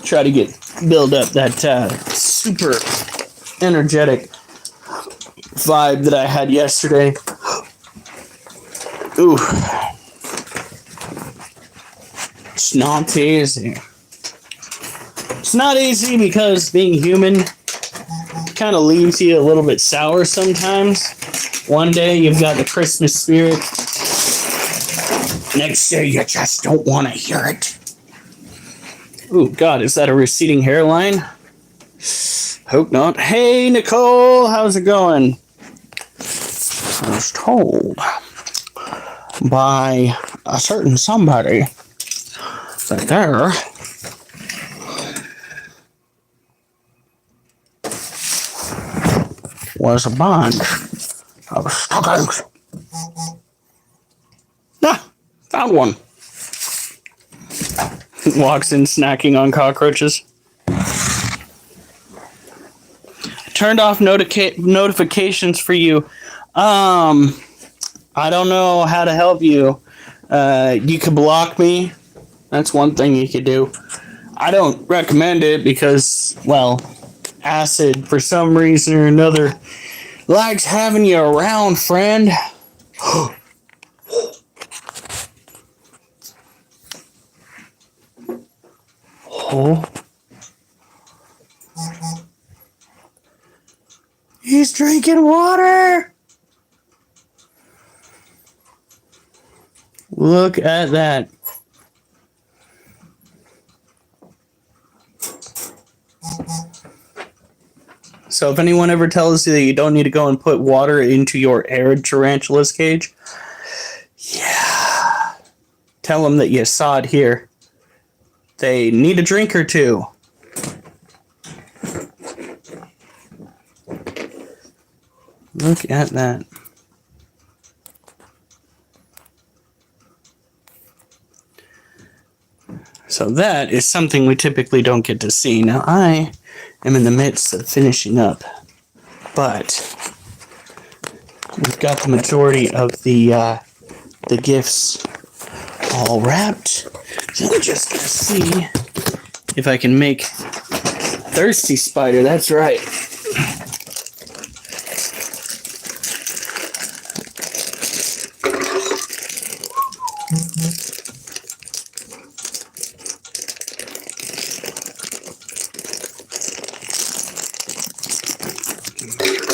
Try to build up that super energetic vibe that I had yesterday. Ooh. It's not easy. It's not easy because being human kind of leaves you a little bit sour sometimes. One day you've got the Christmas spirit. Next day you just don't want to hear it. Ooh, God, is that a receding hairline? Hope not. Hey, Nicole, how's it going? I was told by a certain somebody that there was a bunch of stockings. Ah, found one. Walks in snacking on cockroaches. Turned off notifications for you. I don't know how to help you. You could block me. That's one thing you could do. I don't recommend it because, well, acid, for some reason or another, likes having you around, friend. Oh. He's drinking water. Look at that. So if anyone ever tells you that you don't need to go and put water into your arid tarantula's cage, yeah, tell them that you saw it here. They need a drink or two. Look at that. So that is something we typically don't get to see. Now I am in the midst of finishing up, but we've got the majority of the gifts all wrapped. So I'm just gonna see if I can make Thirsty Spider. That's right.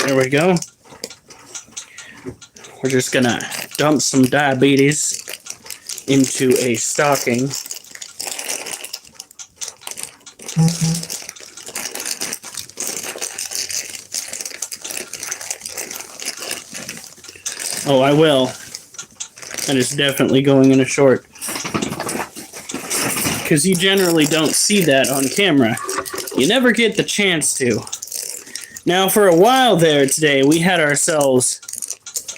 There we go. We're just gonna dump some diabetes into a stocking. Oh, I will. That is definitely going in a short. Because you generally don't see that on camera. You never get the chance to. Now, for a while there today, we had ourselves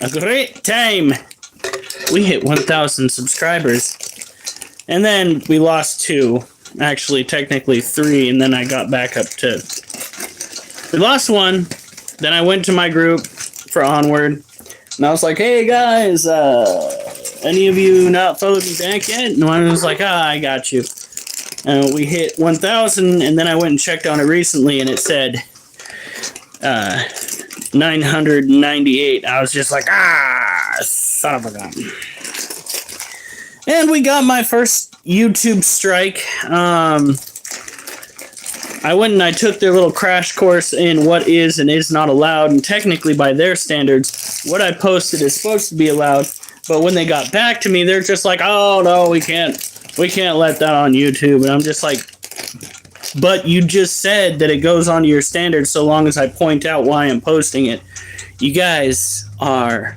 a great time. We hit 1,000 subscribers. And then we lost 2. Actually, technically 3, and then I got back up to... We lost 1. Then I went to my group for Onward. And I was like, hey, guys, any of you not followed me back yet? And one was like, I got you. And we hit 1,000, and then I went and checked on it recently, and it said 998. I was just like, son of a gun. And we got my first YouTube strike. I went and I took their little crash course in what is and is not allowed, and technically by their standards, what I posted is supposed to be allowed, but when they got back to me, they're just like, oh no, we can't let that on YouTube. And I'm just like, but you just said that it goes onto your standards so long as I point out why I'm posting it. You guys are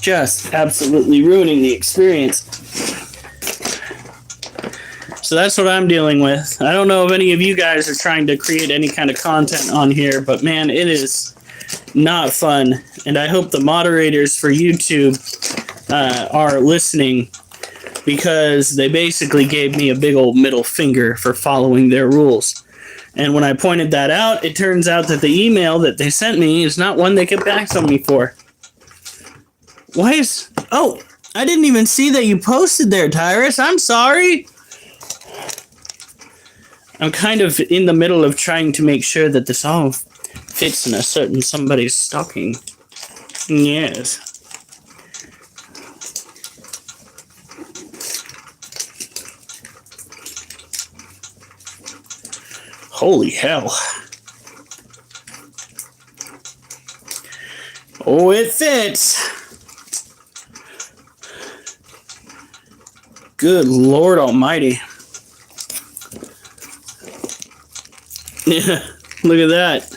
just absolutely ruining the experience. So that's what I'm dealing with. I don't know if any of you guys are trying to create any kind of content on here, but man, it is not fun. And I hope the moderators for YouTube are listening, because they basically gave me a big old middle finger for following their rules. And when I pointed that out, it turns out that the email that they sent me is not one they get back on me for. Why is... Oh, I didn't even see that you posted there, Tyrus. I'm sorry. I'm kind of in the middle of trying to make sure that this all fits in a certain somebody's stocking. Yes. Holy hell. Oh, it fits. Good Lord Almighty. Yeah, look at that.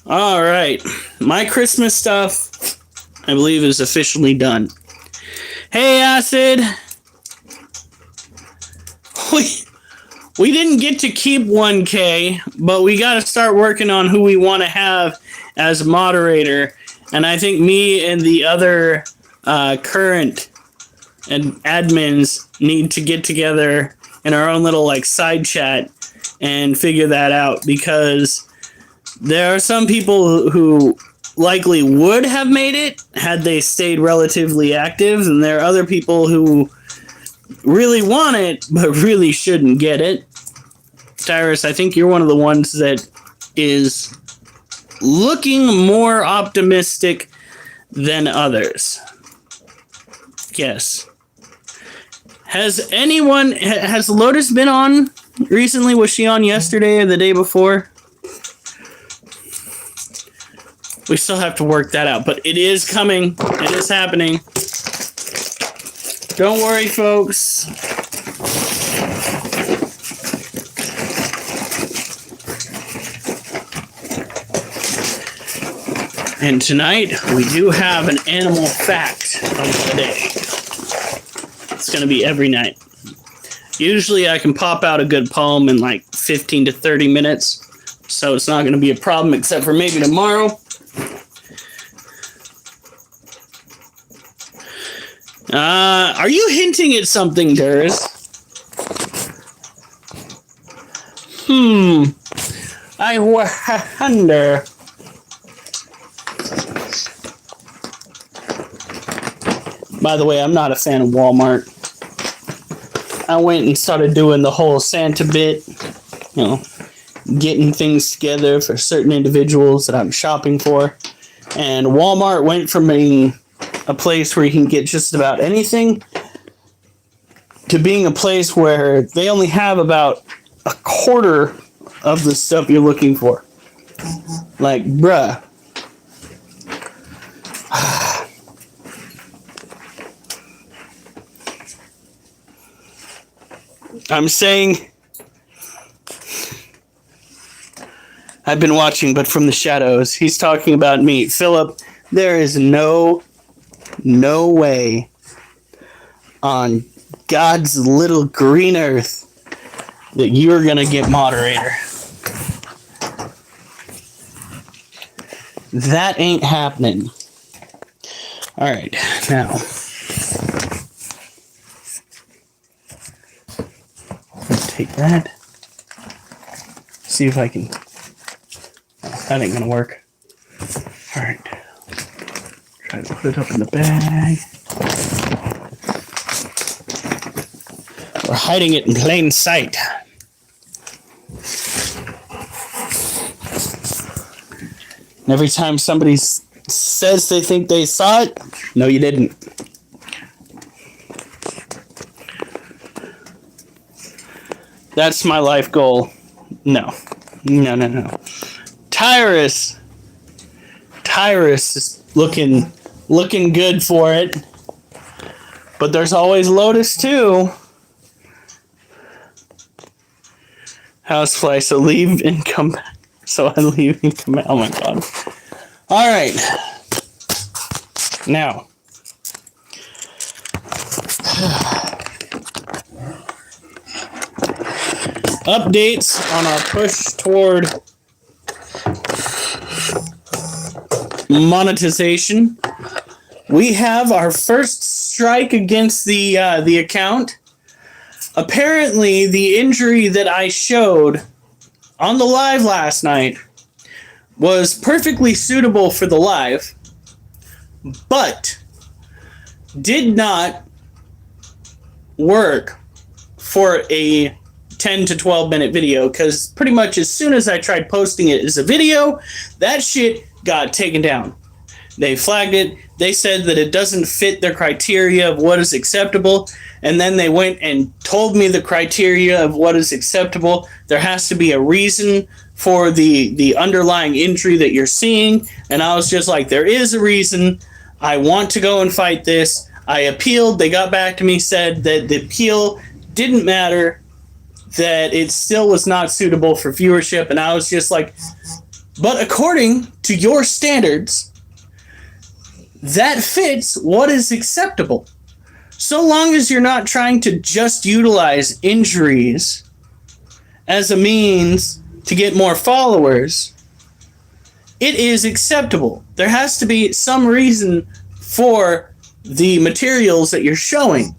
All right. My Christmas stuff, I believe, is officially done. Hey, Acid. We didn't get to keep 1K, but we got to start working on who we want to have as moderator. And I think me and the other current and admins need to get together in our own little like side chat and figure that out, because there are some people who likely would have made it had they stayed relatively active, and there are other people who really want it but really shouldn't get it. Tyrus, I think you're one of the ones that is looking more optimistic than others. Yes. Has Lotus been on recently? Was she on yesterday or the day before? We still have to work that out, but it is coming. It is happening. Don't worry, folks. And tonight, we do have an animal fact of the day. It's going to be every night. Usually, I can pop out a good poem in like 15 to 30 minutes, so it's not going to be a problem, except for maybe tomorrow. Are you hinting at something, Durs? I wonder. By the way, I'm not a fan of Walmart. I went and started doing the whole Santa bit, you know, getting things together for certain individuals that I'm shopping for. And Walmart went from being a place where you can get just about anything to being a place where they only have about a quarter of the stuff you're looking for. Like, bruh. I'm saying I've been watching, but from the shadows. He's talking about me. Philip, there is no way on God's little green earth that you're going to get moderator. That ain't happening. All right, now. Take that. See if I can. That ain't gonna work. All right. Try to put it up in the bag. We're hiding it in plain sight. And every time somebody says they think they saw it, no, you didn't. That's my life goal. No. Tyrus is looking good for it. But there's always Lotus too. Housefly, so leave and come back. So I leave and come back. Oh my god. Alright. Now. Updates on our push toward monetization. We have our first strike against the account. Apparently, the injury that I showed on the live last night was perfectly suitable for the live, but did not work for a 10 to 12 minute video, because pretty much as soon as I tried posting it as a video, that shit got taken down. They flagged it. They said that it doesn't fit their criteria of what is acceptable. And then they went and told me the criteria of what is acceptable. There has to be a reason for the underlying injury that you're seeing. And I was just like, there is a reason. I want to go and fight this. I appealed. They got back to me, said that the appeal didn't matter, that it still was not suitable for viewership. And I was just like, but according to your standards, that fits what is acceptable. So long as you're not trying to just utilize injuries as a means to get more followers, it is acceptable. There has to be some reason for the materials that you're showing.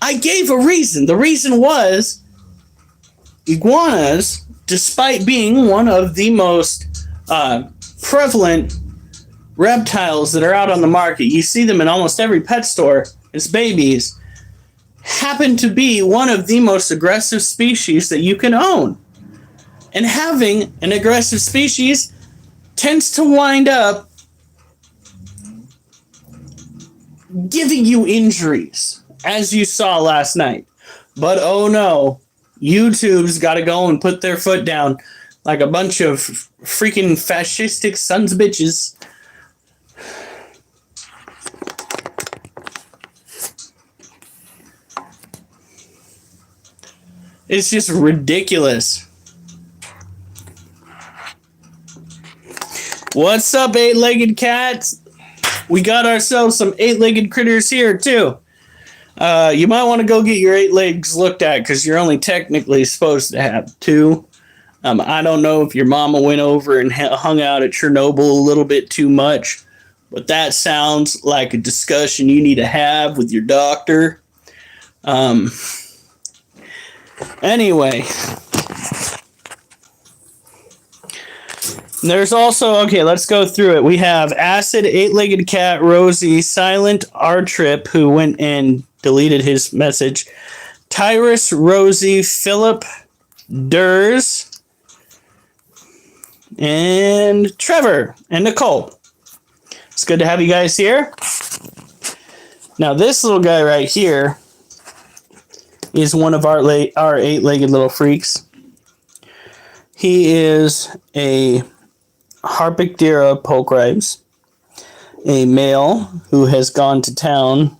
I gave a reason. The reason was iguanas, despite being one of the most prevalent reptiles that are out on the market, you see them in almost every pet store as babies, happen to be one of the most aggressive species that you can own. And having an aggressive species tends to wind up giving you injuries, as you saw last night. But oh no, YouTube's got to go and put their foot down like a bunch of freaking fascistic sons of bitches. It's just ridiculous. What's up, eight-legged cats? We got ourselves some eight-legged critters here, too. You might want to go get your 8 legs looked at, because you're only technically supposed to have 2. I don't know if your mama went over and hung out at Chernobyl a little bit too much, but that sounds like a discussion you need to have with your doctor. Anyway, there's also, okay, let's go through it. We have Acid, 8-legged cat, Rosie, Silent, R-Trip, who went and deleted his message, Tyrus, Rosie, Philip, Durs, and Trevor, and Nicole. It's good to have you guys here. Now, this little guy right here is one of our 8-legged little freaks. He is a Harpicdira pulchrives, a male who has gone to town,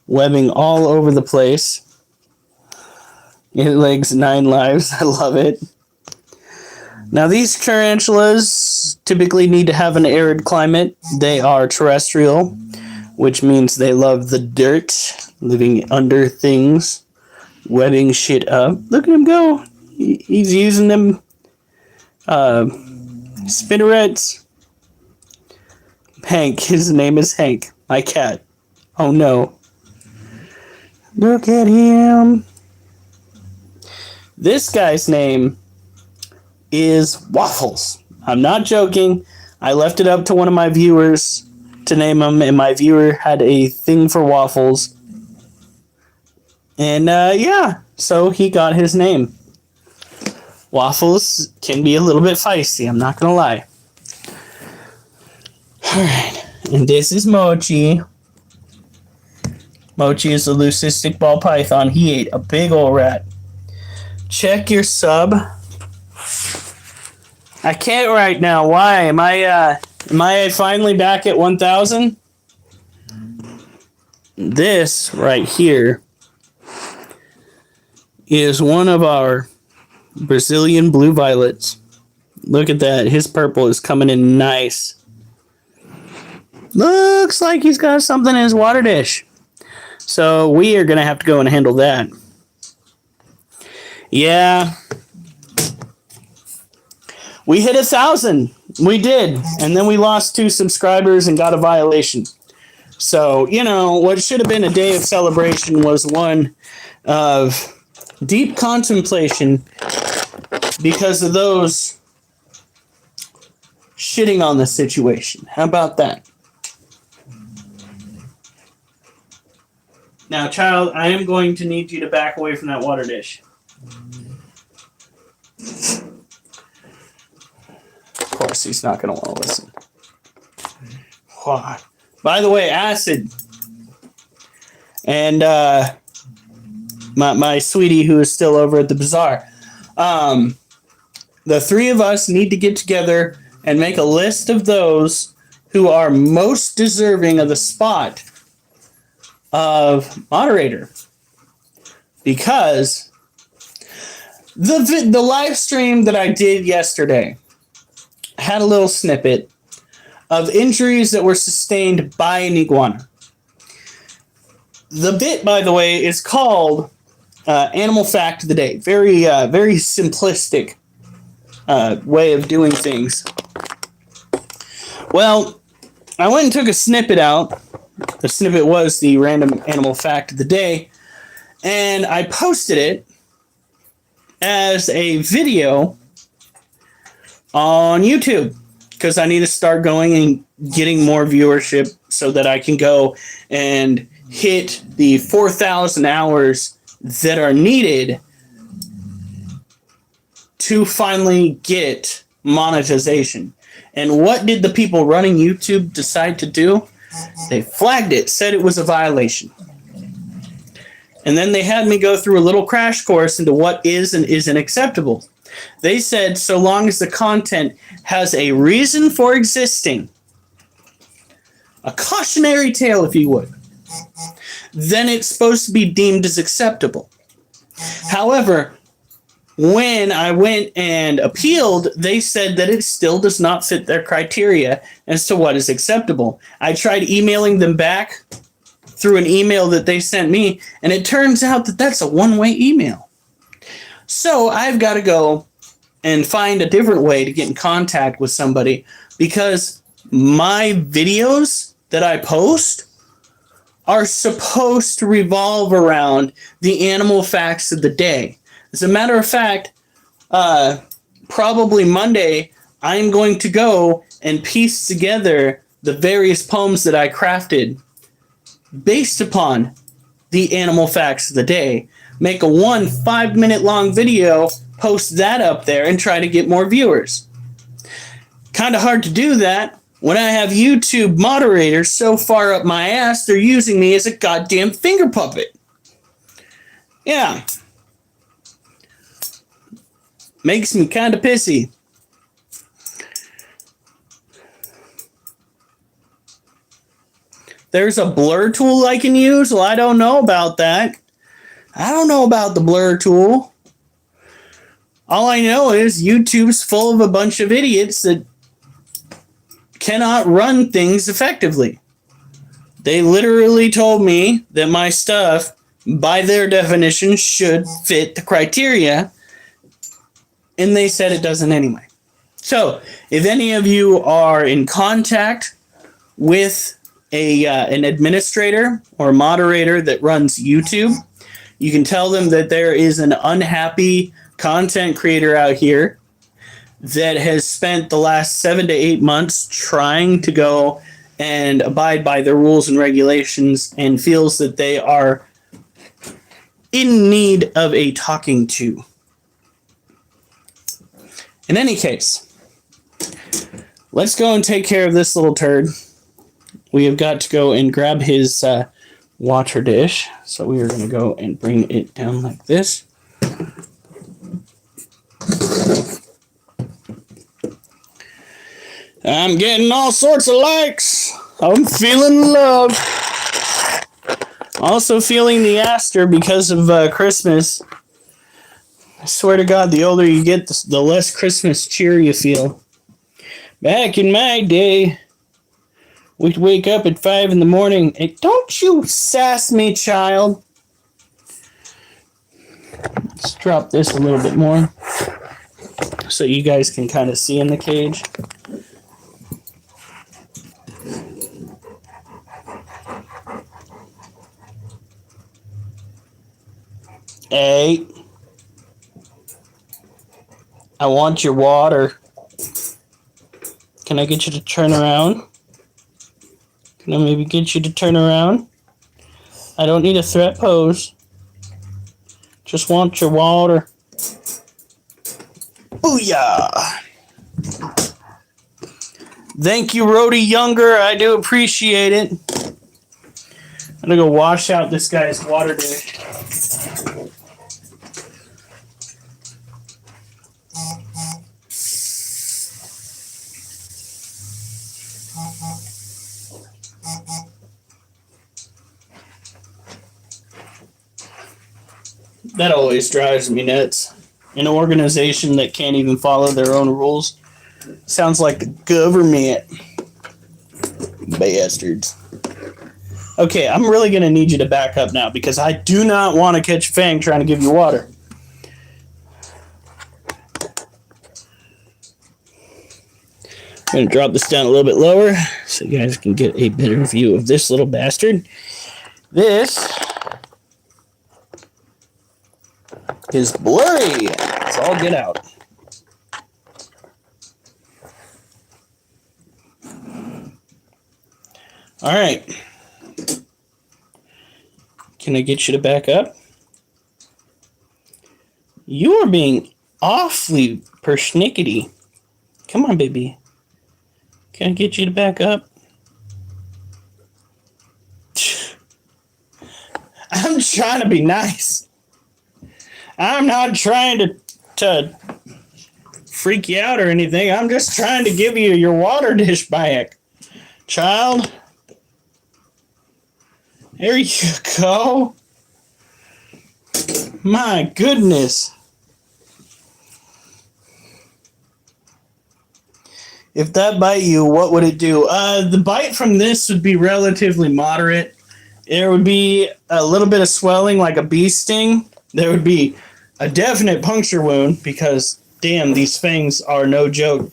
webbing all over the place. 8 legs, 9 lives. I love it. Now, these tarantulas typically need to have an arid climate. They are terrestrial, which means they love the dirt, living under things, webbing shit up. Look at him go. He's using them spinnerets. Hank. His name is Hank. My cat. Oh no. Look at him. This guy's name is Waffles. I'm not joking. I left it up to one of my viewers to name him, and my viewer had a thing for Waffles. And yeah, so he got his name. Waffles can be a little bit feisty, I'm not gonna lie. Alright, and this is Mochi. Mochi is a leucistic ball python. He ate a big ol' rat. Check your sub. I can't right now. Why? Am I finally back at 1,000? This right here is one of our Brazilian blue violets. Look at that. His purple is coming in nice. Looks like he's got something in his water dish. So we are going to have to go and handle that. Yeah. We hit 1,000. We did. And then we lost 2 subscribers and got a violation. So, you know, what should have been a day of celebration was one of deep contemplation because of those shitting on the situation. How about that? Now, child, I am going to need you to back away from that water dish. Of course, he's not going to want to listen. By the way, Acid and my sweetie who is still over at the bazaar. The three of us need to get together and make a list of those who are most deserving of the spot of moderator. Because the live stream that I did yesterday had a little snippet of injuries that were sustained by an iguana. The bit, by the way, is called Animal Fact of the Day. Very simplistic way of doing things. Well, I went and took a snippet out. The snippet was the random animal fact of the day. And I posted it as a video on YouTube because I need to start going and getting more viewership so that I can go and hit the 4,000 hours that are needed to finally get monetization. And what did the people running YouTube decide to do? They flagged it, said it was a violation. And then they had me go through a little crash course into what is and isn't acceptable. They said so long as the content has a reason for existing, a cautionary tale, if you would, then it's supposed to be deemed as acceptable. However, when I went and appealed, they said that it still does not fit their criteria as to what is acceptable. I tried emailing them back through an email that they sent me, and it turns out that that's a one-way email. So I've got to go and find a different way to get in contact with somebody because my videos that I post are supposed to revolve around the animal facts of the day. As a matter of fact, probably Monday, I'm going to go and piece together the various poems that I crafted based upon the animal facts of the day, make a 5-minute long video, post that up there, and try to get more viewers. Kind of hard to do that when I have YouTube moderators so far up my ass, they're using me as a goddamn finger puppet. Yeah. Makes me kind of pissy. There's a blur tool I can use? Well, I don't know about that. I don't know about the blur tool. All I know is YouTube's full of a bunch of idiots that cannot run things effectively. They literally told me that my stuff, by their definition, should fit the criteria, and they said it doesn't anyway. So, if any of you are in contact with an administrator or moderator that runs YouTube, you can tell them that there is an unhappy content creator out here that has spent the last 7 to 8 months trying to go and abide by the rules and regulations and feels that they are in need of a talking to. In any case, let's go and take care of this little turd. We have got to go and grab his water dish. So we are going to go and bring it down like this. I'm getting all sorts of likes. I'm feeling love. Also feeling the aster because of Christmas. I swear to God, the older you get, the less Christmas cheer you feel. Back in my day, we'd wake up at 5 in the morning. Hey, don't you sass me, child. Let's drop this a little bit more so you guys can kind of see in the cage. Hey, I want your water. Can I get you to turn around? Can I maybe get you to turn around? I don't need a threat pose. Just want your water. Booyah! Thank you, Rhodey Younger. I do appreciate it. I'm gonna go wash out this guy's water dish. That always drives me nuts. An organization that can't even follow their own rules. Sounds like the government. Bastards. Okay, I'm really going to need you to back up now because I do not want to catch Fang trying to give you water. I'm going to drop this down a little bit lower so you guys can get a better view of this little bastard. This is blurry. Let's all get out. All right. Can I get you to back up? You are being awfully persnickety. Come on, baby. Can I get you to back up? I'm trying to be nice. I'm not trying to freak you out or anything. I'm just trying to give you your water dish back. Child. There you go. My goodness. If that bite you, what would it do? The bite from this would be relatively moderate. There would be a little bit of swelling like a bee sting. There would be a definite puncture wound because, damn, these fangs are no joke.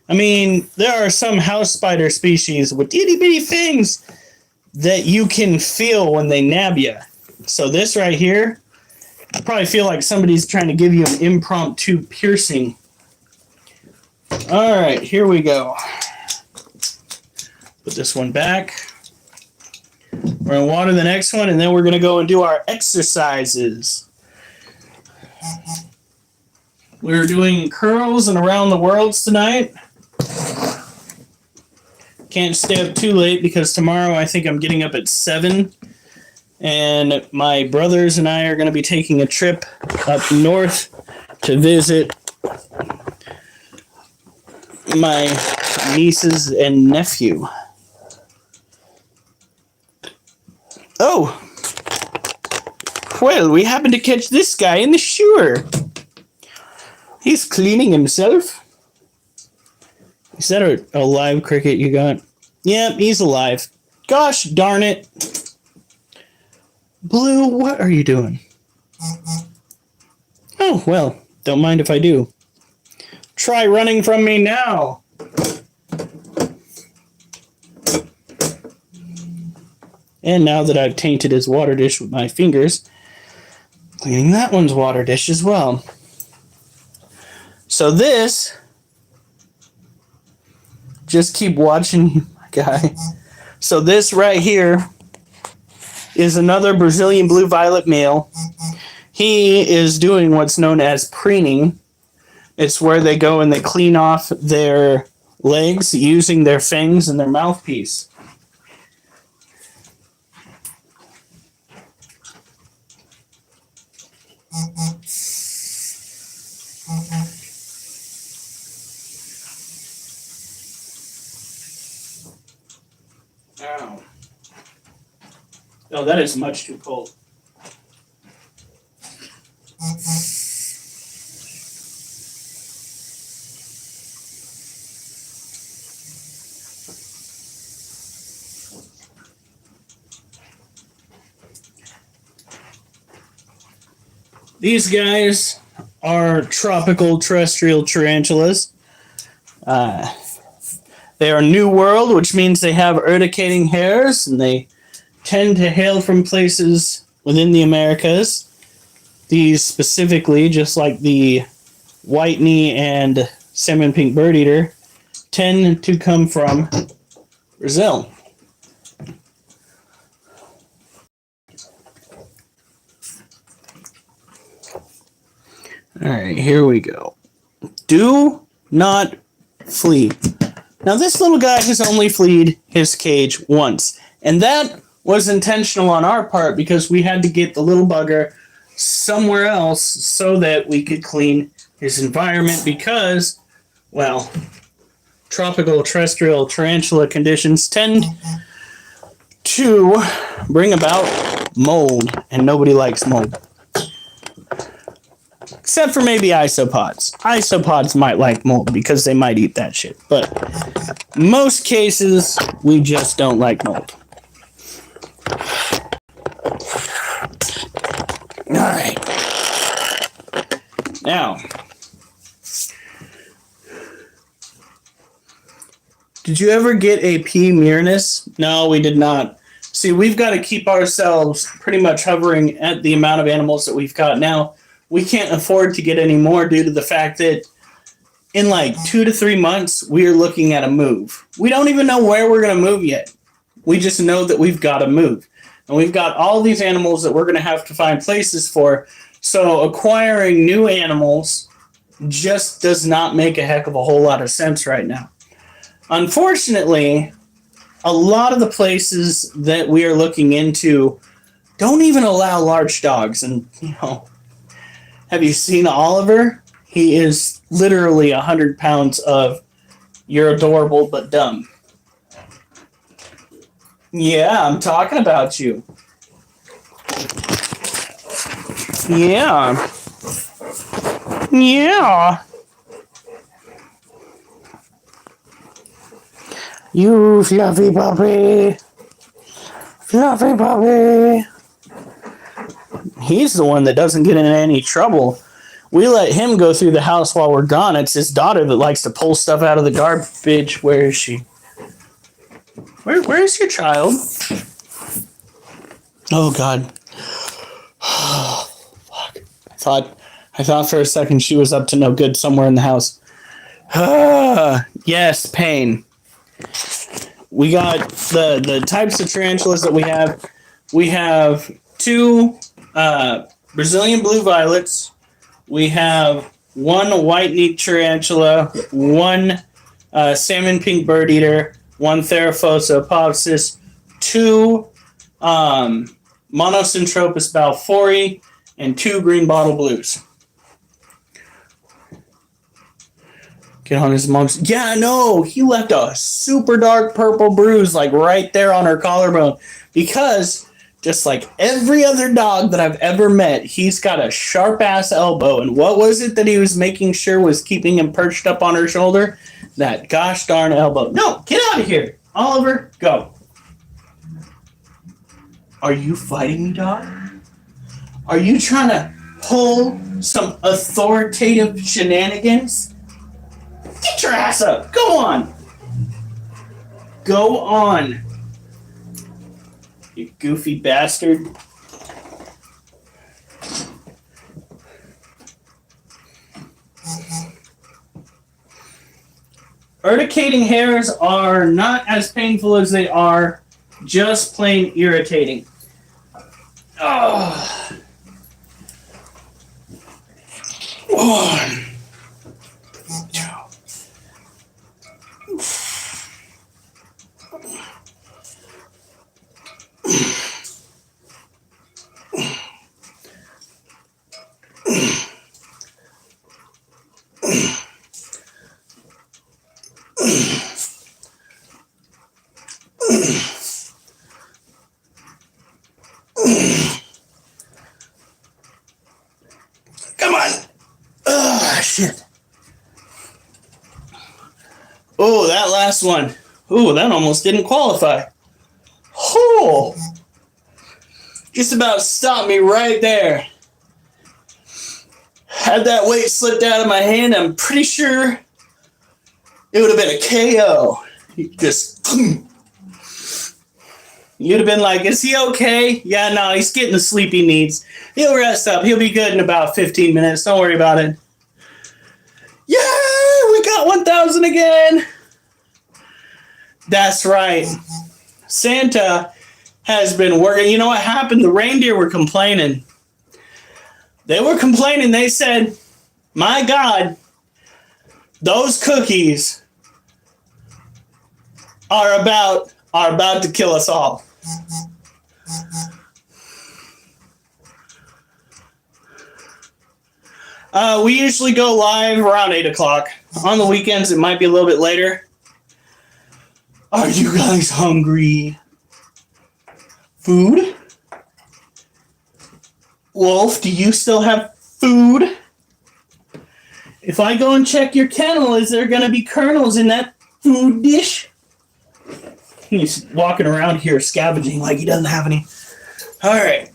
I mean, there are some house spider species with itty-bitty fangs that you can feel when they nab you. So this right here, you probably feel like somebody's trying to give you an impromptu piercing. All right, here we go. Put this one back. We're going to water the next one, and then we're going to go and do our exercises. We're doing curls and around the worlds tonight. Can't stay up too late because tomorrow I think I'm getting up at 7. And my brothers and I are going to be taking a trip up north to visit my nieces and nephew. Oh. Well, we happened to catch this guy in the sewer. He's cleaning himself. Is that a live cricket you got? Yep, he's alive. Gosh darn it. Blue, what are you doing? Oh, well, don't mind if I do. Try running from me now. And now that I've tainted his water dish with my fingers, cleaning that one's water dish as well. So this... Just keep watching, guy. So this right here is another Brazilian blue violet male. He is doing what's known as preening. It's where they go and they clean off their legs using their fangs and their mouthpiece. Ow. Oh, that is much too cold. These guys are tropical terrestrial tarantulas. They are New World, which means they have urticating hairs, and they tend to hail from places within the Americas. These specifically, just like the white knee and salmon pink bird eater, tend to come from Brazil. All right, here we go. Do not flee. Now, this little guy has only fleed his cage once, and that was intentional on our part because we had to get the little bugger somewhere else so that we could clean his environment because, well, tropical terrestrial tarantula conditions tend to bring about mold, and nobody likes mold. Except for maybe isopods. Isopods might like mold because they might eat that shit. But most cases, we just don't like mold. Alright. Now, did you ever get a P. murinus? No, we did not. See, we've got to keep ourselves pretty much hovering at the amount of animals that we've got now. We can't afford to get any more due to the fact that in like 2 to 3 months, we are looking at a move. We don't even know where we're going to move yet. We just know that we've got to move. And we've got all these animals that we're going to have to find places for. So acquiring new animals just does not make a heck of a whole lot of sense right now. Unfortunately, a lot of the places that we are looking into don't even allow large dogs. And, you know, have you seen Oliver? He is literally 100 pounds of you're adorable but dumb. Yeah, I'm talking about you. Yeah. Yeah. You fluffy puppy. Fluffy puppy. He's the one that doesn't get in any trouble. We let him go through the house while we're gone. It's his daughter that likes to pull stuff out of the garbage. Where is she? Where's your child? Oh, God. Fuck. I thought for a second she was up to no good somewhere in the house. Yes, pain. We got the types of tarantulas that we have. We have 2 Brazilian blue violets. We have 1 white-kneed tarantula, 1 salmon pink bird eater, 1 Theraphosa apopsis, 2 Monocentropus balfouri, and 2 green bottle blues. Get on his mom's. Yeah, no, he left a super dark purple bruise like right there on her collarbone because just like every other dog that I've ever met, he's got a sharp-ass elbow. And what was it that he was making sure was keeping him perched up on her shoulder? That gosh darn elbow. No, get out of here. Oliver, go. Are you fighting me, dog? Are you trying to pull some authoritative shenanigans? Get your ass up. Go on. Go on. You goofy bastard. Urticating hairs are not as painful as they are just plain irritating. Oh. One. 2. Come on. Oh, shit. Oh, that last one. Oh, that almost didn't qualify. Oh. Just about stopped me right there. Had that weight slipped out of my hand, I'm pretty sure it would have been a KO. Just, you'd have been like, is he okay? Yeah, no, he's getting the sleep he needs. He'll rest up. He'll be good in about 15 minutes. Don't worry about it. Yeah, we got 1,000 again. That's right. Santa has been working. You know what happened? The reindeer were complaining. They were complaining. They said, My God, those cookies are about to kill us all. We usually go live around 8 o'clock. On the weekends, it might be a little bit later. Are you guys hungry? Food? Wolf, do you still have food? If I go and check your kennel, is there going to be kernels in that food dish? He's walking around here scavenging like he doesn't have any. All right.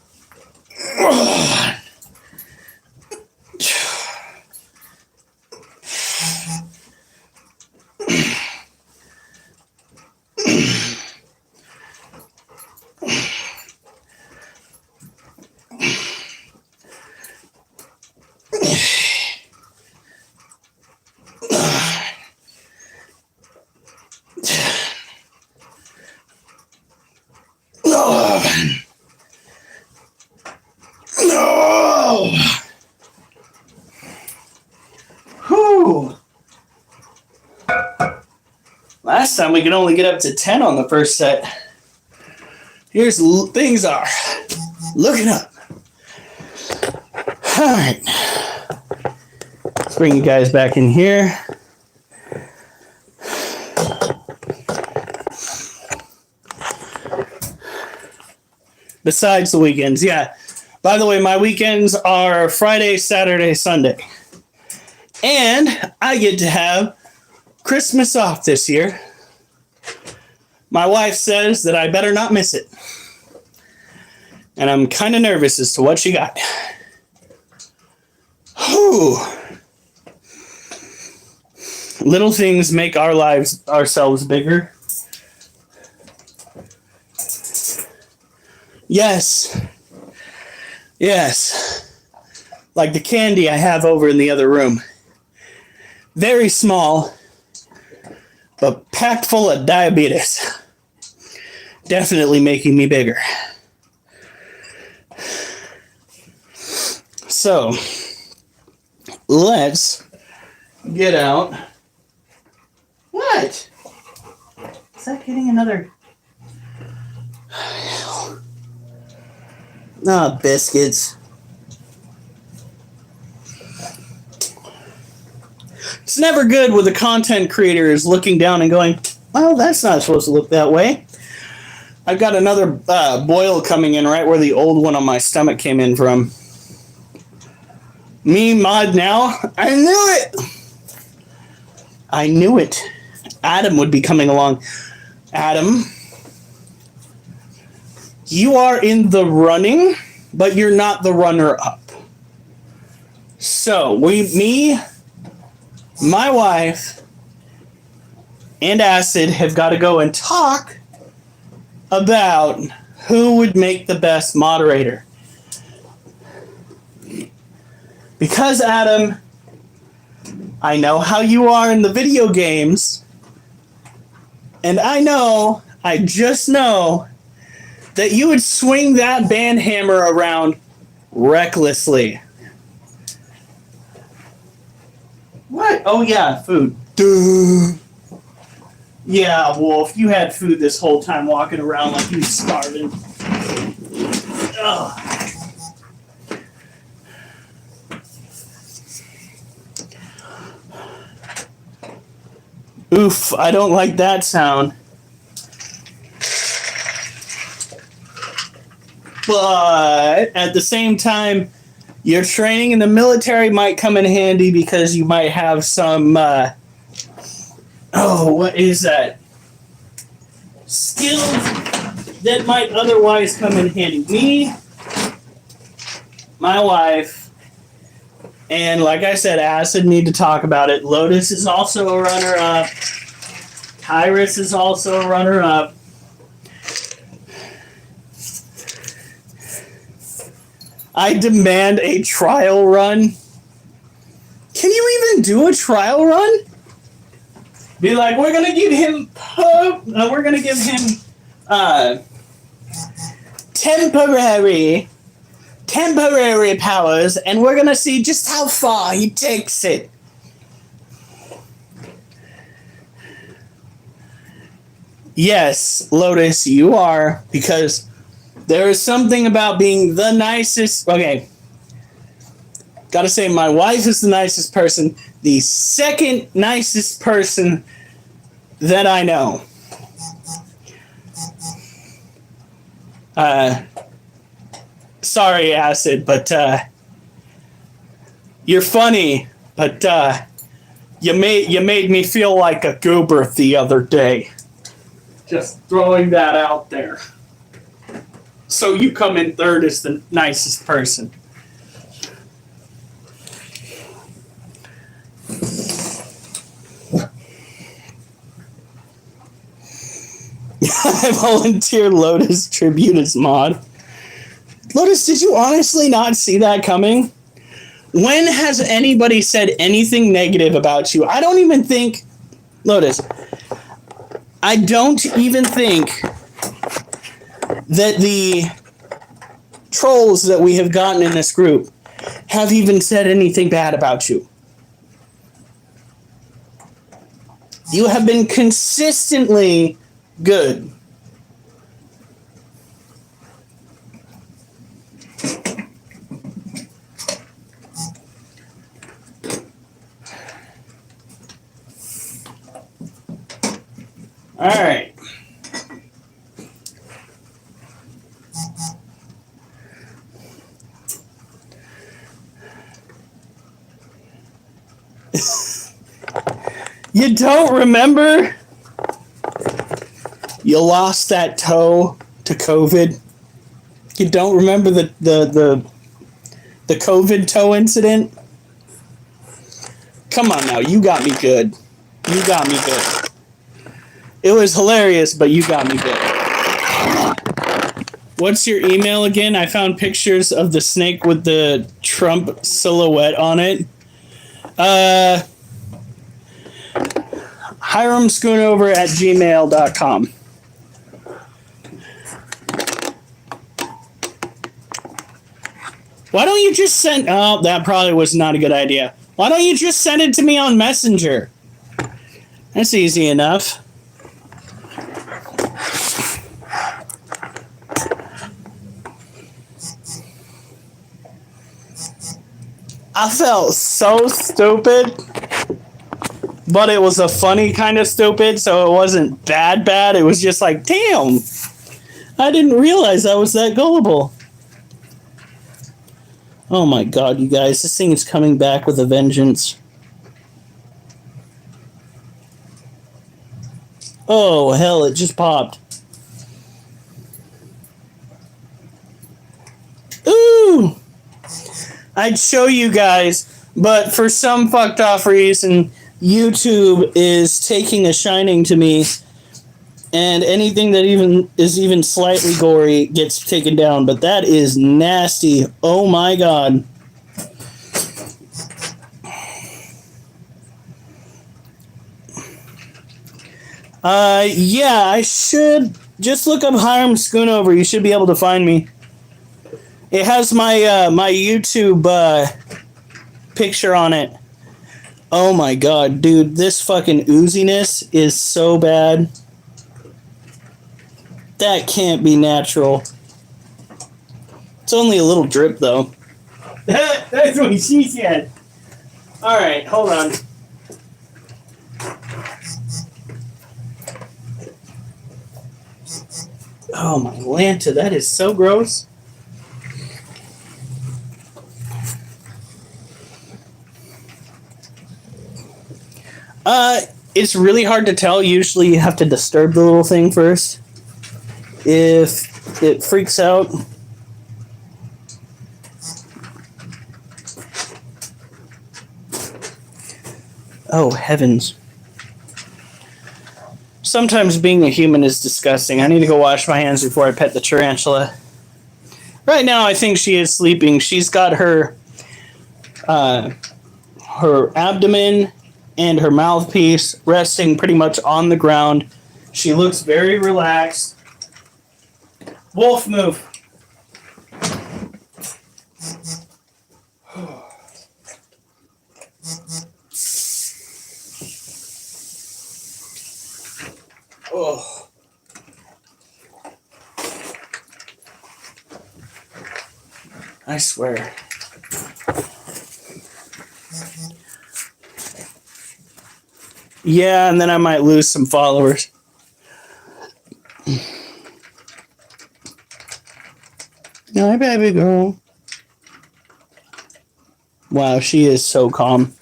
No! Whew. Last time we could only get up to 10 on the first set. Here's things are looking up. All right. Let's bring you guys back in here. Besides the weekends, yeah. By the way, my weekends are Friday, Saturday, Sunday. And I get to have Christmas off this year. My wife says that I better not miss it. And I'm kind of nervous as to what she got. Whew. Little things make ourselves bigger. Yes. Yes. Like the candy I have over in the other room. Very small, but packed full of diabetes. Definitely making me bigger. So, let's get out. What? Is that getting another... Ah, biscuits. It's never good when the content creator is looking down and going, well, that's not supposed to look that way. I've got another boil coming in right where the old one on my stomach came in from. Me, mod now. I knew it. I knew it. Adam would be coming along. Adam, you are in the running, but you're not the runner-up. So, me, my wife, and Acid have got to go and talk about who would make the best moderator. Because, Adam, I know how you are in the video games, and I just know that you would swing that band hammer around recklessly. What? Oh, yeah, food. Duh. Yeah, Wolf, you had food this whole time walking around like you was starving. Ugh. Oof, I don't like that sound. But at the same time, your training in the military might come in handy because you might have some, what is that? Skills that might otherwise come in handy. Me, my wife, and like I said, Acid need to talk about it. Lotus is also a runner-up. Tyrus is also a runner-up. I demand a trial run. Can you even do a trial run? Be like, we're gonna give him temporary temporary powers, and we're gonna see just how far he takes it. Yes, Lotus, you are, because there is something about being the nicest. Okay, gotta say, my wife is the nicest person, the second nicest person that I know. Sorry, Acid, but you're funny, but you made me feel like a goober the other day. Just throwing that out there. So you come in third as the nicest person. I volunteer Lotus tribute as mod. Lotus, did you honestly not see that coming? When has anybody said anything negative about you? I don't even think... Lotus, I don't even think that the trolls that we have gotten in this group have even said anything bad about you. You have been consistently good. All right. You don't remember? You lost that toe to COVID. You don't remember the COVID toe incident? Come on now, you got me good. You got me good. It was hilarious, but you got me good. What's your email again? I found pictures of the snake with the Trump silhouette on it. HiramSchoonover@gmail.com. Why don't you just send... Oh, that probably was not a good idea. Why don't you just send it to me on Messenger? That's easy enough. I felt so stupid, but it was a funny kind of stupid, so it wasn't bad. It was just like, damn, I didn't realize I was that gullible. Oh my god, you guys, this thing is coming back with a vengeance. Oh, hell, it just popped. Ooh! I'd show you guys, but for some fucked off reason, YouTube is taking a shining to me, and anything that is even slightly gory gets taken down, but that is nasty. Oh my god. Yeah, I should just look up Hiram Schoonover. You should be able to find me. It has my my YouTube picture on it. Oh my god, dude, this fucking ooziness is so bad. That can't be natural. It's only a little drip though. That's what she said. Alright, hold on. Oh my Lanta, that is so gross. It's really hard to tell. Usually you have to disturb the little thing first. If it freaks out. Oh, heavens. Sometimes being a human is disgusting. I need to go wash my hands before I pet the tarantula. Right now, I think she is sleeping. She's got her abdomen and her mouthpiece resting pretty much on the ground. She looks very relaxed. Wolf, move. I swear. Yeah, and then I might lose some followers. Hi, baby girl. Wow, she is so calm.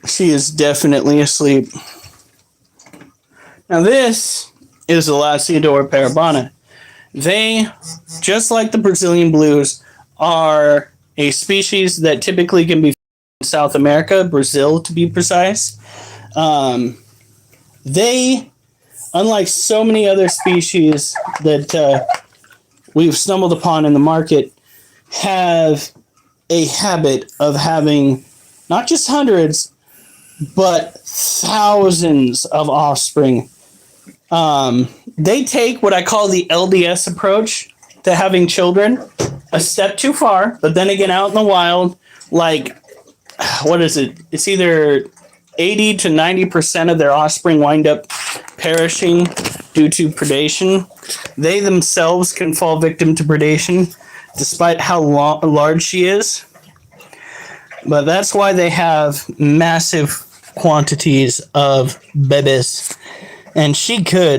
She is definitely asleep. Now this is the Laciadora parabana. They, just like the Brazilian blues, are a species that typically can be found in South America, Brazil to be precise. They, unlike so many other species that we've stumbled upon in the market, have a habit of having not just hundreds, but thousands of offspring. They take what I call the LDS approach to having children, a step too far, but then again, out in the wild, like, what is it? It's either 80 to 90% of their offspring wind up perishing due to predation. They themselves can fall victim to predation, despite how large she is. But that's why they have massive quantities of babies. And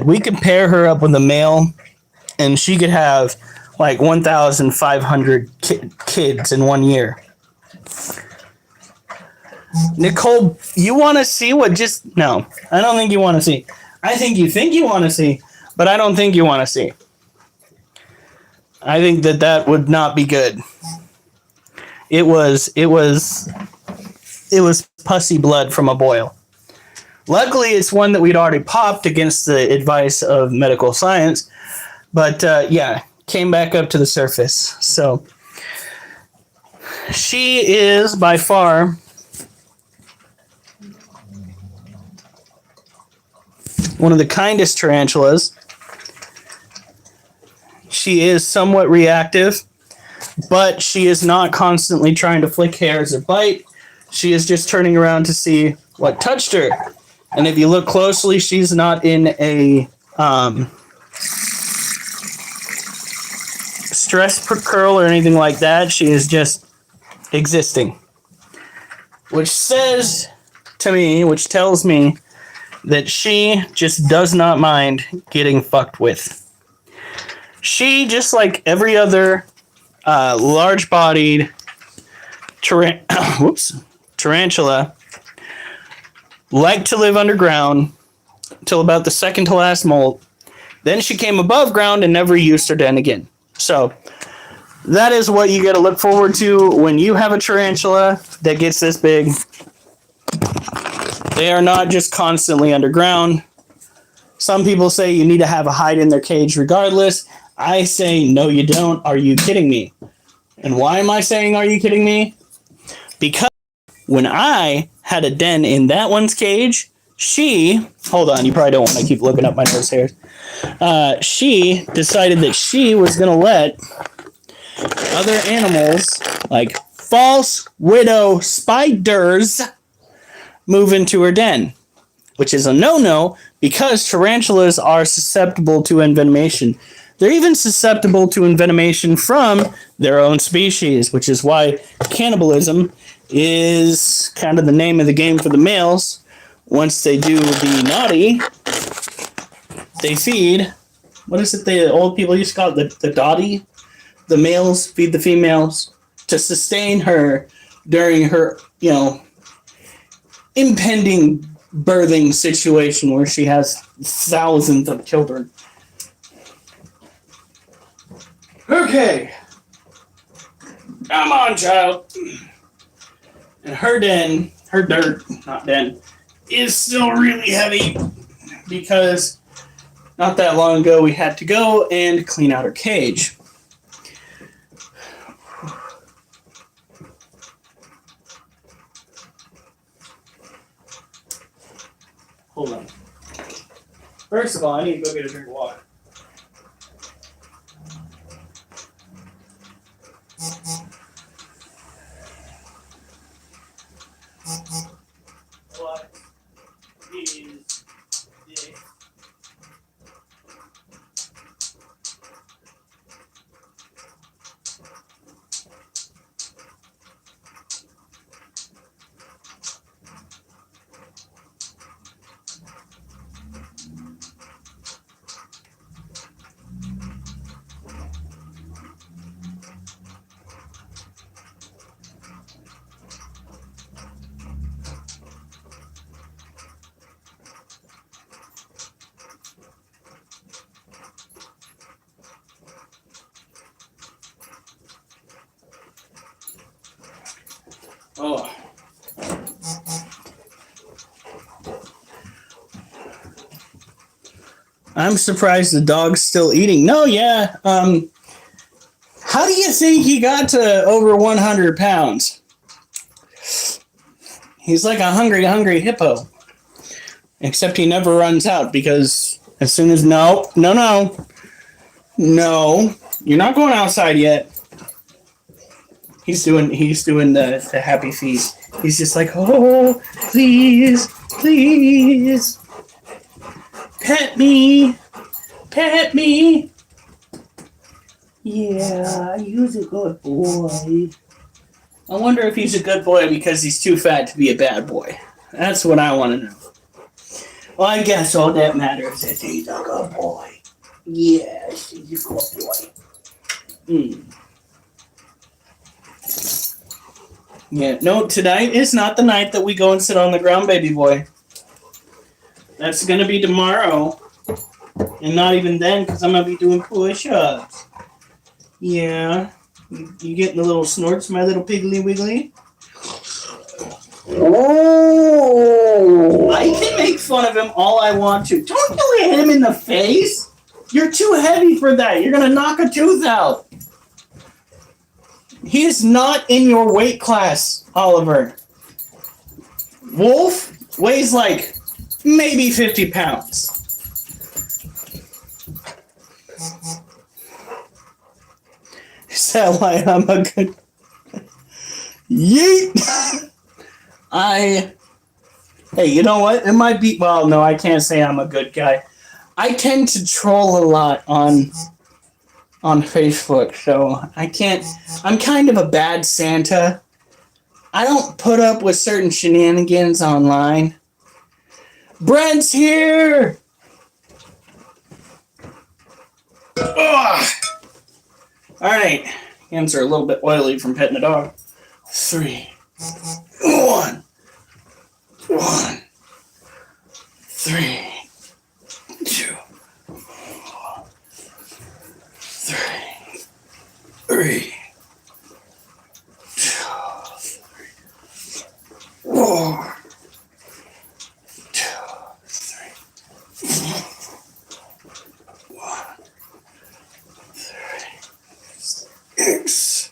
we could pair her up with a male, and she could have like 1,500 kids in 1 year. Nicole, you want to see what just... No, I don't think you want to see. I think you want to see, but I don't think you want to see. I think that would not be good. It was pussy blood from a boil. Luckily, it's one that we'd already popped against the advice of medical science, but yeah, came back up to the surface. So she is by far one of the kindest tarantulas. She is somewhat reactive, but she is not constantly trying to flick hairs or bite. She is just turning around to see what touched her. And if you look closely, she's not in a stress curl or anything like that. She is just existing. Which tells me that she just does not mind getting fucked with. She, just like every other large-bodied tarantula, liked to live underground until about the second to last molt. Then she came above ground and never used her den again. So that is what you got to look forward to when you have a tarantula that gets this big. They are not just constantly underground. Some people say you need to have a hide in their cage regardless. I say, no, you don't. Are you kidding me? And why am I saying, are you kidding me? Because when I had a den in that one's cage, hold on, you probably don't want to keep looking up my nose hairs. She decided that she was going to let other animals, like false widow spiders, move into her den, which is a no-no because tarantulas are susceptible to envenomation. They're even susceptible to envenomation from their own species, which is why cannibalism is kind of the name of the game for the males. Once they do the naughty, they feed. What is it the old people used to call it? The dotty? The males feed the females to sustain her during her, impending birthing situation where she has thousands of children. Okay. Come on, child. And her dirt, not den, is still really heavy because not that long ago we had to go and clean out her cage. Hold on. First of all, I need to go get a drink of water. What is this? Oh. I'm surprised the dog's still eating. No, yeah. How do you think he got to over 100 pounds? He's like a hungry, hungry hippo. Except he never runs out because as soon as no, you're not going outside yet. He's doing the happy feet. He's just like, oh, please, please, pet me, pet me. Yeah, he's a good boy. I wonder if he's a good boy because he's too fat to be a bad boy. That's what I want to know. Well, I guess all that matters is he's a good boy. Yes, he's a good boy. Yeah, no, tonight is not the night that we go and sit on the ground, baby boy. That's going to be tomorrow. And not even then, because I'm going to be doing push-ups. Yeah. You getting the little snorts, my little piggly wiggly? Oh! I can make fun of him all I want to. Don't you hit him in the face! You're too heavy for that. You're going to knock a tooth out. He is not in your weight class, Oliver. Wolf weighs like maybe 50 pounds. Is that why I'm a good... Yeet! Hey, you know what? It might be... Well, no, I can't say I'm a good guy. I tend to troll a lot on Facebook, so I can't... I'm kind of a bad Santa. I don't put up with certain shenanigans online. Brent's here! Ugh. Alright. Hands are a little bit oily from petting the dog. 3, 1, 1, 3, 2, 3, 3, 2, 4, 2, 3, 1, 3, 6.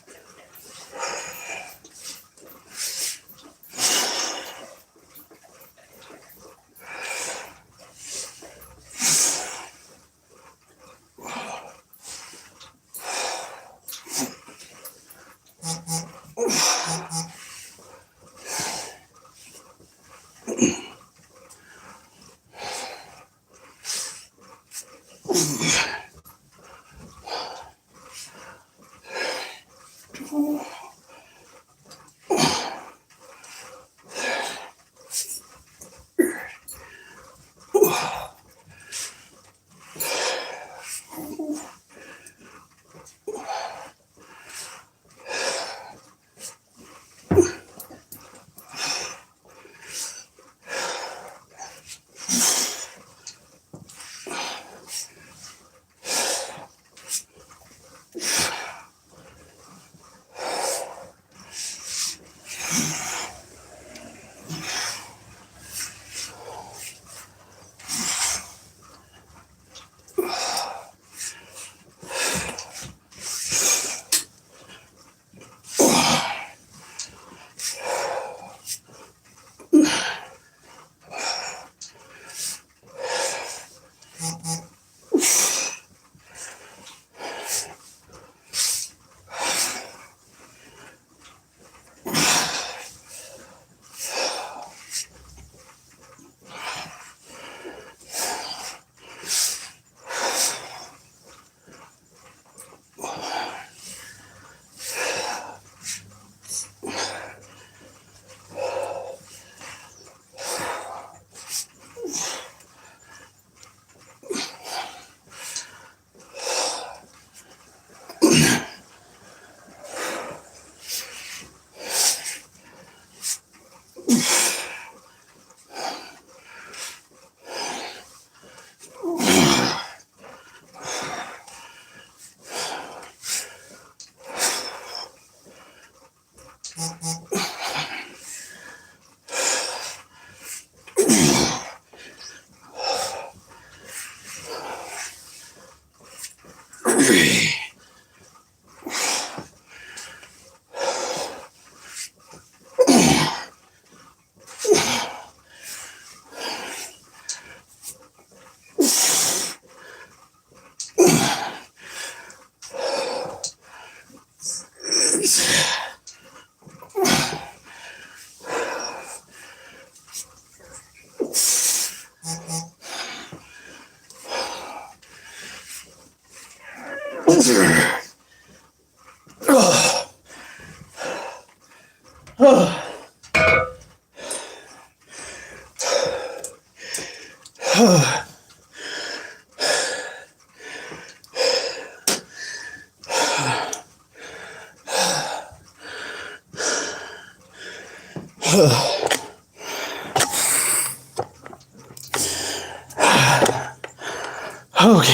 Okay.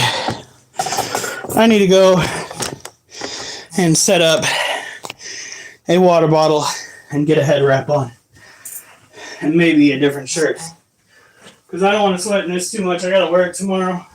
I need to go and set up a water bottle and get a head wrap on. And maybe a different shirt. Because I don't want to sweat in this too much. I gotta work tomorrow.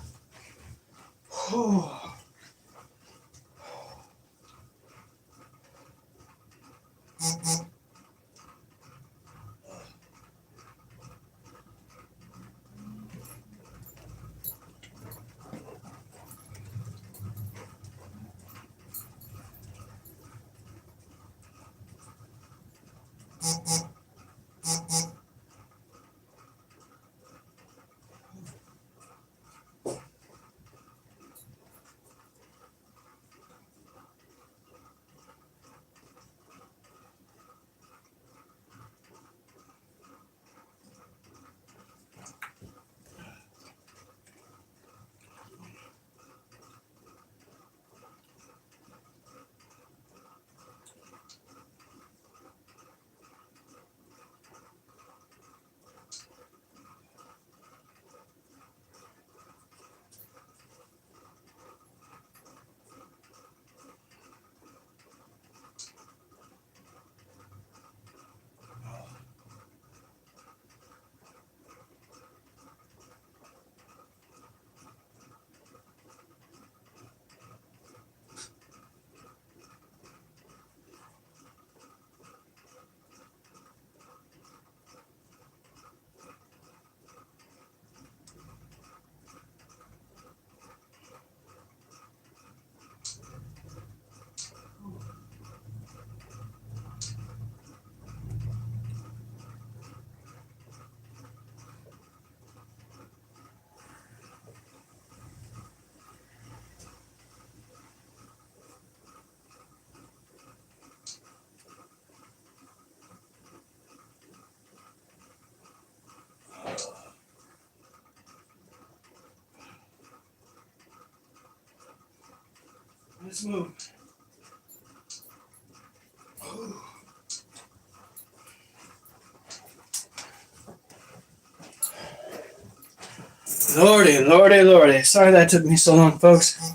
Let's move. Lordy, lordy, lordy. Sorry that took me so long, folks.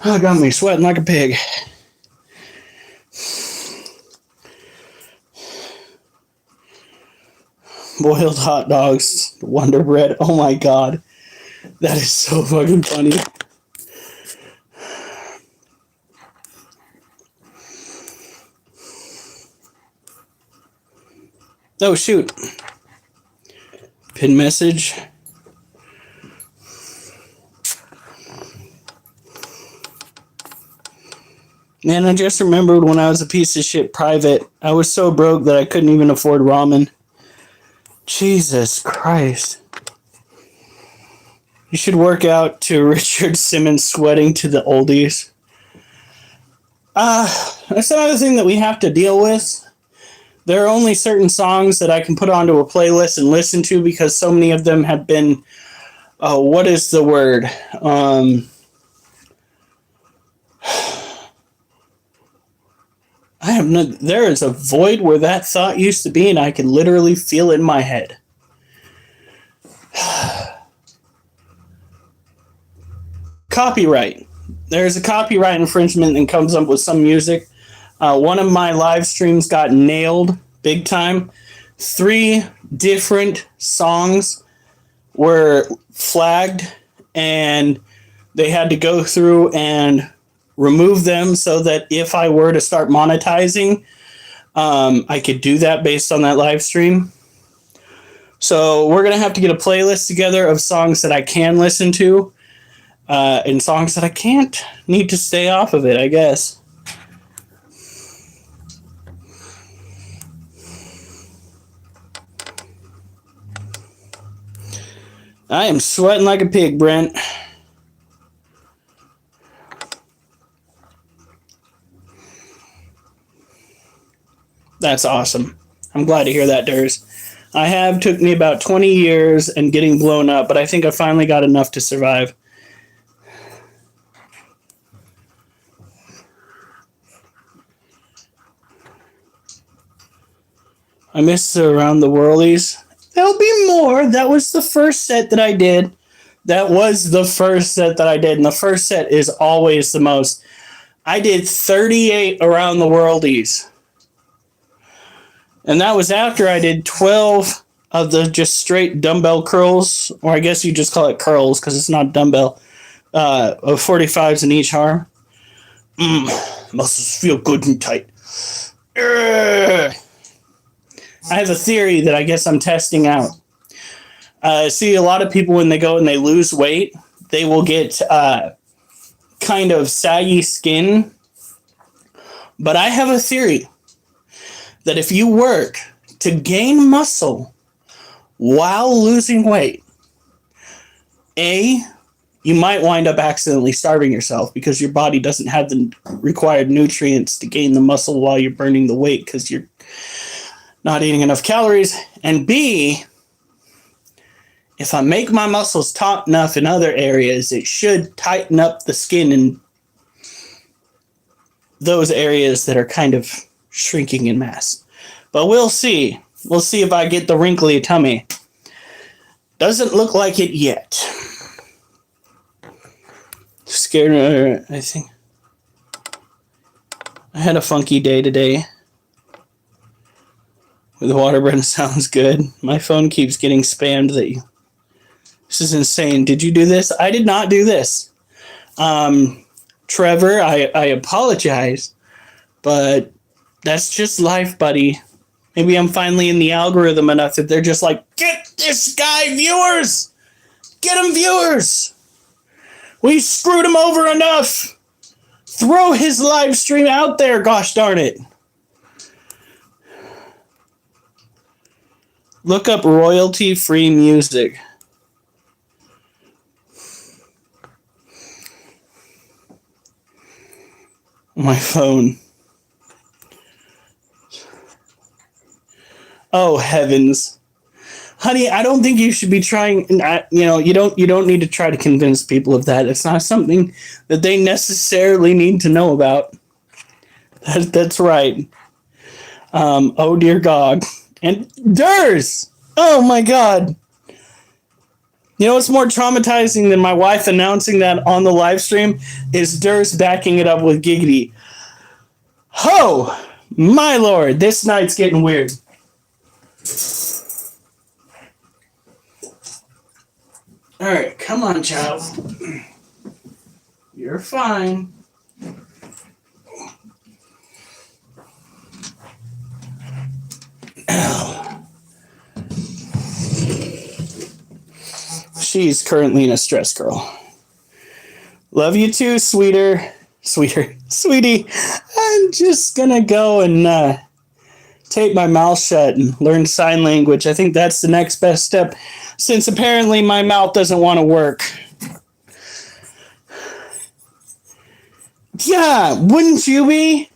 Oh, got me sweating like a pig. Boiled hot dogs, Wonder Bread. Oh my god. That is so fucking funny. Oh, shoot. Pin message. Man, I just remembered when I was a piece of shit private, I was so broke that I couldn't even afford ramen. Jesus Christ. You should work out to Richard Simmons sweating to the oldies. That's another thing that we have to deal with. There are only certain songs that I can put onto a playlist and listen to because so many of them have been, what is the word? There is a void where that thought used to be and I can literally feel it in my head. Copyright. There's a copyright infringement that comes up with some music. One of my live streams got nailed big time. 3 different songs were flagged and they had to go through and remove them so that if I were to start monetizing, I could do that based on that live stream. So we're going to have to get a playlist together of songs that I can listen to and songs that I can't. Need to stay off of it, I guess. I am sweating like a pig, Brent. That's awesome. I'm glad to hear that, Durs. Took me about 20 years and getting blown up, but I think I finally got enough to survive. I miss Around the Worldies. There'll be more. That was the first set that I did. And the first set is always the most. I did 38 Around the Worldies. And that was after I did 12 of the just straight dumbbell curls, or I guess you just call it curls because it's not dumbbell, of 45s in each arm. Muscles feel good and tight. I have a theory that I guess I'm testing out. See, a lot of people, when they go and they lose weight, they will get kind of saggy skin. But I have a theory that if you work to gain muscle while losing weight, you might wind up accidentally starving yourself because your body doesn't have the required nutrients to gain the muscle while you're burning the weight because you're not eating enough calories. And B, if I make my muscles taut enough in other areas, it should tighten up the skin in those areas that are kind of shrinking in mass. But we'll see. We'll see if I get the wrinkly tummy. Doesn't look like it yet. Scared, I think. I had a funky day today. With Waterburn sounds good. My phone keeps getting spammed. This is insane. Did you do this? I did not do this. Trevor, I apologize, but that's just life, buddy. Maybe I'm finally in the algorithm enough that they're just like, get this guy viewers! Get him viewers! We screwed him over enough! Throw his live stream out there, gosh darn it. Look up royalty-free music. My phone. Oh heavens, honey! I don't think you should be trying. You don't need to try to convince people of that. It's not something that they necessarily need to know about. That's right. Oh dear God, and Durs. Oh my God. You know what's more traumatizing than my wife announcing that on the live stream is Durs backing it up with giggity. Oh my Lord, this night's getting weird. All right, come on, child. You're fine. Ow. She's currently in a stress girl. Love you too, sweetie. I'm just gonna go and tape my mouth shut and learn sign language. I think that's the next best step, since apparently my mouth doesn't want to work. Yeah, wouldn't you be?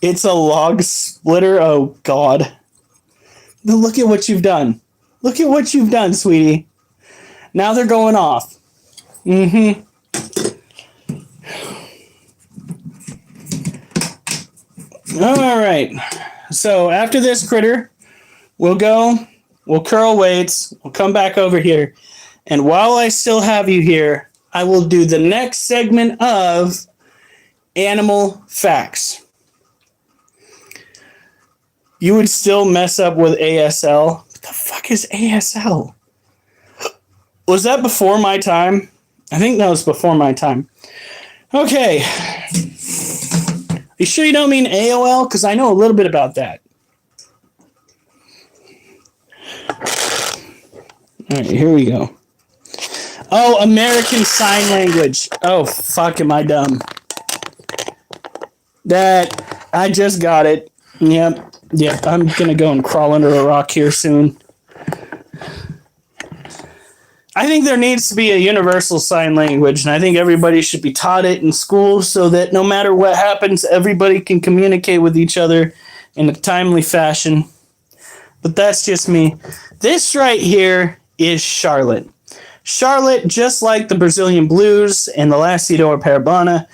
It's a log splitter. Oh God. Look at what you've done. Look at what you've done, sweetie. Now they're going off. Mm-hmm. All right. So after this critter, we'll curl weights, we'll come back over here. And while I still have you here, I will do the next segment of animal facts. You would still mess up with ASL. What the fuck is ASL? Was that before my time? I think that was before my time. Okay. You sure you don't mean AOL? Because I know a little bit about that. All right, here we go. Oh, American Sign Language. Oh, fuck, am I dumb? I just got it. Yep, I'm going to go and crawl under a rock here soon. I think there needs to be a universal sign language, and I think everybody should be taught it in school so that no matter what happens, everybody can communicate with each other in a timely fashion. But that's just me. This right here is Charlotte. Charlotte, just like the Brazilian blues and the Lacidor parabana,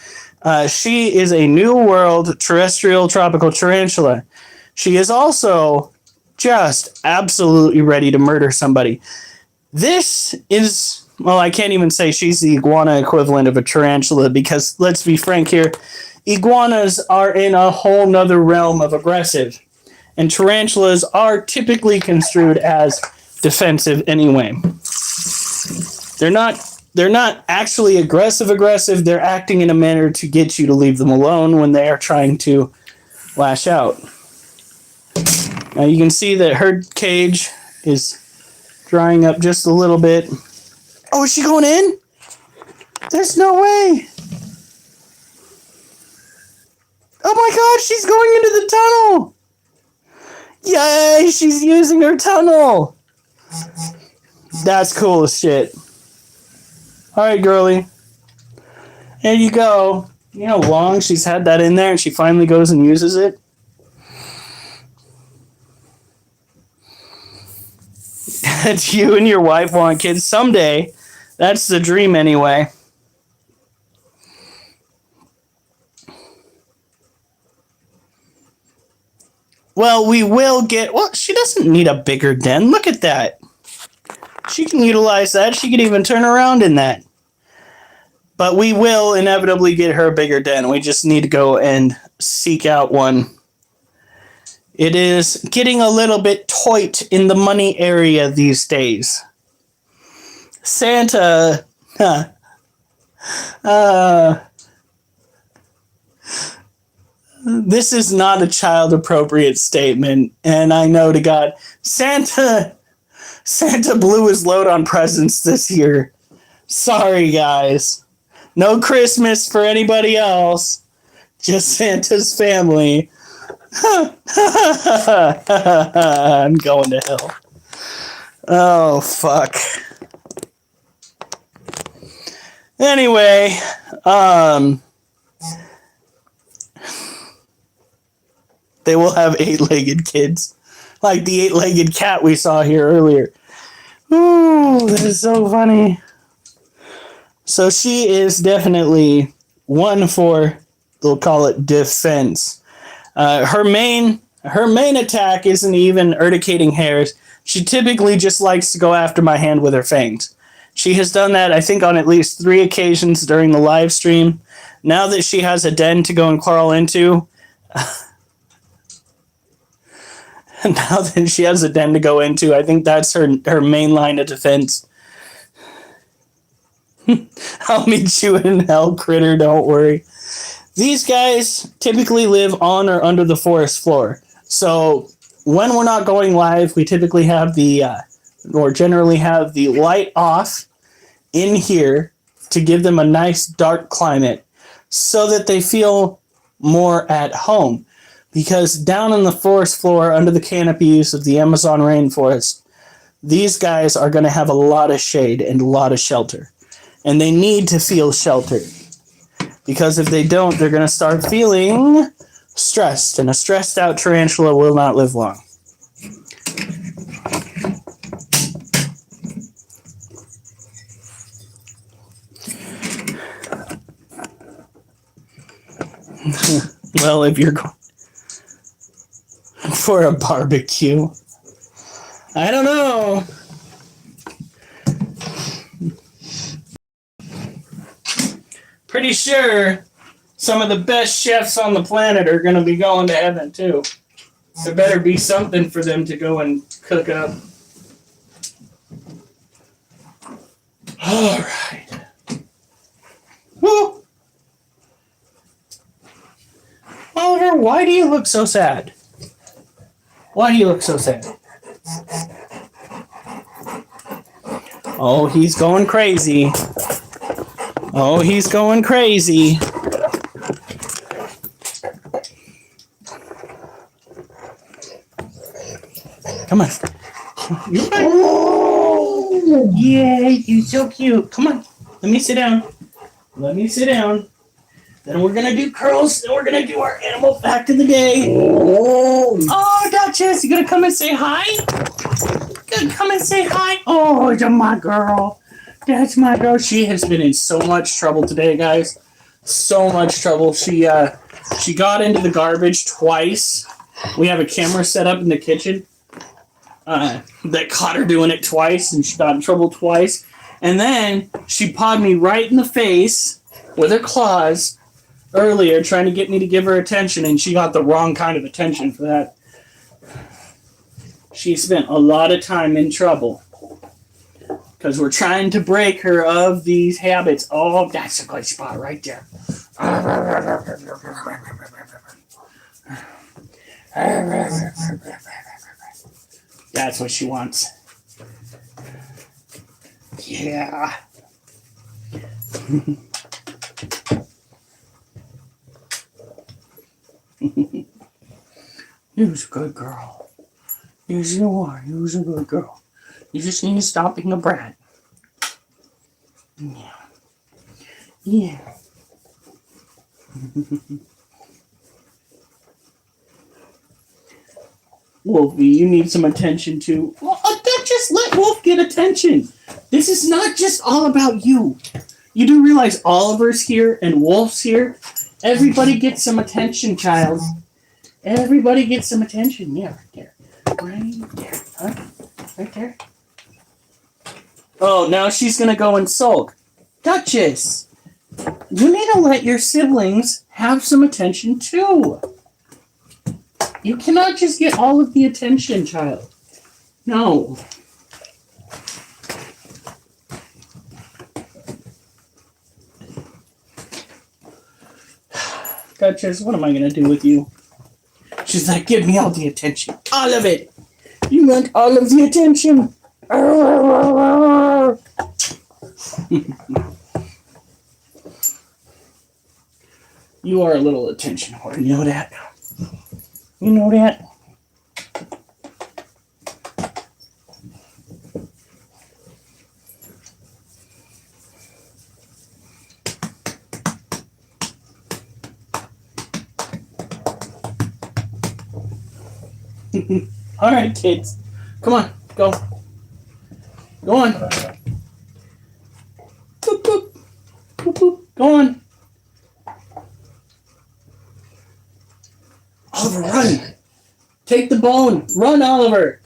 she is a New World terrestrial tropical tarantula. She is also just absolutely ready to murder somebody. This is, well, I can't even say she's the iguana equivalent of a tarantula because, let's be frank here, iguanas are in a whole nother realm of aggressive. And tarantulas are typically construed as defensive anyway. They're not actually aggressive. They're acting in a manner to get you to leave them alone when they are trying to lash out. Now you can see that her cage is drying up just a little bit. Oh, is she going in? There's no way. Oh my God, she's going into the tunnel. Yay, she's using her tunnel. That's cool as shit. All right, girly. There you go. You know how long she's had that in there and she finally goes and uses it? That you and your wife want kids someday. That's the dream anyway. Well, we will get... Well, she doesn't need a bigger den. Look at that. She can utilize that. She can even turn around in that. But we will inevitably get her a bigger den. We just need to go and seek out one. It is getting a little bit tight in the money area these days. Santa... This is not a child-appropriate statement, and I know to God, Santa blew his load on presents this year. Sorry, guys. No Christmas for anybody else. Just Santa's family. I'm going to hell. Oh, fuck. Anyway, they will have 8-legged kids. Like the 8-legged cat we saw here earlier. Ooh, that is so funny. So she is definitely one for, they'll call it defense. Her main attack isn't even urticating hairs. She typically just likes to go after my hand with her fangs. She has done that, I think, on at least 3 occasions during the live stream. Now that she has a den to go and crawl into... Now that she has a den to go into, I think that's her main line of defense. I'll meet you in hell, critter, don't worry. These guys typically live on or under the forest floor. So when we're not going live, we typically have generally have the light off in here to give them a nice dark climate so that they feel more at home. Because down on the forest floor, under the canopies of the Amazon rainforest, these guys are going to have a lot of shade and a lot of shelter. And they need to feel sheltered. Because if they don't, they're going to start feeling stressed. And a stressed out tarantula will not live long. Well, if you're going for a barbecue, I don't know. Pretty sure some of the best chefs on the planet are going to be going to heaven too. There better be something for them to go and cook up. All right. Woo! Oliver, why do you look so sad? Why do you look so sad? Oh, he's going crazy. Oh, he's going crazy. Come on. You're right. Yeah, you're so cute. Come on. Let me sit down. Let me sit down. Then we're going to do curls. Then we're going to do our animal fact of the day. Oh, Duchess, you going to come and say hi? Gonna come and say hi? Oh, you're my girl. That's my girl. She has been in so much trouble today, guys. So much trouble. She got into the garbage twice. We have a camera set up in the kitchen that caught her doing it twice, and she got in trouble twice. And then she pawed me right in the face with her claws earlier, trying to get me to give her attention, and she got the wrong kind of attention for that. She spent a lot of time in trouble because we're trying to break her of these habits. Oh, that's a good spot right there. That's what she wants. Yeah. You're a good girl. Yes, you are. You're a good girl. You just need to stop being a brat. Yeah. Yeah. Wolfie, you need some attention too. Well, just let Wolf get attention. This is not just all about you. You do realize Oliver's here and Wolf's here? Everybody gets some attention, child. Everybody gets some attention. Yeah, right there. Right there. Huh? Right there. Oh, now she's going to go and sulk. Duchess, you need to let your siblings have some attention too. You cannot just get all of the attention, child. No. Duchess, what am I going to do with you? She's like, give me all the attention. All of it. You want all of the attention. You are a little attention whore. You know that? You know that? All right, kids. Come on. Go. Go on. Boop, boop. Boop, boop. Go on. Oliver, run. Take the bone. Run, Oliver.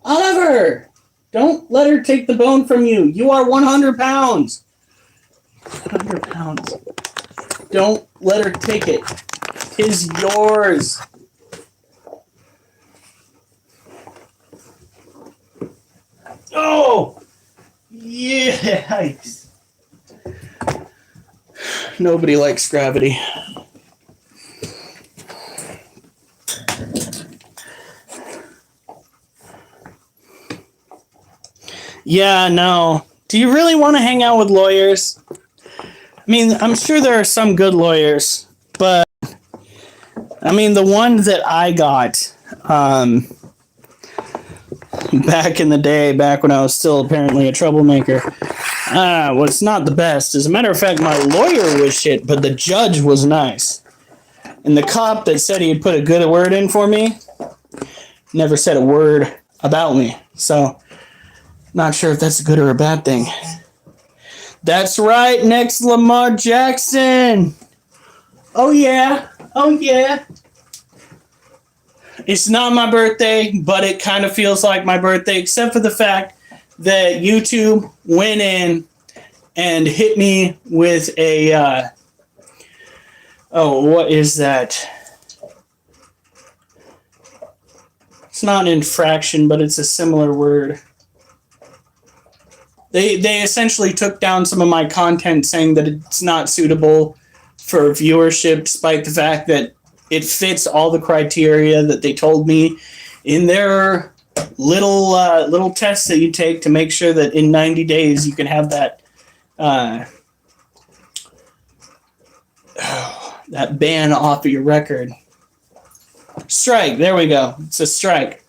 Oliver! Don't let her take the bone from you. You are 100 pounds. 100 pounds. Don't let her take it. Tis yours. Oh! Yikes. Nobody likes gravity. Yeah, no. Do you really want to hang out with lawyers? I mean, I'm sure there are some good lawyers, but I mean, the one that I got back in the day, back when I was still apparently a troublemaker, was not the best. As a matter of fact, my lawyer was shit, but the judge was nice. And the cop that said he'd put a good word in for me never said a word about me. So, not sure if that's a good or a bad thing. That's right, next Lamar Jackson. Oh yeah, oh yeah. It's not my birthday, but it kind of feels like my birthday, except for the fact that YouTube went in and hit me with a, what is that? It's not an infraction, but it's a similar word. They essentially took down some of my content saying that it's not suitable for viewership, despite the fact that it fits all the criteria that they told me in their little tests that you take to make sure that in 90 days you can have that that ban off of your record. Strike. There we go. It's a strike.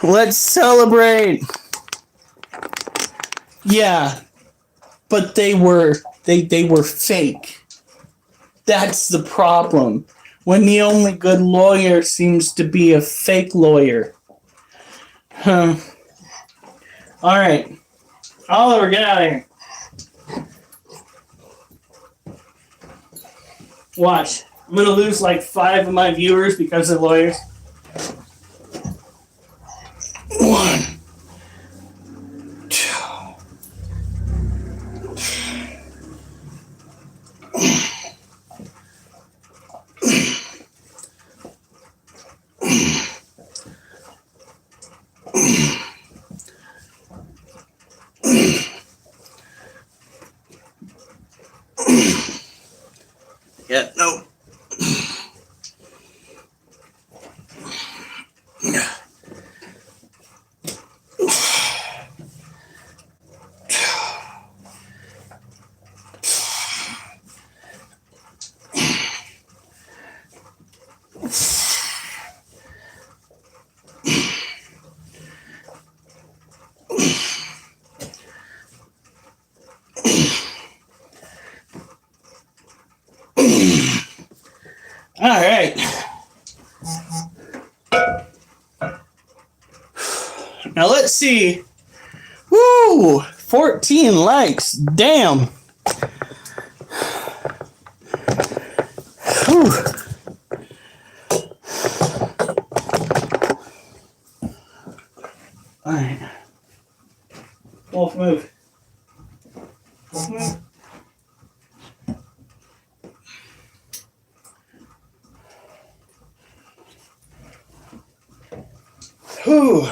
Let's celebrate. Yeah, but they were fake. That's the problem. When the only good lawyer seems to be a fake lawyer. All right, Oliver, get out of here. Watch. I'm gonna lose like 5 of my viewers because of lawyers. 1, 2. Yeah, no. All right. Now let's see. Woo! 14 likes. Damn. Whew. All right. Wolf, move. Wolf, move. Whew.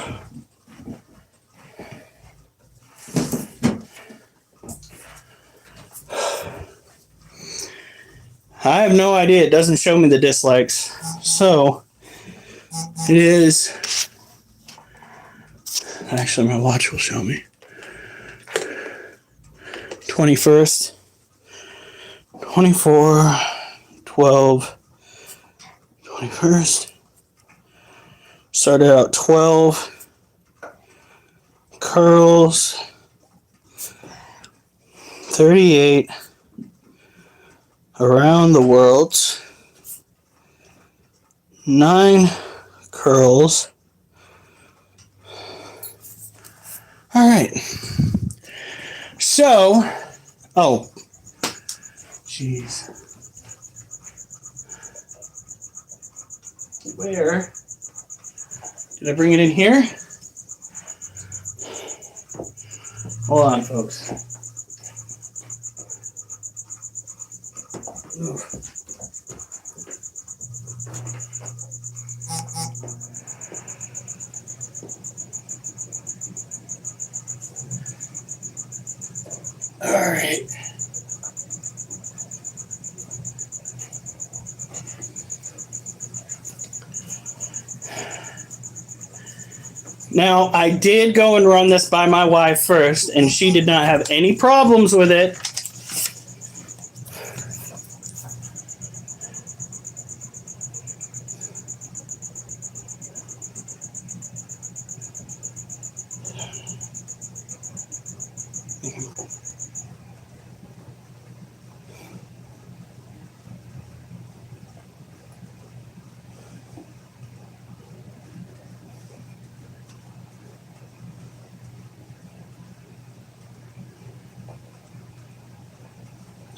I have no idea. It doesn't show me the dislikes. So, it is... Actually, my watch will show me. 21st. 24. 12. 21st. Started out 12. Curls. 38. Around the world. 9 curls. All right. So, oh, jeez. Where did I bring it in here? Hold on, folks. Ooh. All right. Now, I did go and run this by my wife first, and she did not have any problems with it.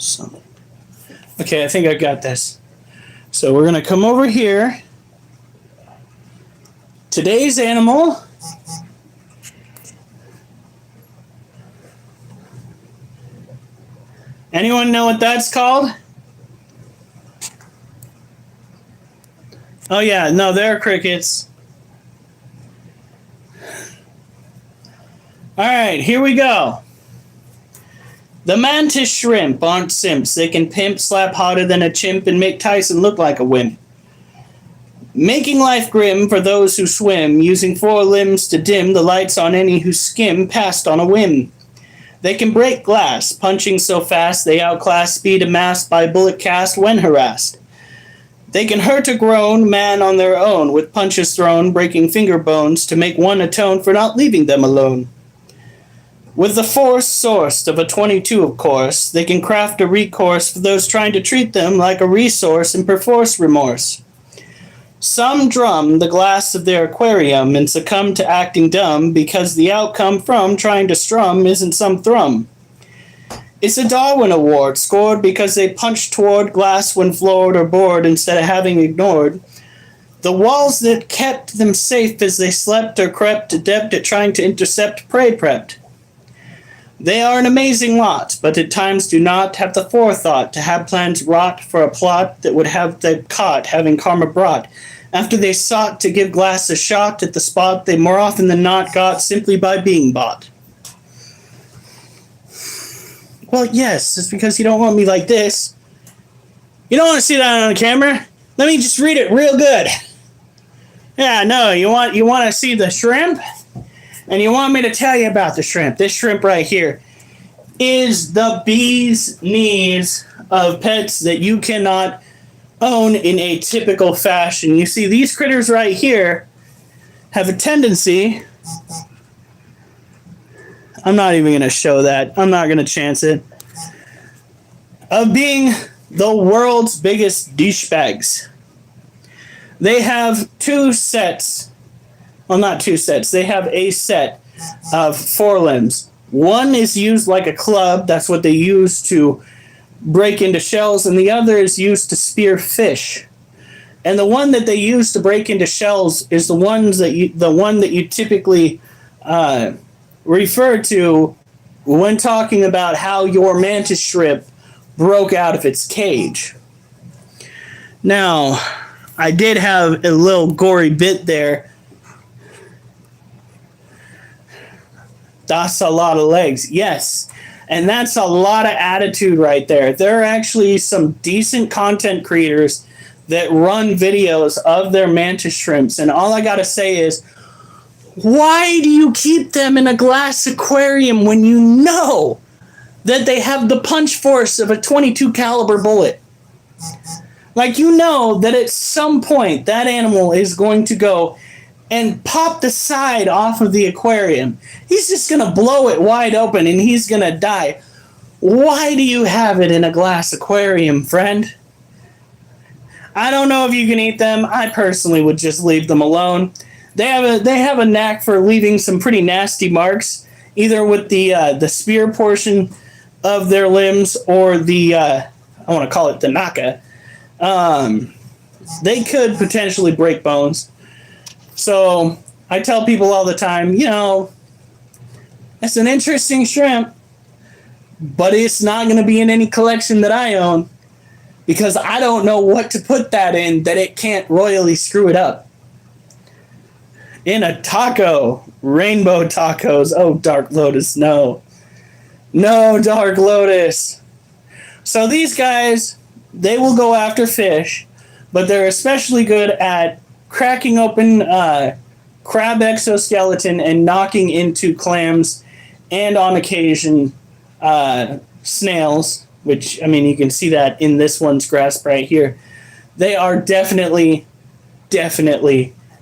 So, okay, I think I got this. So we're going to come over here. Today's animal. Anyone know what that's called? Oh yeah, no, they're crickets. All right, here we go. The mantis shrimp aren't simps. They can pimp, slap harder than a chimp, and make Tyson look like a wimp. Making life grim for those who swim, using 4 limbs to dim the lights on any who skim past on a whim. They can break glass, punching so fast they outclass speed amassed by bullet cast when harassed. They can hurt a grown man on their own, with punches thrown, breaking finger bones, to make one atone for not leaving them alone. With the force sourced of a 22, of course, they can craft a recourse for those trying to treat them like a resource and perforce remorse. Some drum the glass of their aquarium and succumb to acting dumb because the outcome from trying to strum isn't some thrum. It's a Darwin Award scored because they punched toward glass when floored or bored instead of having ignored the walls that kept them safe as they slept or crept, adept at trying to intercept prey prepped. They are an amazing lot, but at times do not have the forethought to have plans wrought for a plot that would have them caught having karma brought. After they sought to give glass a shot at the spot they more often than not got simply by being bought. Well, yes, it's because you don't want me like this. You don't want to see that on camera? Let me just read it real good. Yeah, no, you want to see the shrimp? And you want me to tell you about the shrimp. This shrimp right here is the bee's knees of pets that you cannot own in a typical fashion. You see, these critters right here have a tendency... I'm not even going to show that. I'm not going to chance it. Of being the world's biggest douchebags. They have two sets. Well, not two sets. They have a set of forelimbs. One is used like a club. That's what they use to break into shells. And the other is used to spear fish. And the one that they use to break into shells is the one that you typically refer to when talking about how your mantis shrimp broke out of its cage. Now, I did have a little gory bit there. That's a lot of legs. Yes. And that's a lot of attitude right there. There are actually some decent content creators that run videos of their mantis shrimps. And all I got to say is, why do you keep them in a glass aquarium when you know that they have the punch force of a 22 caliber bullet? Like, you know that at some point that animal is going to go and pop the side off of the aquarium. He's just going to blow it wide open and he's going to die. Why do you have it in a glass aquarium, friend? I don't know if you can eat them. I personally would just leave them alone. They have a knack for leaving some pretty nasty marks, either with the spear portion of their limbs or the I want to call it the naka. They could potentially break bones. So I tell people all the time, you know, that's an interesting shrimp, but it's not going to be in any collection that I own because I don't know what to put that in that it can't royally screw it up. In a taco, rainbow tacos. Oh, Dark Lotus, no. No, Dark Lotus. So these guys, they will go after fish, but they're especially good at cracking open crab exoskeleton and knocking into clams and on occasion snails, which, I mean, you can see that in this one's grasp right here. They are definitely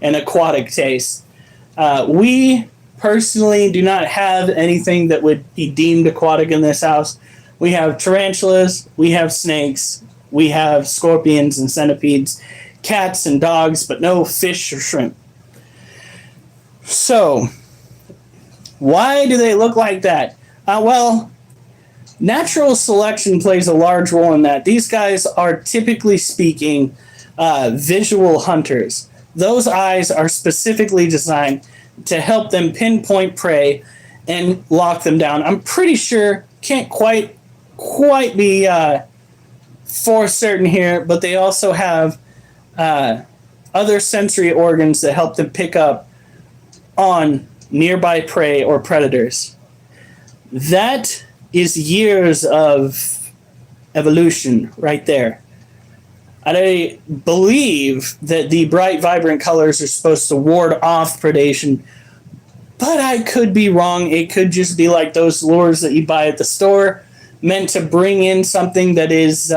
an aquatic taste. We personally do not have anything that would be deemed aquatic in this house. We have tarantulas, we have snakes, we have scorpions and centipedes, cats and dogs, but no fish or shrimp. So, why do they look like that? Well, natural selection plays a large role in that. These guys are, typically speaking, visual hunters. Those eyes are specifically designed to help them pinpoint prey and lock them down. I'm pretty sure, can't quite be for certain here, but they also have other sensory organs that help them pick up on nearby prey or predators. That is years of evolution right there. I believe that the bright, vibrant colors are supposed to ward off predation, but I could be wrong. It could just be like those lures that you buy at the store, meant to bring in something that is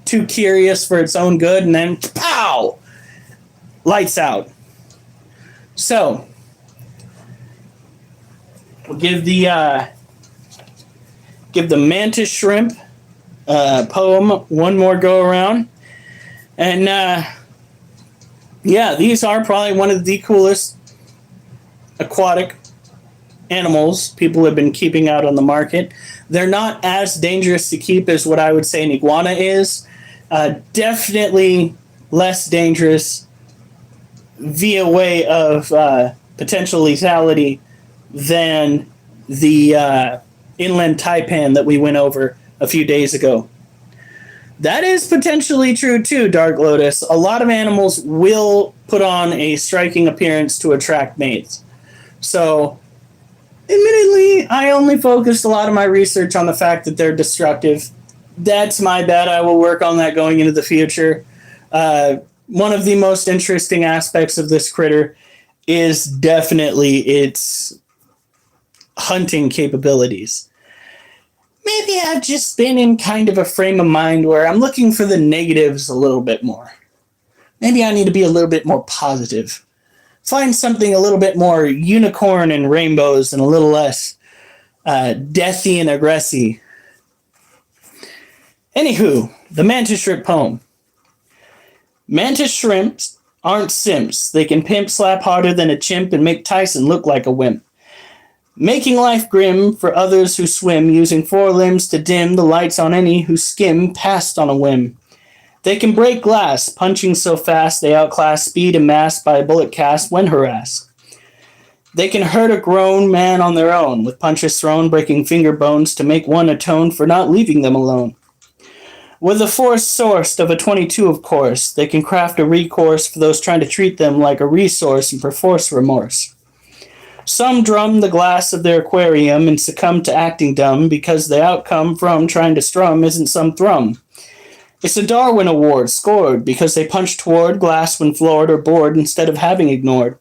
too curious for its own good, and then pow! Lights out. So, we'll give the give the mantis shrimp poem one more go around. And yeah, these are probably one of the coolest aquatic animals people have been keeping out on the market. They're not as dangerous to keep as what I would say an iguana is. Definitely less dangerous via way of potential lethality than the inland taipan that we went over a few days ago. That is potentially true too, Dark Lotus. A lot of animals will put on a striking appearance to attract mates. So, admittedly, I only focused a lot of my research on the fact that they're destructive. That's my bad. I will work on that going into the future. One of the most interesting aspects of this critter is definitely its hunting capabilities. Maybe I've just been in kind of a frame of mind where I'm looking for the negatives a little bit more. Maybe I need to be a little bit more positive. Find something a little bit more unicorn and rainbows and a little less deathy and aggressive. Anywho, the mantis shrimp poem. Mantis shrimps aren't simps. They can pimp slap harder than a chimp and make Tyson look like a wimp. Making life grim for others who swim, using forelimbs to dim the lights on any who skim past on a whim. They can break glass, punching so fast they outclass speed and mass by a bullet cast when harassed. They can hurt a grown man on their own, with punches thrown, breaking finger bones to make one atone for not leaving them alone. With the force sourced of a 22, of course, they can craft a recourse for those trying to treat them like a resource and perforce remorse. Some drum the glass of their aquarium and succumb to acting dumb because the outcome from trying to strum isn't some thrum. It's a Darwin Award scored because they punched toward glass when floored or bored instead of having ignored.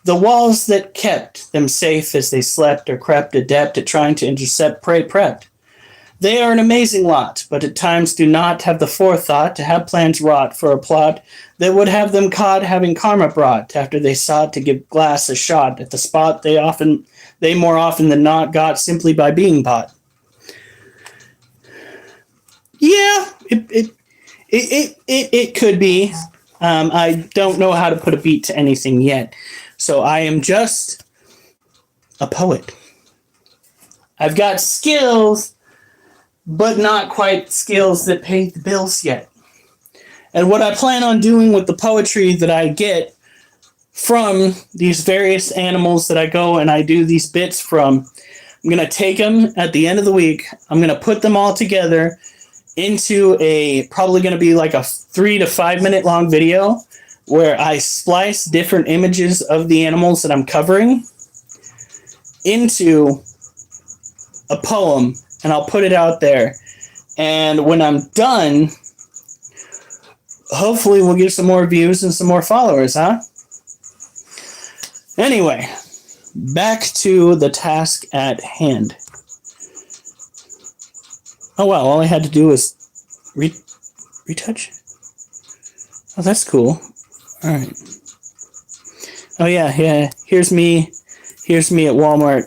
The walls that kept them safe as they slept or crept adept at trying to intercept prey prepped. They are an amazing lot, but at times do not have the forethought to have plans wrought for a plot that would have them caught having karma brought after they sought to give glass a shot at the spot they more often than not got simply by being bought. Yeah, it could be. I don't know how to put a beat to anything yet, so I am just a poet. I've got skills, but not quite skills that pay the bills yet. And what I plan on doing with the poetry that I get from these various animals that I go and I do these bits from, I'm going to take them at the end of the week. I'm going to put them all together into probably going to be like a 3 to 5 minute long video where I splice different images of the animals that I'm covering into a poem, and I'll put it out there. And when I'm done, hopefully we'll get some more views and some more followers, huh? Anyway, back to the task at hand. Oh wow, all I had to do was retouch? Oh, that's cool. Alright. Oh yeah, here's me at Walmart.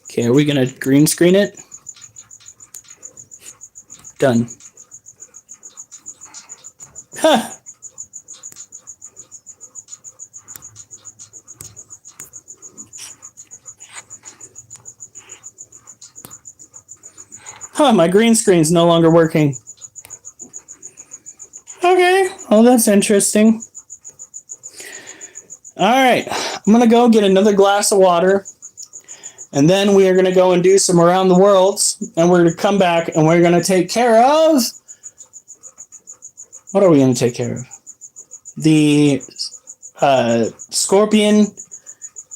Okay, are we gonna green screen it? Done. Huh. Huh, my green screen's no longer working. Okay, well that's interesting. Alright, I'm gonna go get another glass of water. And then we are going to go and do some around the worlds, and we're going to come back and we're going to take care of... What are we going to take care of? The scorpion,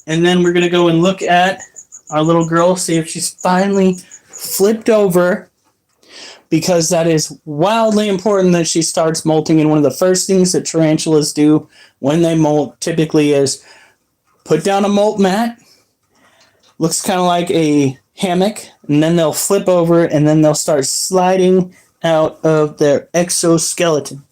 and then we're going to go and look at our little girl, see if she's finally flipped over, because that is wildly important that she starts molting, and one of the first things that tarantulas do when they molt typically is put down a molt mat. Looks kind of like a hammock, and then they'll flip over, and then they'll start sliding out of their exoskeleton.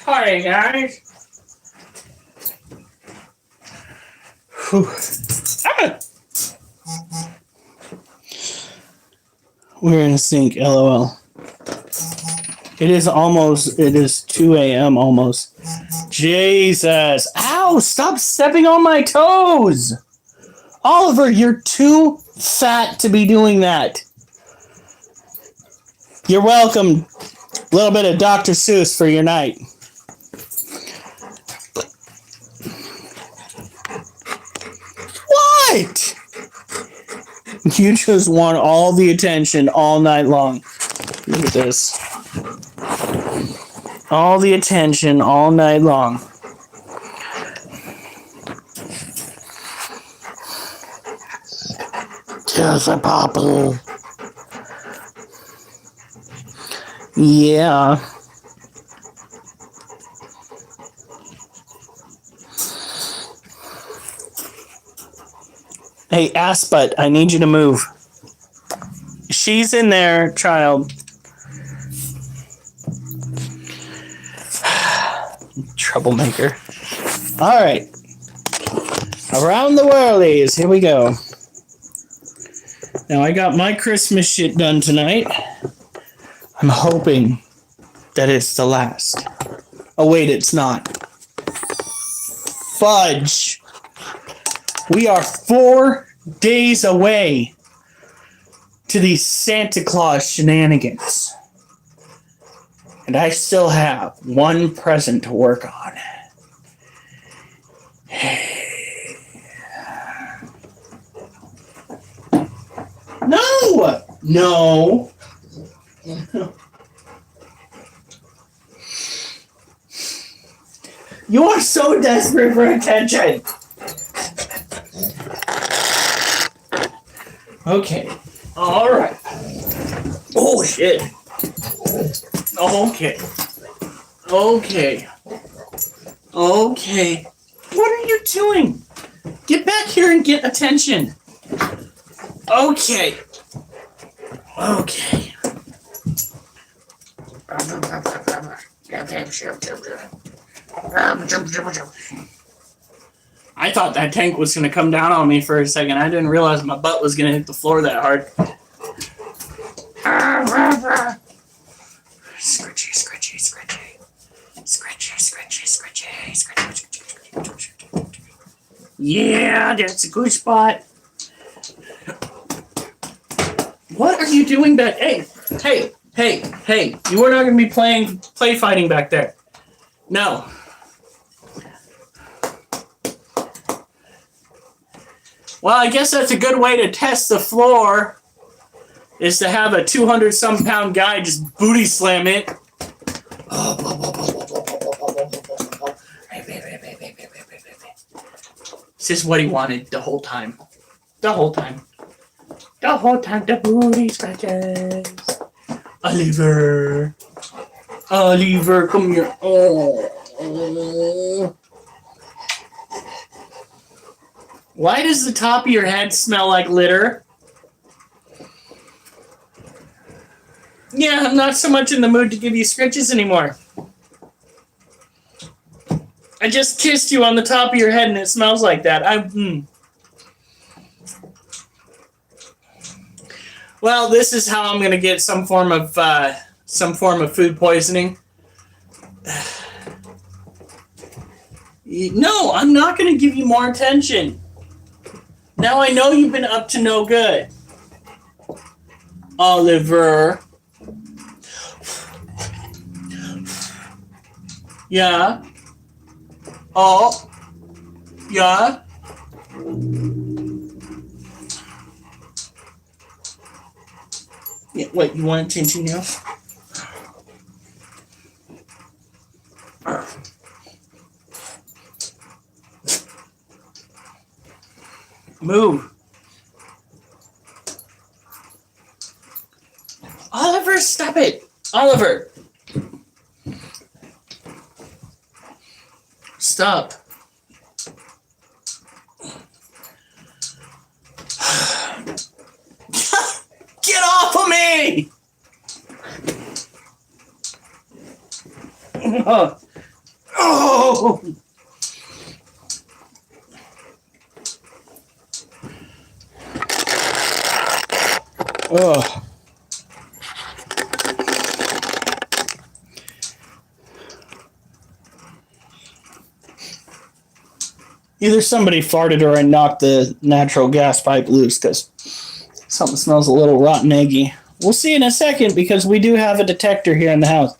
Sorry, guys. Whew. Ah! We're in sync, lol. It is 2 a.m. almost. Jesus. Ow, stop stepping on my toes. Oliver, you're too fat to be doing that. You're welcome. A little bit of Dr. Seuss for your night. What? You just want all the attention all night long. Look at this. All the attention all night long. Just a popple. Yeah. Hey, ass butt, I need you to move. She's in there, child. Troublemaker. All right. Around the worldies. Here we go. Now, I got my Christmas shit done tonight. I'm hoping that it's the last. Oh, wait, it's not. Fudge. We are 4 days away to these Santa Claus shenanigans. And I still have one present to work on. No! No! You are so desperate for attention! Okay. Alright. Oh, shit. Okay. Okay. Okay. What are you doing? Get back here and get attention. Okay. Okay. I thought that tank was going to come down on me for a second. I didn't realize my butt was going to hit the floor that hard. Scratchy, scratchy, scratchy. Scratchy, scratchy, scratchy, scratchy, scratchy. Yeah, that's a good spot. What are you doing back? Hey, hey, hey, hey. You are not going to be play fighting back there. No. Well, I guess that's a good way to test the floor, is to have a 200-some-pound guy just booty slam it. This is what he wanted the whole time. The whole time. The whole time, the booty scratches. Oliver. Oliver, come here. Oh. Why does the top of your head smell like litter? Yeah, I'm not so much in the mood to give you scratches anymore. I just kissed you on the top of your head and it smells like that. Well, this is how I'm going to get some form of food poisoning. No, I'm not going to give you more attention. Now I know you've been up to no good. Oliver. Yeah. Oh. Yeah. Yeah, what, you want attention now? Move. Oliver, stop it. Oliver. Stop. Get off of me! Oh. Oh. Either somebody farted or I knocked the natural gas pipe loose because something smells a little rotten eggy. We'll see in a second because we do have a detector here in the house.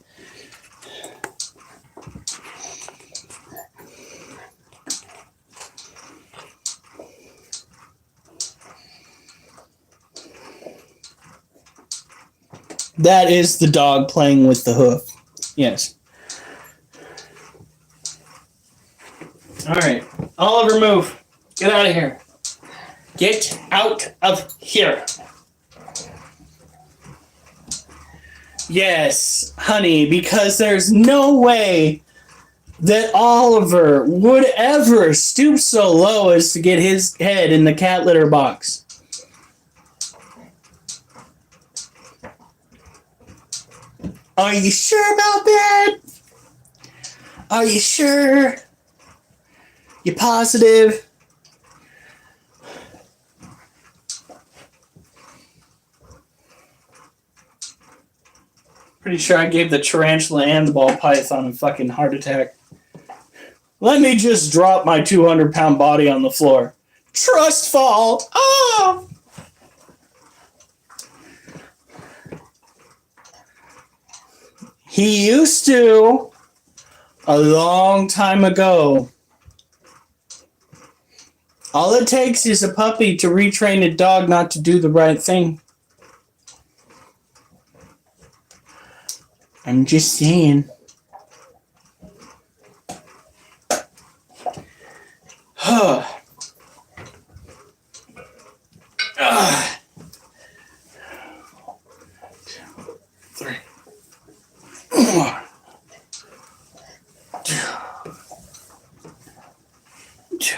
That is the dog playing with the hoof. Yes. All right. Oliver, move. Get out of here. Get out of here. Yes, honey, because there's no way that Oliver would ever stoop so low as to get his head in the cat litter box. Are you sure about that? Are you sure? You positive? Pretty sure I gave the tarantula and the ball python a fucking heart attack. Let me just drop my 200-pound body on the floor. Trust fall. Oh! He used to a long time ago. All it takes is a puppy to retrain a dog not to do the right thing. I'm just saying. Huh. 3. 1. 2. 2.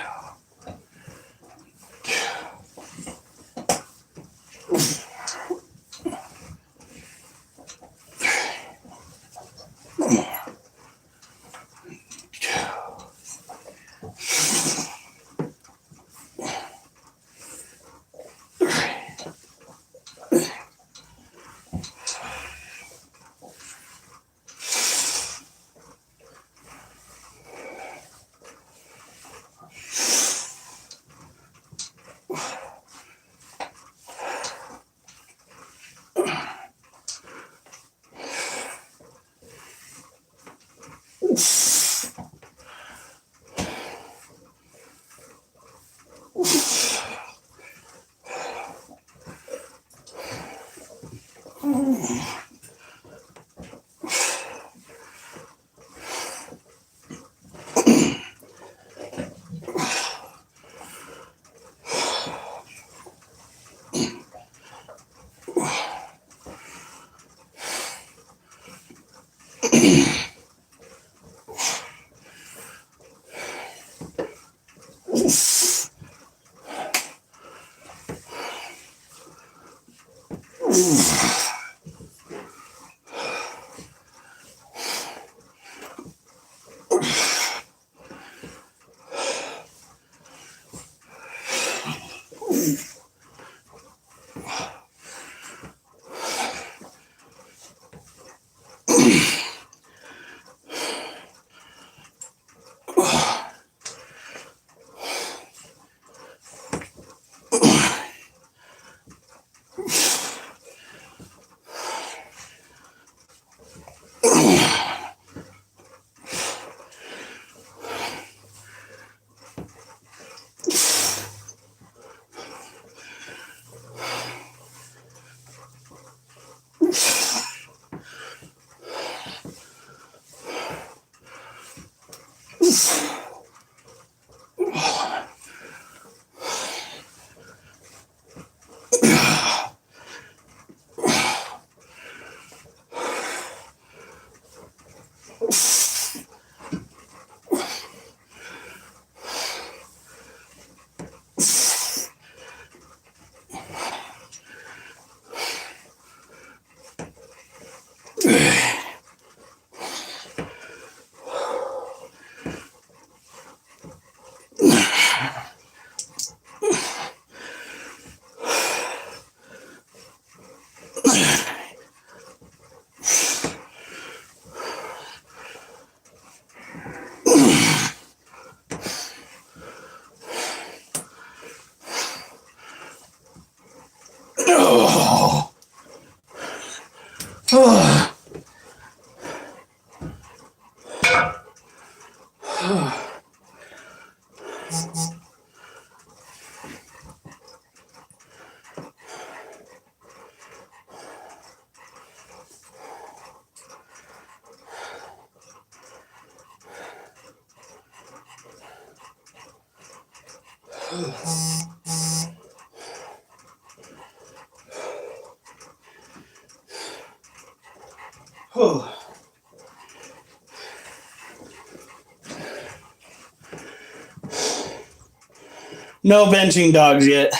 No benching dogs yet.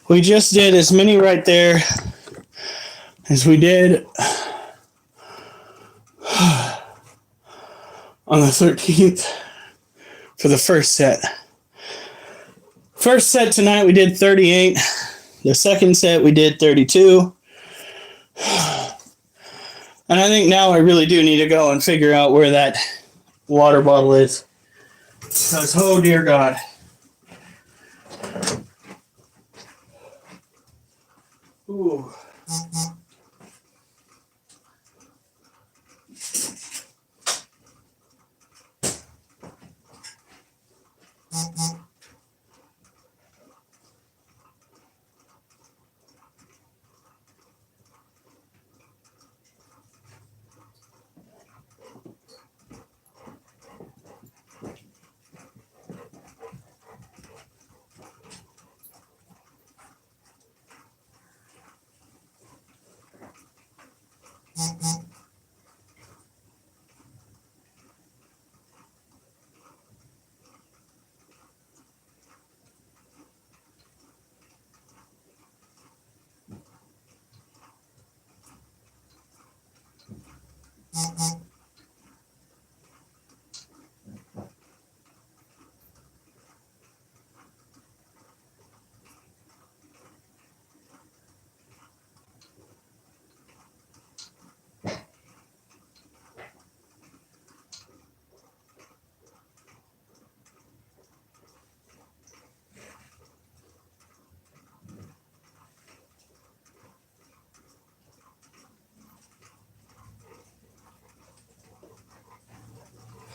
We just did as many right there as we did on the 13th for the first set. First set tonight we did 38. The second set we did 32. And I think now I really do need to go and figure out where that water bottle is. Because, oh dear God. Ooh.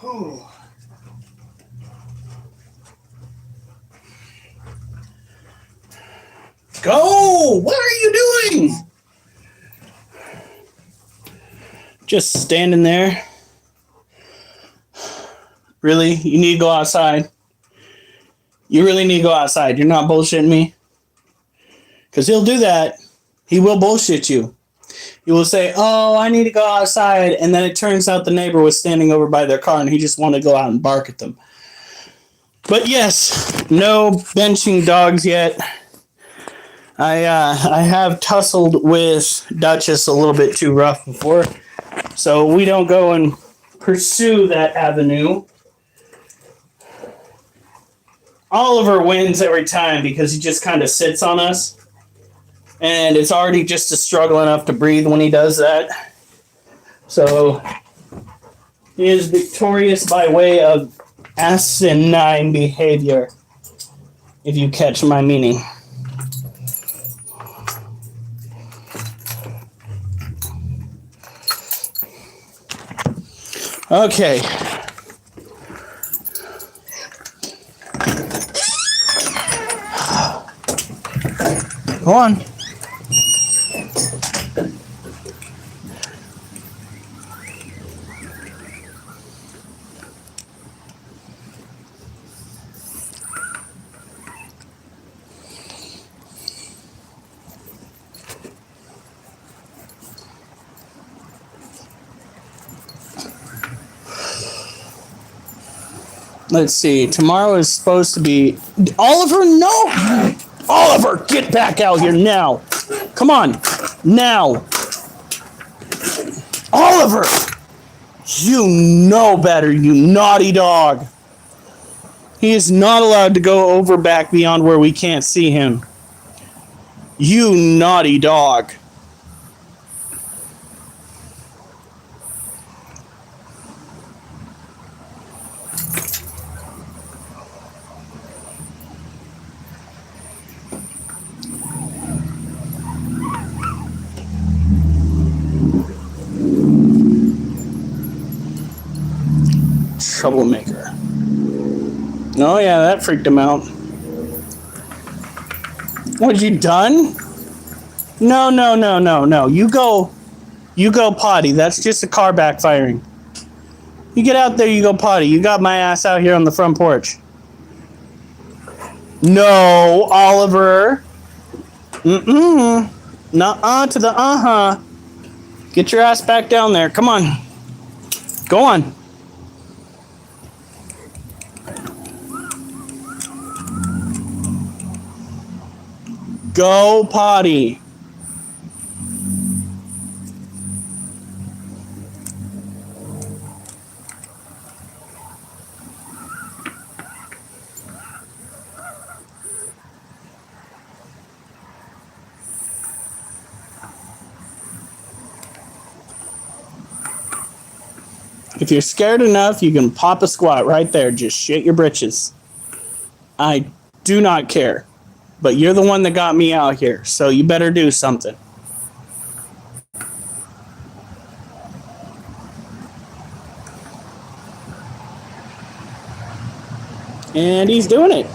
Oh. Go! What are you doing? Just standing there. Really? You need to go outside. You really need to go outside. You're not bullshitting me? Because he'll do that. He will bullshit you. He will say, oh, I need to go outside. And then it turns out the neighbor was standing over by their car and he just wanted to go out and bark at them. But yes, no benching dogs yet. I have tussled with Duchess a little bit too rough before. So we don't go and pursue that avenue. Oliver wins every time because he just kind of sits on us. And it's already just a struggle enough to breathe when he does that. So he is victorious by way of asinine behavior, if you catch my meaning. Okay. Go on. Let's see. Tomorrow is supposed to be... Oliver, no! Oliver, get back out here now. Come on. Now. Oliver! You know better, you naughty dog. He is not allowed to go over back beyond where we can't see him. You naughty dog. Troublemaker. Oh yeah, that freaked him out. What, you done? No. You go potty. That's just a car backfiring. You get out there, you go potty. You got my ass out here on the front porch. No, Oliver. Nuh-uh to the uh-huh. Get your ass back down there. Come on. Go on. Go potty. If you're scared enough, you can pop a squat right there. Just shit your britches. I do not care. But you're the one that got me out here, so you better do something. And he's doing it.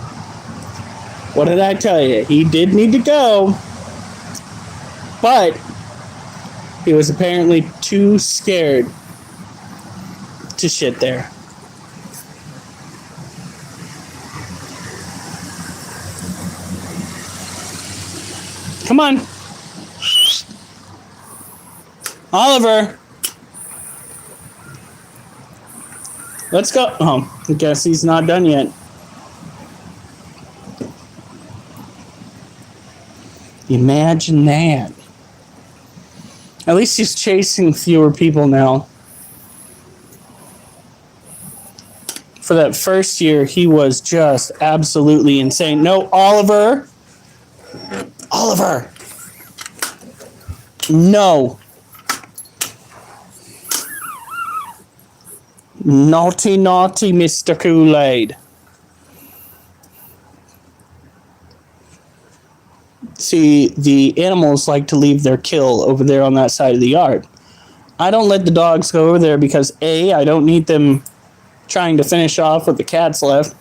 What did I tell you? He did need to go. But he was apparently too scared to shit there. Come on. Oliver. Let's go. Oh, I guess he's not done yet. Imagine that. At least he's chasing fewer people now. For that first year, he was just absolutely insane. No, Oliver. Oliver. No. Naughty, naughty Mr. Kool-Aid. See, the animals like to leave their kill over there on that side of the yard. I don't let the dogs go over there because A, I don't need them trying to finish off what the cats left,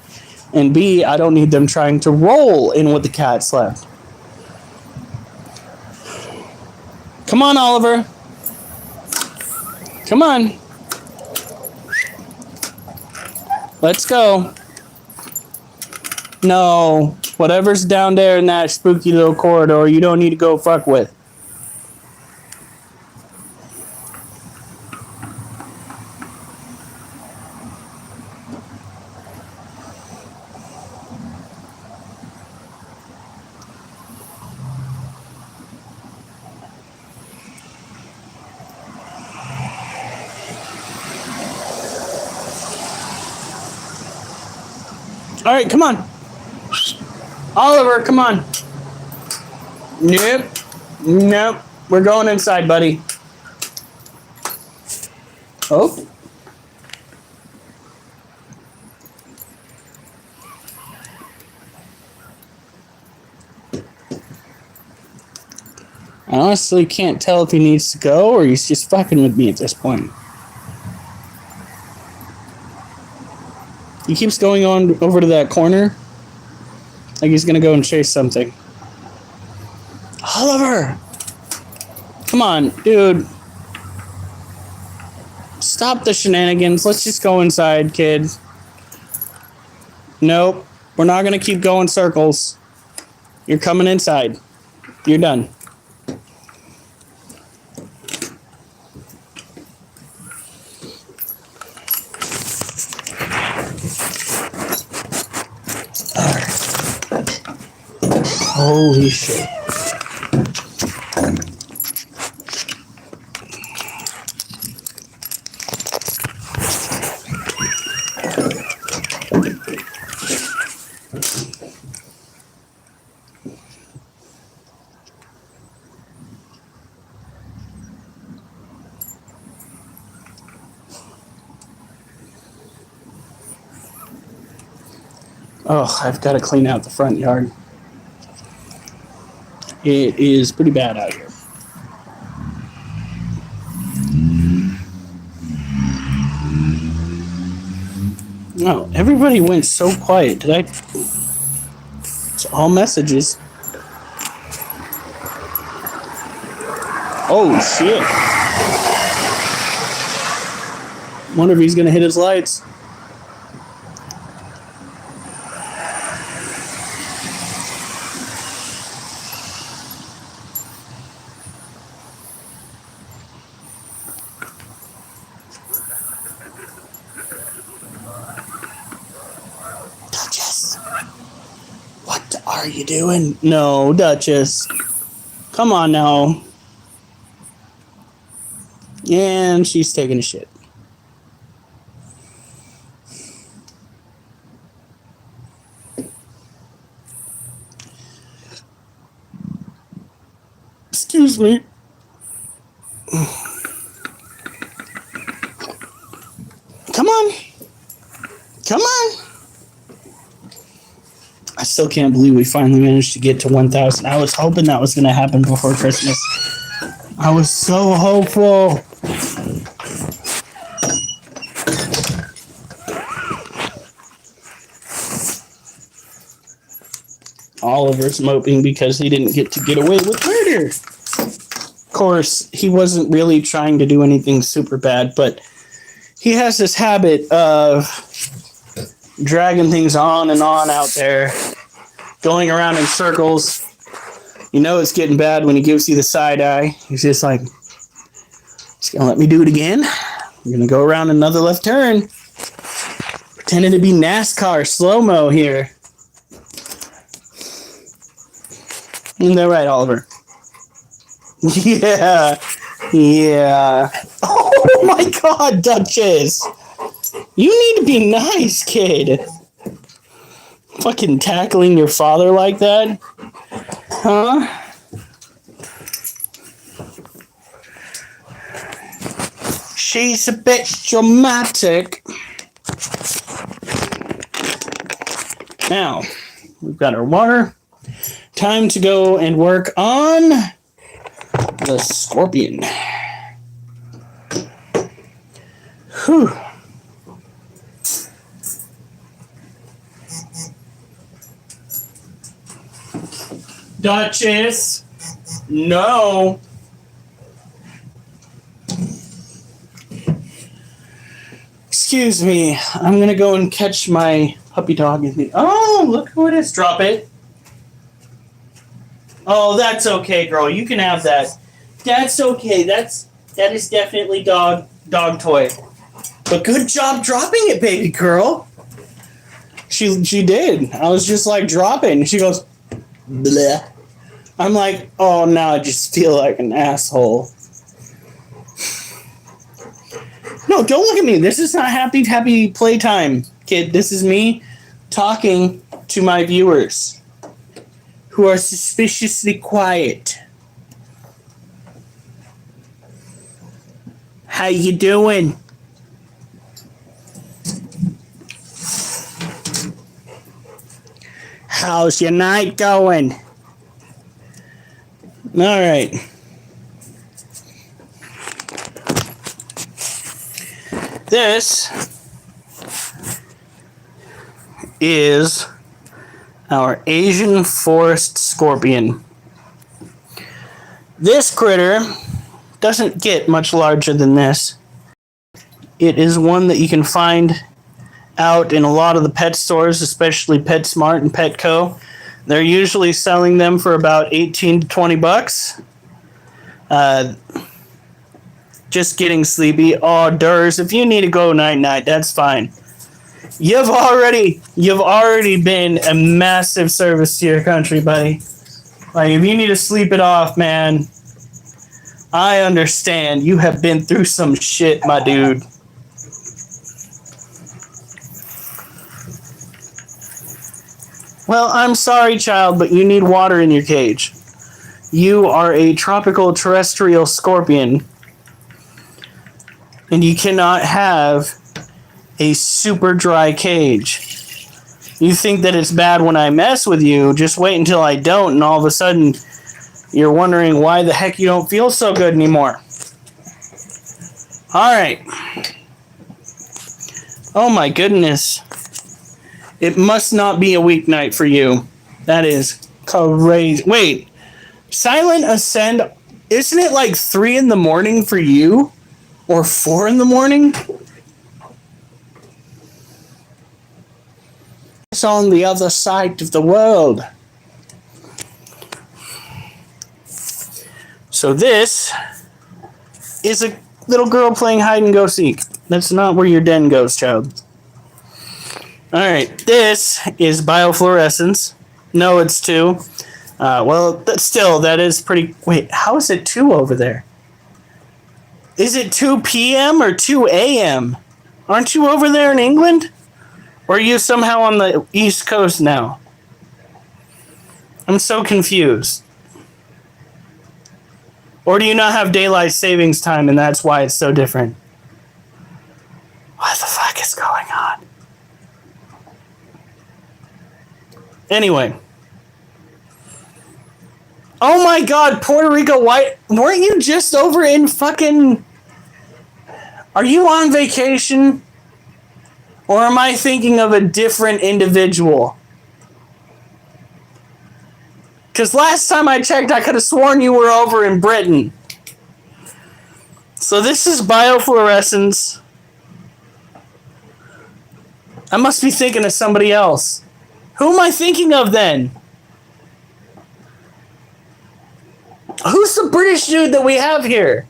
and B, I don't need them trying to roll in what the cats left. Come on, Oliver. Come on. Let's go. No. Whatever's down there in that spooky little corridor, you don't need to go fuck with. All right, come on. Oliver, come on. Nope. Nope. We're going inside, buddy. Oh. I honestly can't tell if he needs to go or he's just fucking with me at this point. He keeps going on over to that corner. Like he's gonna go and chase something. Oliver! Come on, dude. Stop the shenanigans. Let's just go inside, kid. Nope. We're not gonna keep going circles. You're coming inside. You're done. Holy shit. Oh, I've got to clean out the front yard. It is pretty bad out here. No, everybody went so quiet. Did I? It's all messages. Oh, shit. Wonder if he's going to hit his lights. Duchess. What are you doing? No, Duchess. Come on now. And she's taking a shit. Excuse me. still can't believe we finally managed to get to 1,000. I was hoping that was going to happen before Christmas. I was so hopeful. Oliver's moping because he didn't get to get away with murder. Of course, he wasn't really trying to do anything super bad, but he has this habit of dragging things on and on out there, going around in circles. You know it's getting bad when he gives you the side eye. He's just like, he's gonna let me do it again. I'm gonna go around another left turn. Pretending to be NASCAR slow-mo here. Isn't that right, Oliver? Yeah. Yeah. Oh my God, Duchess. You need to be nice, kid. Fucking tackling your father like that? Huh? She's a bit dramatic. Now, we've got our water. Time to go and work on the scorpion. Whew. Duchess, no. Excuse me. I'm gonna go and catch my puppy dog in the. Oh, look who it is! Drop it. Oh, that's okay, girl. You can have that. That's okay. That is definitely dog toy. But good job dropping it, baby girl. She did. I was just like dropping. She goes, bleh. I'm like, oh, now I just feel like an asshole. No, don't look at me. This is not happy playtime, kid. This is me talking to my viewers who are suspiciously quiet. How you doing? How's your night going? All right. This is our Asian forest scorpion. This critter doesn't get much larger than this. It is one that you can find out in a lot of the pet stores, especially PetSmart and Petco. They're usually selling them for about 18 to 20 bucks. Just getting sleepy. Oh, Durs, if you need to go night-night, that's fine. You've already been a massive service to your country, buddy. Like, if you need to sleep it off, man, I understand. You have been through some shit, my dude. Well, I'm sorry, child, but you need water in your cage. You are a tropical terrestrial scorpion, and you cannot have a super dry cage. You think that it's bad when I mess with you, just wait until I don't, and all of a sudden you're wondering why the heck you don't feel so good anymore. Alright. Oh my goodness. It must not be a weeknight for you. That is crazy. Wait. Silent Ascend, isn't it like 3 in the morning for you? Or 4 in the morning? It's on the other side of the world. So this is a little girl playing hide and go seek. That's not where your den goes, child. Alright, this is biofluorescence. No, it's 2. Well, that is pretty... Wait, how is it 2 over there? Is it 2 p.m. or 2 a.m.? Aren't you over there in England? Or are you somehow on the East Coast now? I'm so confused. Or do you not have daylight savings time and that's why it's so different? What the fuck is going on? Anyway. Oh my god, Puerto Rico White. Weren't you just over in fucking... Are you on vacation? Or am I thinking of a different individual? Because last time I checked, I could have sworn you were over in Britain. So this is biofluorescence. I must be thinking of somebody else. Who am I thinking of then? Who's the British dude that we have here?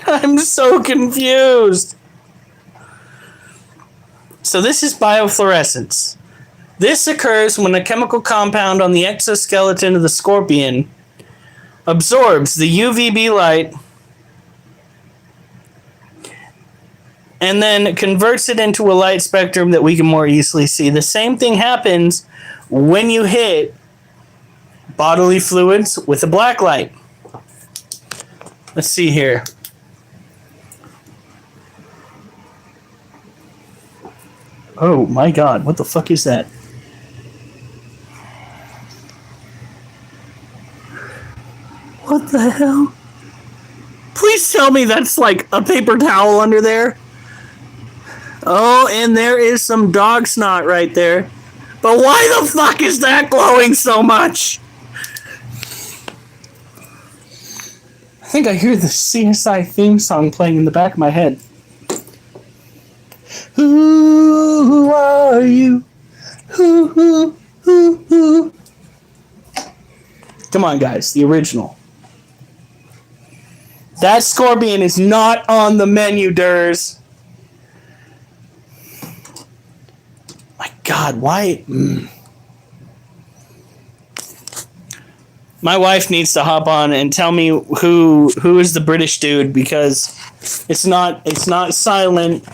I'm so confused. So this is biofluorescence. This occurs when a chemical compound on the exoskeleton of the scorpion absorbs the UVB light and then converts it into a light spectrum that we can more easily see. The same thing happens when you hit bodily fluids with a black light. Let's see here. Oh my god, what the fuck is that? What the hell? Please tell me that's like a paper towel under there. Oh, and there is some dog snot right there. But why the fuck is that glowing so much? I think I hear the CSI theme song playing in the back of my head. Who are you? Who? Come on, guys, the original. That scorpion is not on the menu, Durs. My God, why? My wife needs to hop on and tell me who is the British dude, because it's not silent.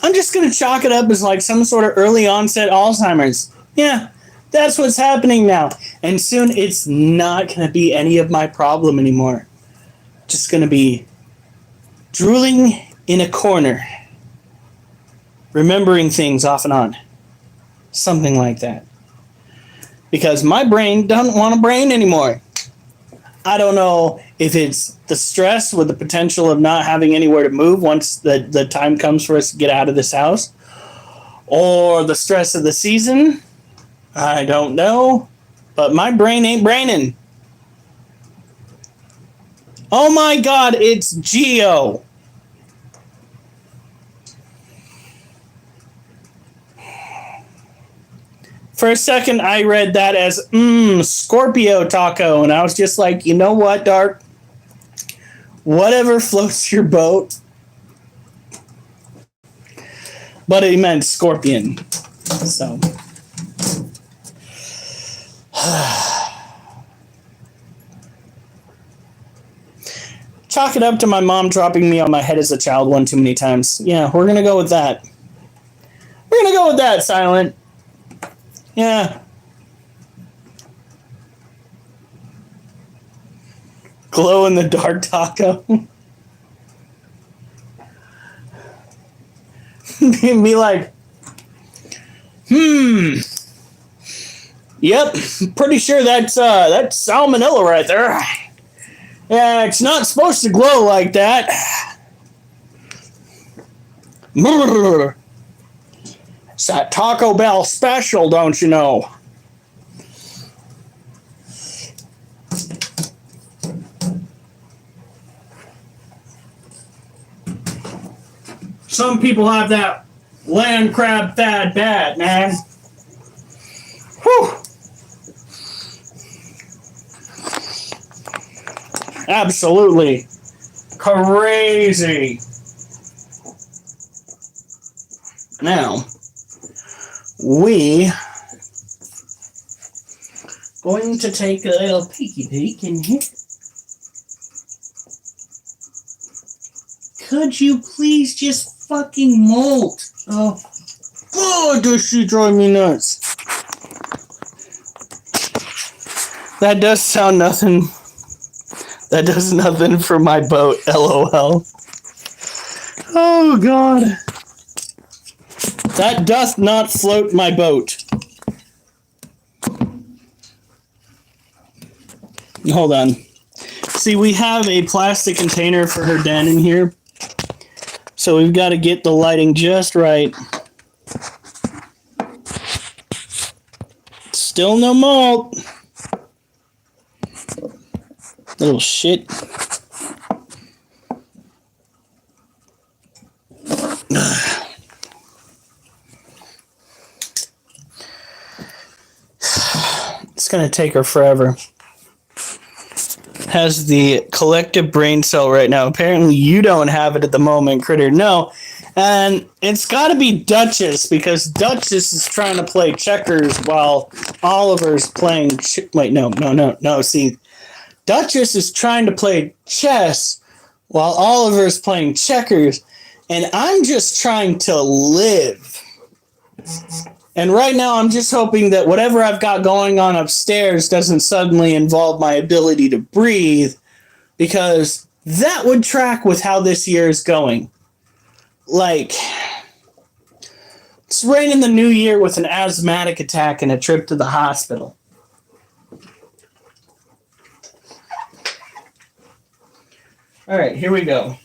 I'm just going to chalk it up as like some sort of early onset Alzheimer's. Yeah, that's what's happening now. And soon it's not going to be any of my problem anymore. Just going to be drooling in a corner, remembering things off and on. Something like that. Because my brain doesn't want a brain anymore. I don't know if it's the stress with the potential of not having anywhere to move once the time comes for us to get out of this house, or the stress of the season. I don't know, but my brain ain't braining. Oh my God, it's Geo. For a second, I read that as, Scorpio taco. And I was just like, you know what, Dark? Whatever floats your boat. But it meant scorpion. So. Chalk it up to my mom dropping me on my head as a child one too many times. Yeah, we're going to go with that. We're going to go with that, Silent. Yeah. Glow in the dark taco. Be like, yep, pretty sure that's salmonella right there. Yeah, it's not supposed to glow like that. It's that Taco Bell special, don't you know? Some people have that land crab fad bad, man. Whew. Absolutely crazy. Now, we going to take a little peeky peek in here. Could you please just fucking molt. Oh, God, does she drive me nuts. That does sound nothing. That does nothing for my boat, LOL. Oh, God. That doth not float my boat. Hold on. See, we have a plastic container for her den in here. So we've got to get the lighting just right. Still no malt. Little shit. It's going to take her forever. Has the collective brain cell right now. Apparently you don't have it at the moment, Critter. No. And it's got to be Duchess, because Duchess is trying to play checkers while Oliver's playing... Wait, no. See, Duchess is trying to play chess while Oliver's playing checkers, and I'm just trying to live. And right now I'm just hoping that whatever I've got going on upstairs doesn't suddenly involve my ability to breathe, because that would track with how this year is going. Like, it's raining the new year with an asthmatic attack and a trip to the hospital. All right, here we go.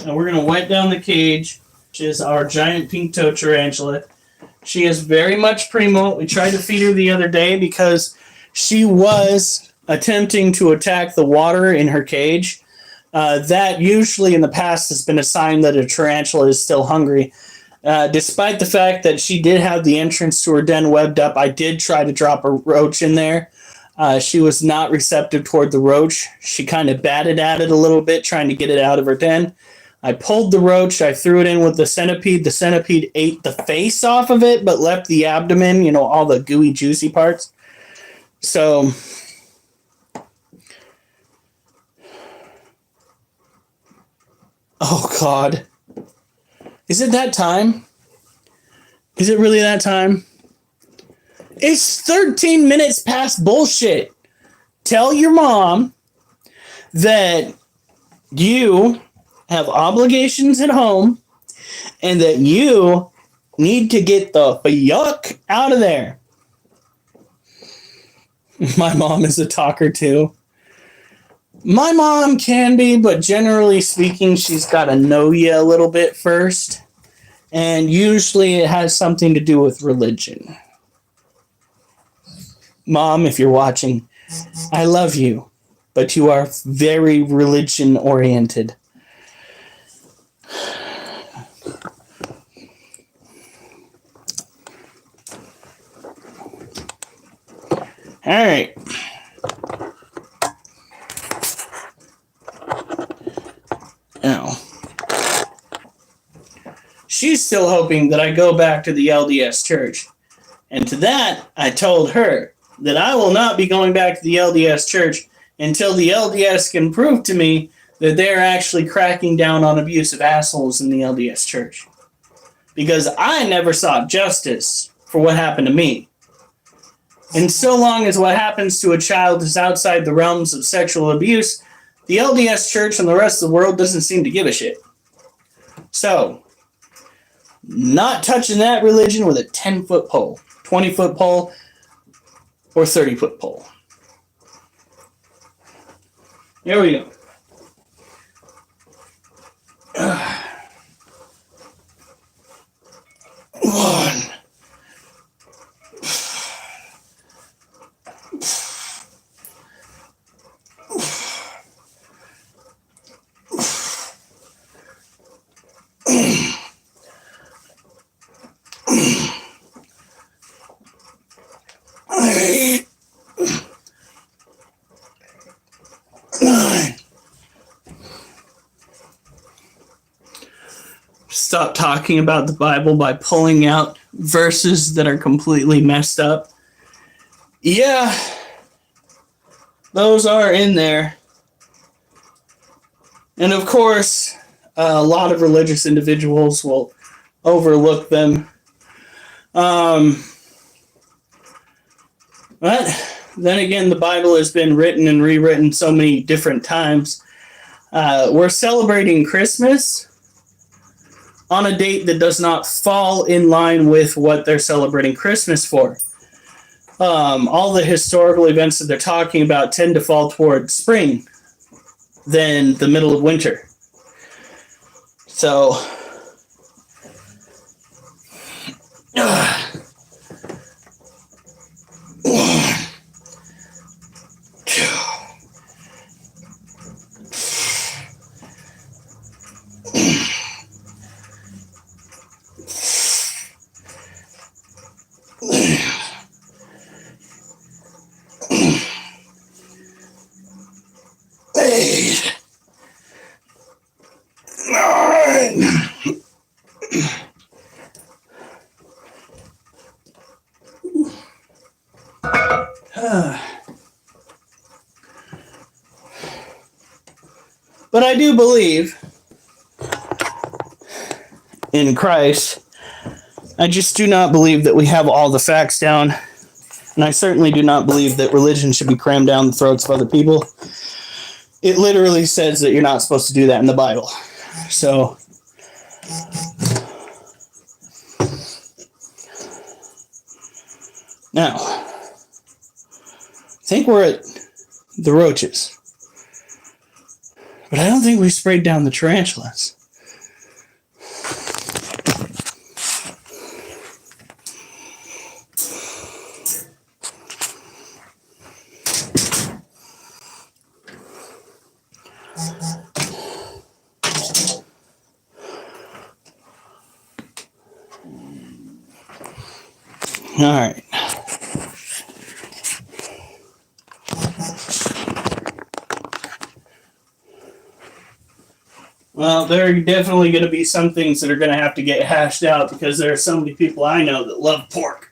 Now we're going to wipe down the cage, which is our giant pink-toed tarantula. She is very much pre-molt. We tried to feed her the other day because she was attempting to attack the water in her cage. That usually in the past has been a sign that a tarantula is still hungry. Despite the fact that she did have the entrance to her den webbed up, I did try to drop a roach in there. She was not receptive toward the roach. She kind of batted at it a little bit, trying to get it out of her den. I pulled the roach. I threw it in with the centipede. The centipede ate the face off of it, but left the abdomen, you know, all the gooey, juicy parts. So... Oh, God. Is it that time? Is it really that time? It's 13 minutes past bullshit. Tell your mom that you have obligations at home and that you need to get the yuck out of there. My mom is a talker too. My mom can be, but generally speaking, she's got to know you a little bit first. And usually it has something to do with religion. Mom, if you're watching, I love you, but you are very religion-oriented. All right. Now, she's still hoping that I go back to the LDS church. And to that, I told her that I will not be going back to the LDS church until the LDS can prove to me that they're actually cracking down on abusive assholes in the LDS church. Because I never sought justice for what happened to me. And so long as what happens to a child is outside the realms of sexual abuse, the LDS church and the rest of the world doesn't seem to give a shit. So, not touching that religion with a 10-foot pole, 20-foot pole, or 30-foot pole. Here we go. One. stop talking about the Bible by pulling out verses that are completely messed up. Yeah, those are in there. And of course, a lot of religious individuals will overlook them. But then again, the Bible has been written and rewritten so many different times. We're celebrating Christmas on a date that does not fall in line with what they're celebrating Christmas for. All the historical events that they're talking about tend to fall toward spring than the middle of winter. So, but I do believe in Christ. I just do not believe that we have all the facts down. And I certainly do not believe that religion should be crammed down the throats of other people. It literally says that you're not supposed to do that in the Bible. So, now, I think we're at the roaches. But I don't think we sprayed down the tarantulas. All right. Well, there are definitely going to be some things that are going to have to get hashed out because there are so many people I know that love pork.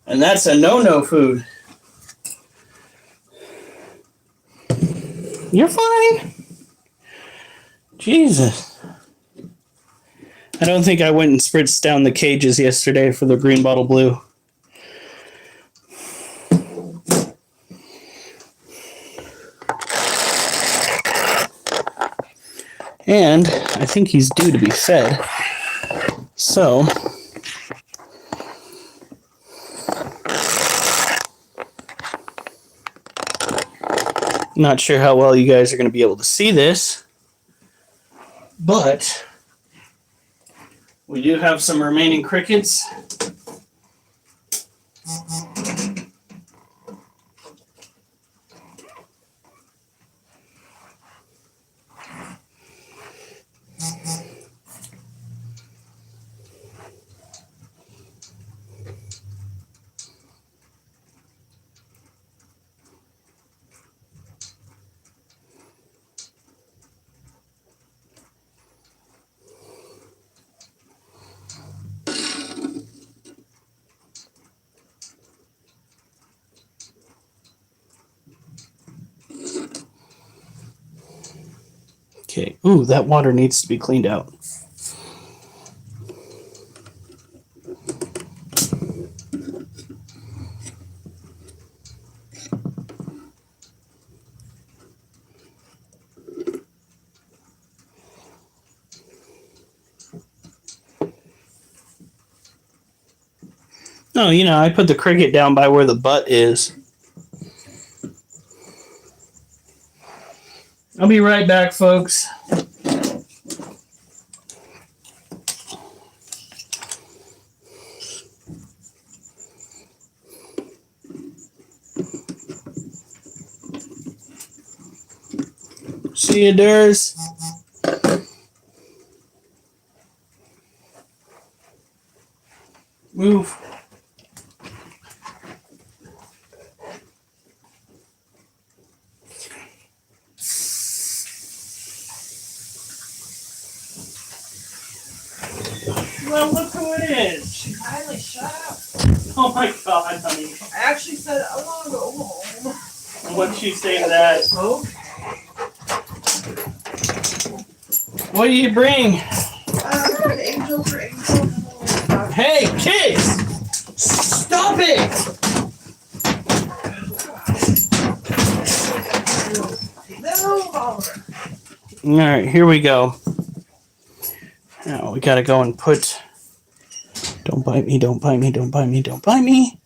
And that's a no-no food. You're fine. Jesus. I don't think I went and spritzed down the cages yesterday for the green bottle blue. And I think he's due to be fed. So, not sure how well you guys are going to be able to see this, but we do have some remaining crickets. Okay. Ooh, that water needs to be cleaned out. No, I put the cricket down by where the butt is. I'll be right back, folks. See you, Durs. Move. Well, look who it is. She finally shut up. Oh my God, honey. I actually said, I want to go home. What'd she say to that? Okay. What do you bring? An angel for angel. Hey, kids! Stop it! Alright, here we go. Now we gotta go and put... Don't bite me, don't bite me, don't bite me, don't bite me.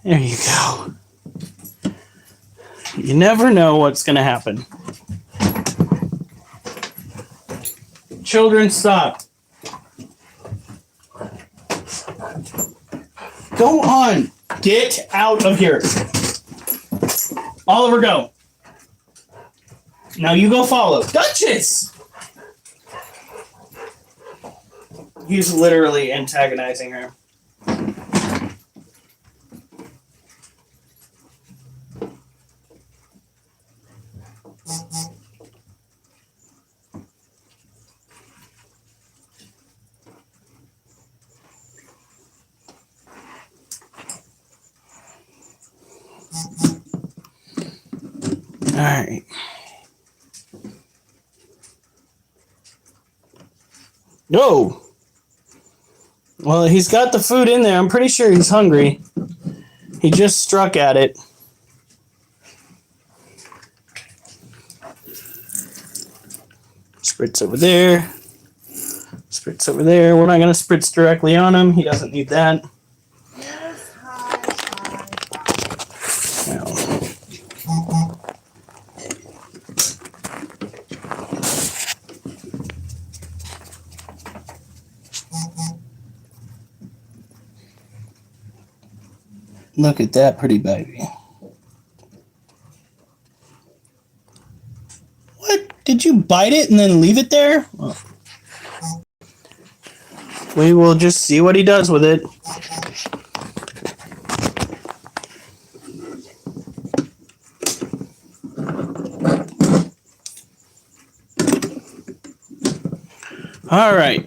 There you go. You never know what's gonna happen. Children, stop. Go on. Get out of here. Oliver, go. Now you go follow. Duchess! He's literally antagonizing her. All right. Whoa. Well, he's got the food in there. I'm pretty sure he's hungry. He just struck at it. Spritz over there. Spritz over there. We're not going to spritz directly on him. He doesn't need that. Yes, hi. Now, look at that pretty baby. What? Did you bite it and then leave it there? Well, we will just see what he does with it. All right.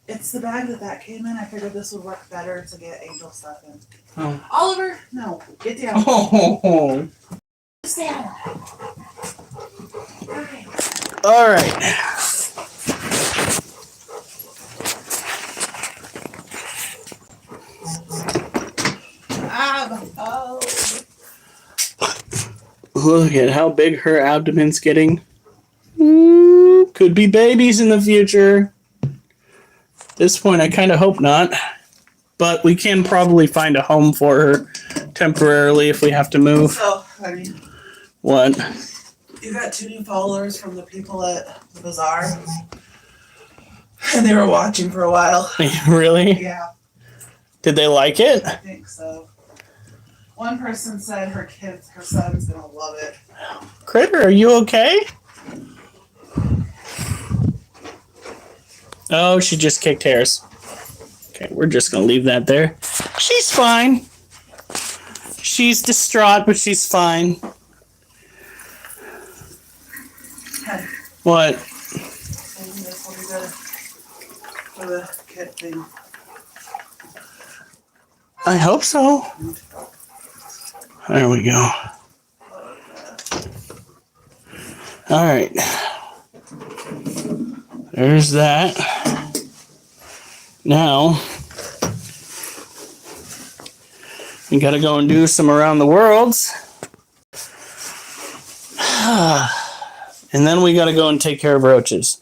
It's the bag that came in. I figured this would work better to get angel stuff in. Oh. Oliver, no, get down. Oh. Sit down. Okay. All right. Oh. Look at how big her abdomen's getting. Could be babies in the future. At this point, I kind of hope not. But we can probably find a home for her temporarily if we have to move. So, honey, What? you got 2 new followers from the people at the bazaar. And they were watching for a while. Really? Yeah, Did they like it? I think so. One person said her son's gonna love it. Critter, are you okay? Oh, she just kicked hairs. Okay, we're just gonna leave that there. She's fine. She's distraught, but she's fine. Honey, What? maybe this will be good for the kid thing. I hope so. There we go. All right. There's that. Now, we gotta go and do some around the worlds. And then we gotta go and take care of roaches.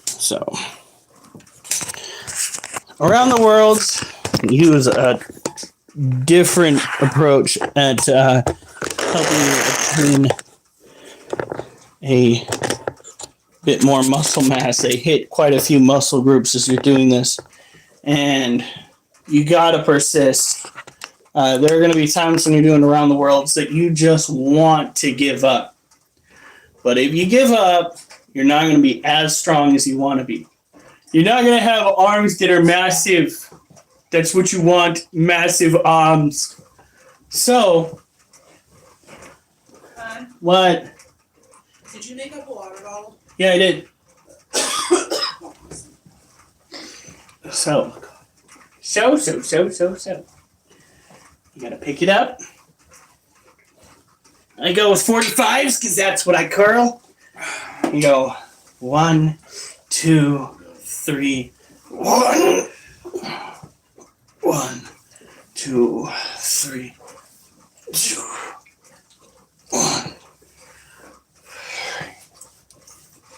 So, around the world, use a different approach at helping you obtain a bit more muscle mass. They hit quite a few muscle groups as you're doing this, and you gotta persist There are going to be times when you're doing around the worlds that you just want to give up. But if you give up, you're not going to be as strong as you want to be. You're not going to have arms that are massive. That's what you want, massive arms. So, what? Did you make up a water bottle? Yeah, I did. So. You gotta pick it up. I go with 45s because that's what I curl. You go 1, 2, 3, 1. 1, 2, 3, 2, 1,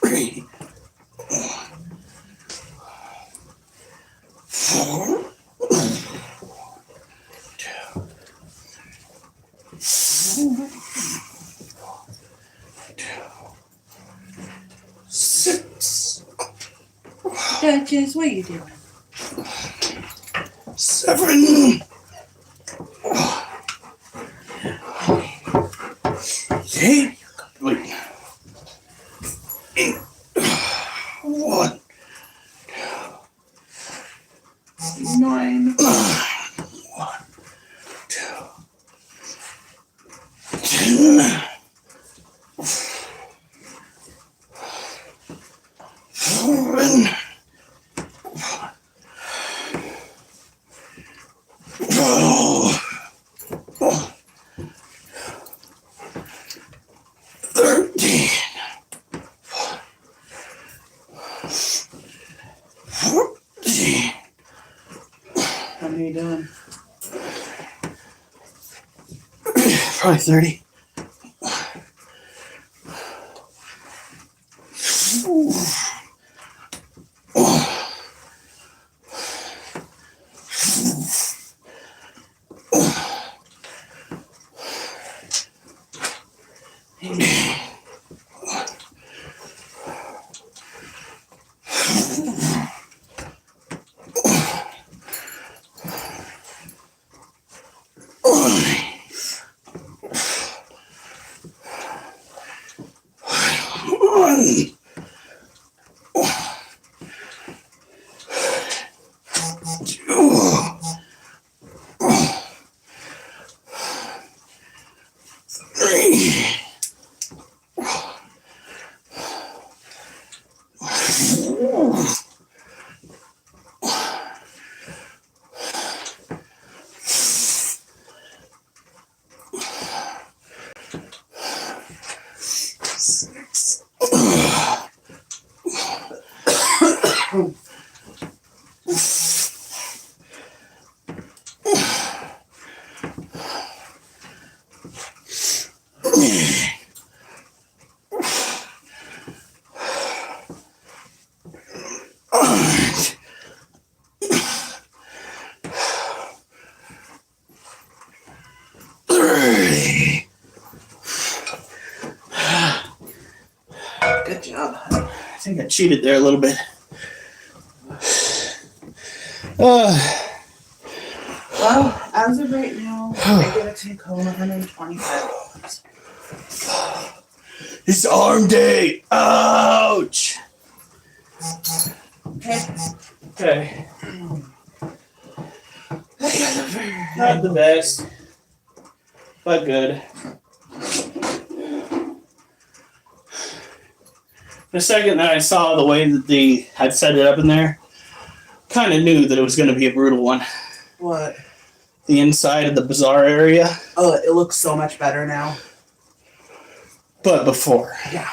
3, 4, 6, Duchess, what are you doing? 7, 8. Wait. 1, 9. 1, 2, 10. 11. 12. 13. 14. How many done? Probably 30. Good job, honey. I think I cheated there a little bit. Well, as of right now, I gotta take home $125. It's arm day. Ouch. Okay. Okay. Not the best, but good. The second that I saw the way that they had set it up in there, kind of knew that it was going to be a brutal one. What? The inside of the bazaar area. Oh, it looks so much better now. But before. Yeah.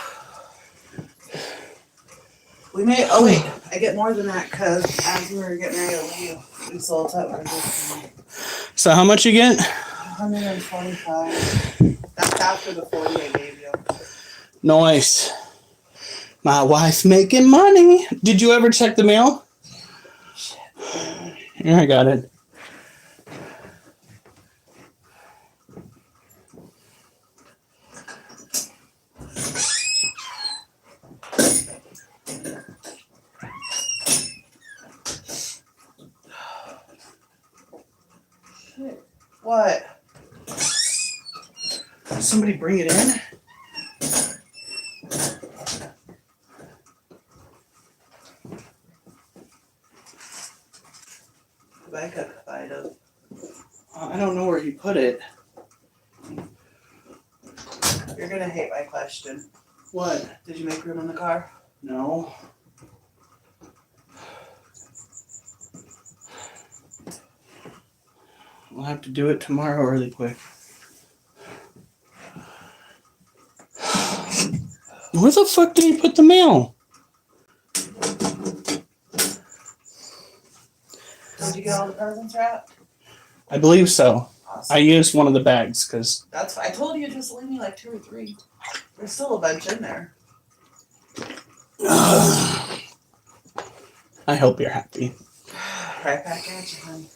We may. Oh wait, I get more than that because as we were getting ready to leave, we sold something. So how much you get? 125. That's after the 40 I gave you. Nice. My wife's making money. Did you ever check the mail? Shit. Yeah, I got it. What? Somebody bring it in. I could find it. I don't know where he put it. You're gonna hate my question. What? Did you make room in the car? No. We'll have to do it tomorrow really quick. Where the fuck did he put the mail? Did you get all the presents wrapped? I believe so. Awesome. I used one of the bags because That's I told you just leave me like 2 or 3. There's still a bunch in there. I hope you're happy. Right back at you, honey.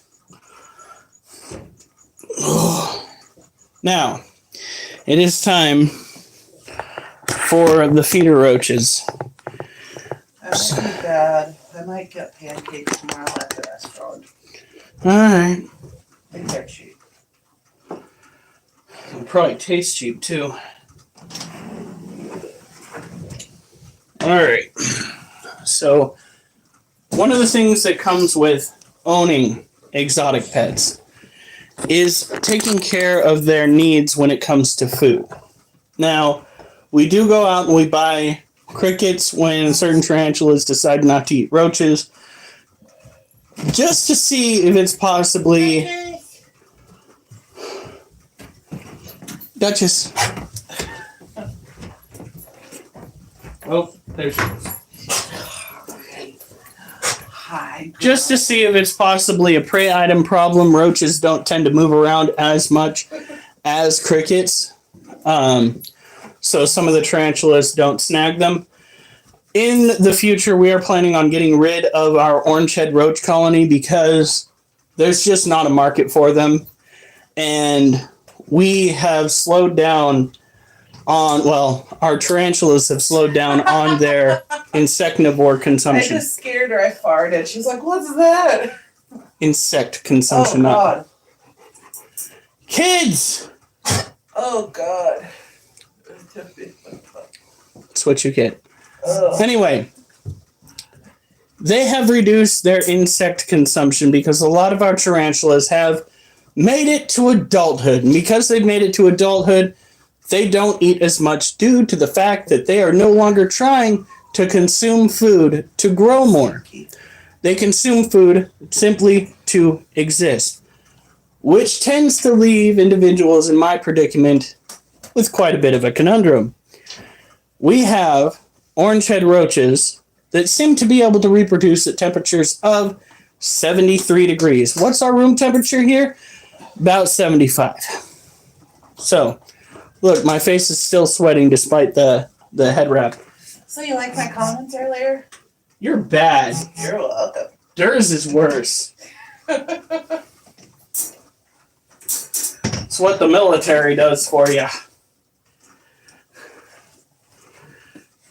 Now, it is time for the feeder roaches. I might be bad. I might get pancakes tomorrow at the restaurant. Alright. I think they're cheap. It'll probably taste cheap too. Alright. So, one of the things that comes with owning exotic pets is taking care of their needs when it comes to food. Now, we do go out and we buy crickets when certain tarantulas decide not to eat roaches, just to see if it's possibly... Duchess. Oh, there she is. Hi. Just to see if it's possibly a prey item problem. Roaches don't tend to move around as much as crickets. So some of the tarantulas don't snag them. In the future, we are planning on getting rid of our orange-head roach colony because there's just not a market for them. And we have slowed down on, well, our tarantulas have slowed down on their insectivore I consumption. just scared her. I farted. She's like, "What's that?" Insect consumption. Oh God. Kids! Oh God. That's what you get. Ugh. Anyway, they have reduced their insect consumption because a lot of our tarantulas have made it to adulthood. And because they've made it to adulthood, they don't eat as much due to the fact that they are no longer trying to consume food to grow more. They consume food simply to exist, which tends to leave individuals in my predicament with quite a bit of a conundrum. We have orange-head roaches that seem to be able to reproduce at temperatures of 73 degrees. What's our room temperature here? About 75. So, look, my face is still sweating despite the head wrap. So you like my comments earlier? You're bad. You're welcome. Yours is worse. It's what the military does for you.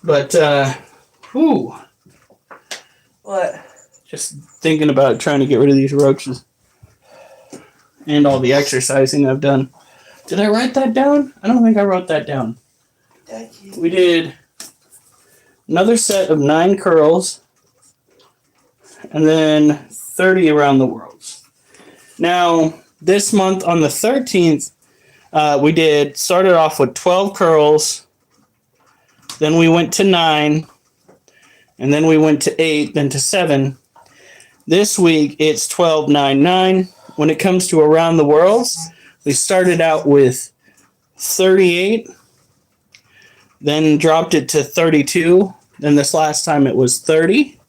But, whew. What? Just thinking about trying to get rid of these roaches. And all the exercising I've done. Did I write that down? I don't think I wrote that down. Thank you. We did another set of 9 curls. And then 30 around the world. Now, this month on the 13th, we started off with 12 curls. Then we went to 9. And then we went to 8, then to 7. This week, it's 12, 9, 9. When it comes to around the worlds, we started out with 38, then dropped it to 32. Then this last time it was 30.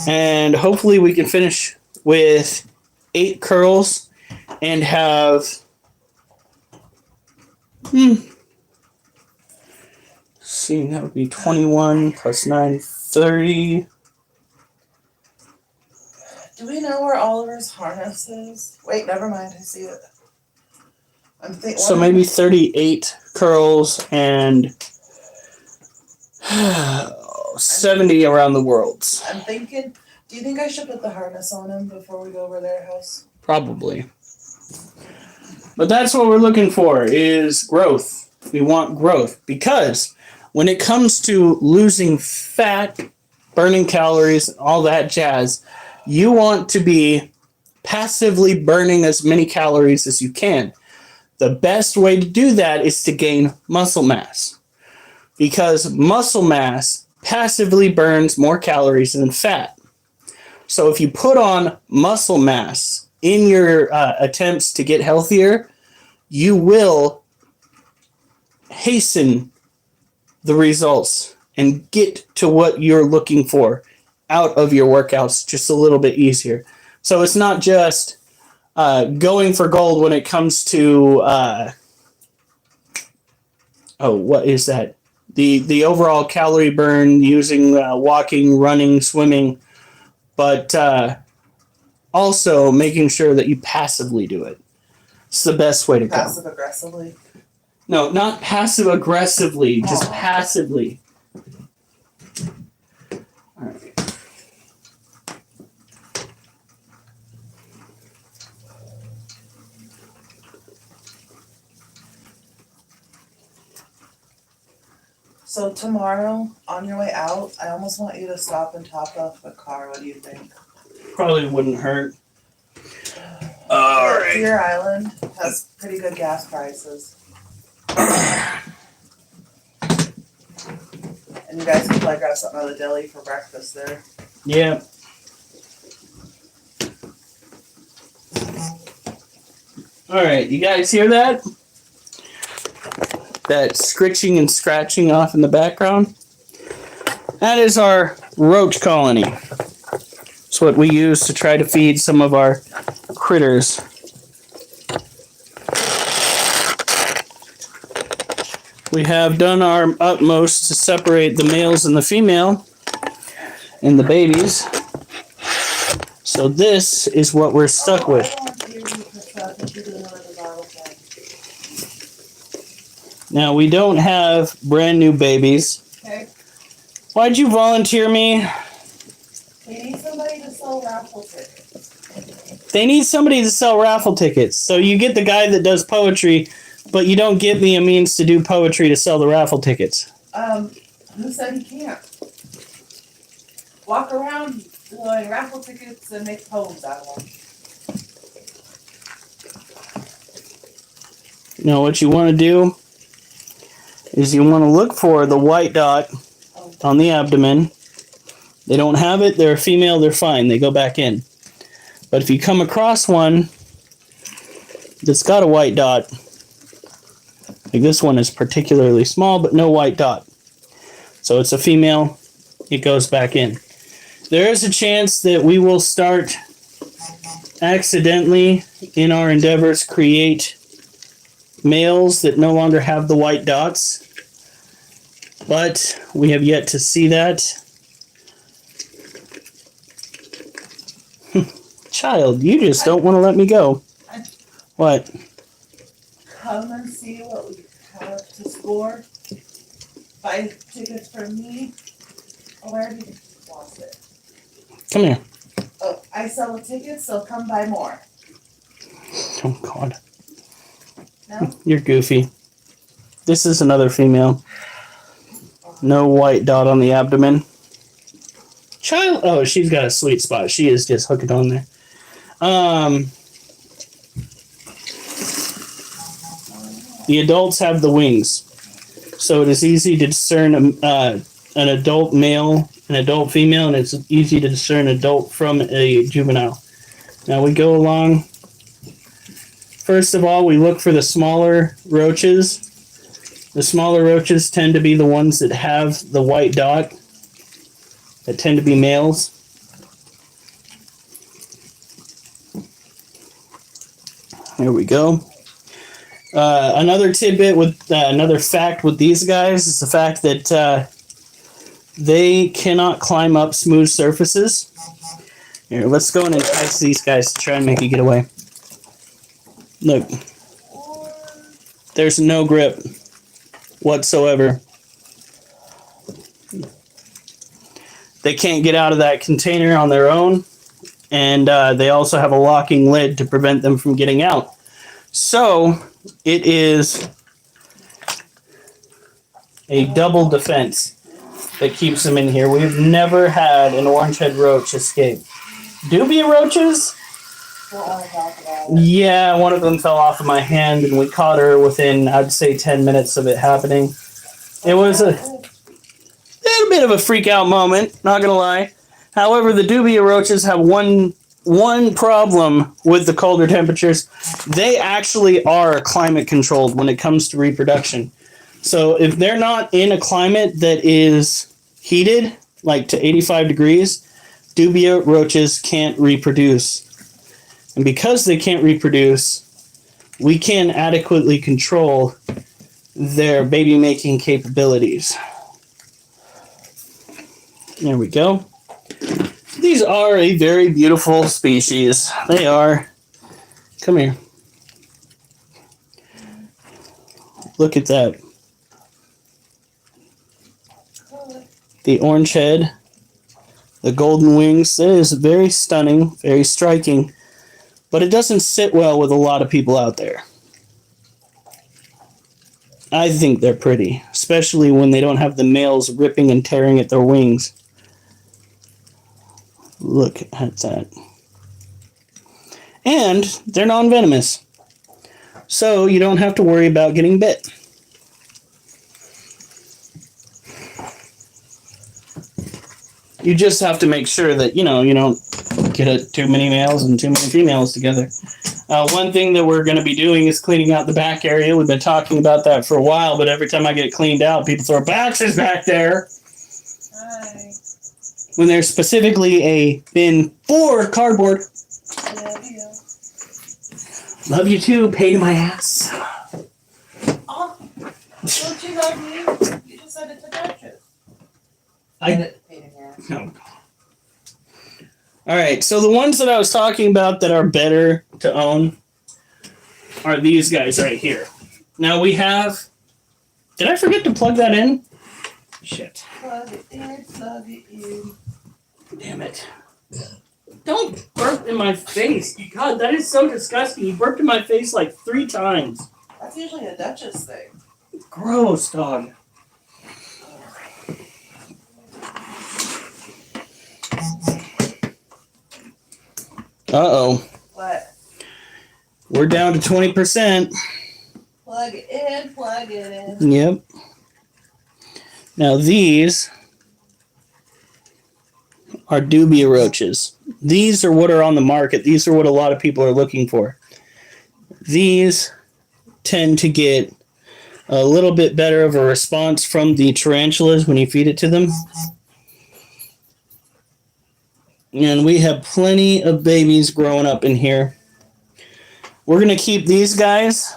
And hopefully we can finish with 8 curls and have... See, that would be 21 plus 9, 30. Do we know where Oliver's harness is? Wait, never mind. I see it. I'm thinking. So maybe 38 curls and 70 around the worlds. I'm thinking. Do you think I should put the harness on him before we go over their house? Probably. But that's what we're looking for is growth. We want growth because when it comes to losing fat, burning calories, all that jazz, you want to be passively burning as many calories as you can. The best way to do that is to gain muscle mass because muscle mass passively burns more calories than fat. So if you put on muscle mass in your attempts to get healthier, you will hasten the results and get to what you're looking for out of your workouts just a little bit easier. So it's not just going for gold when it comes to what is that? The overall calorie burn using walking, running, swimming, but also making sure that you passively do it. It's the best way to go. Passive aggressively. No, not passive aggressively, just passively. All right. So tomorrow, on your way out, I almost want you to stop and top up the car. What do you think? Probably wouldn't hurt. All right. Deer Island has pretty good gas prices. And you guys can probably grab something out of the deli for breakfast there. Yeah. All right, you guys hear that? That scritching and scratching off in the background? That is our roach colony. It's what we use to try to feed some of our critters. We have done our utmost to separate the males and the female and the babies. So this is what we're stuck with. Now we don't have brand new babies. Okay. Why'd you volunteer me? They need somebody to sell raffle tickets. They need somebody to sell raffle tickets. So you get the guy that does poetry, but you don't give me a means to do poetry to sell the raffle tickets. Who said he can't? Walk around doing raffle tickets and make poems out of them. You know what you want to do is you want to look for the white dot on the abdomen. They don't have it, they're a female, they're fine, they go back in. But if you come across one that's got a white dot, like this one is particularly small, but no white dot. So it's a female, it goes back in. There is a chance that we will start accidentally in our endeavors create males that no longer have the white dots, but we have yet to see that. Child, you just don't want to let me go. What? Come and see what we have to score. Buy tickets from me. Oh, where did you lost it? Come here. Oh, I sell the tickets, so come buy more. Oh, God. No? You're goofy. This is another female. No white dot on the abdomen. Child. Oh, she's got a sweet spot. She is just hooking on there. The adults have the wings, so it is easy to discern an adult male, an adult female, and it's easy to discern adult from a juvenile. Now we go along. First of all, we look for the smaller roaches. The smaller roaches tend to be the ones that have the white dot, that tend to be males. There we go. Another tidbit with another fact with these guys is the fact that they cannot climb up smooth surfaces. Here, let's go in and entice these guys to try and make you get away. Look, there's no grip whatsoever. They can't get out of that container on their own, and they also have a locking lid to prevent them from getting out. So it is a double defense that keeps them in here. We've never had an orange-head roach escape. Dubia roaches? Don't want to talk about it. Yeah, one of them fell off of my hand, and we caught her within, I'd say, 10 minutes of it happening. It was a little bit of a freak-out moment, not gonna lie. However, the dubia roaches have one problem with the colder temperatures. They actually are climate controlled when it comes to reproduction. So if they're not in a climate that is heated, like to 85 degrees, dubia roaches can't reproduce. And because they can't reproduce, we can adequately control their baby making capabilities. There we go. These are a very beautiful species. They are. Come here. Look at that. The orange head, the golden wings. That is very stunning, very striking, but it doesn't sit well with a lot of people out there. I think they're pretty, especially when they don't have the males ripping and tearing at their wings. Look at that. And they're non-venomous, so you don't have to worry about getting bit. You just have to make sure that, you don't get too many males and too many females together. One thing that we're going to be doing is cleaning out the back area. We've been talking about that for a while, but every time I get it cleaned out, people throw boxes back there. Hi. When there's specifically a bin for cardboard. Love you. Love you too, pain in my ass. Oh, don't you love me? You just said it's a Duchess. No. All right, so the ones that I was talking about that are better to own are these guys right here. Now we have... Did I forget to plug that in? Shit. Plug it in, plug it in. Damn it. Don't burp in my face. God, that is so disgusting. You burped in my face like 3 times. That's usually a Duchess thing. Gross, dog. Uh-oh. What? We're down to 20%. Plug it in, plug it in. Yep. Now these are dubia roaches. These are what are on the market. These are what a lot of people are looking for. These tend to get a little bit better of a response from the tarantulas when you feed it to them. And we have plenty of babies growing up in here. We're going to keep these guys.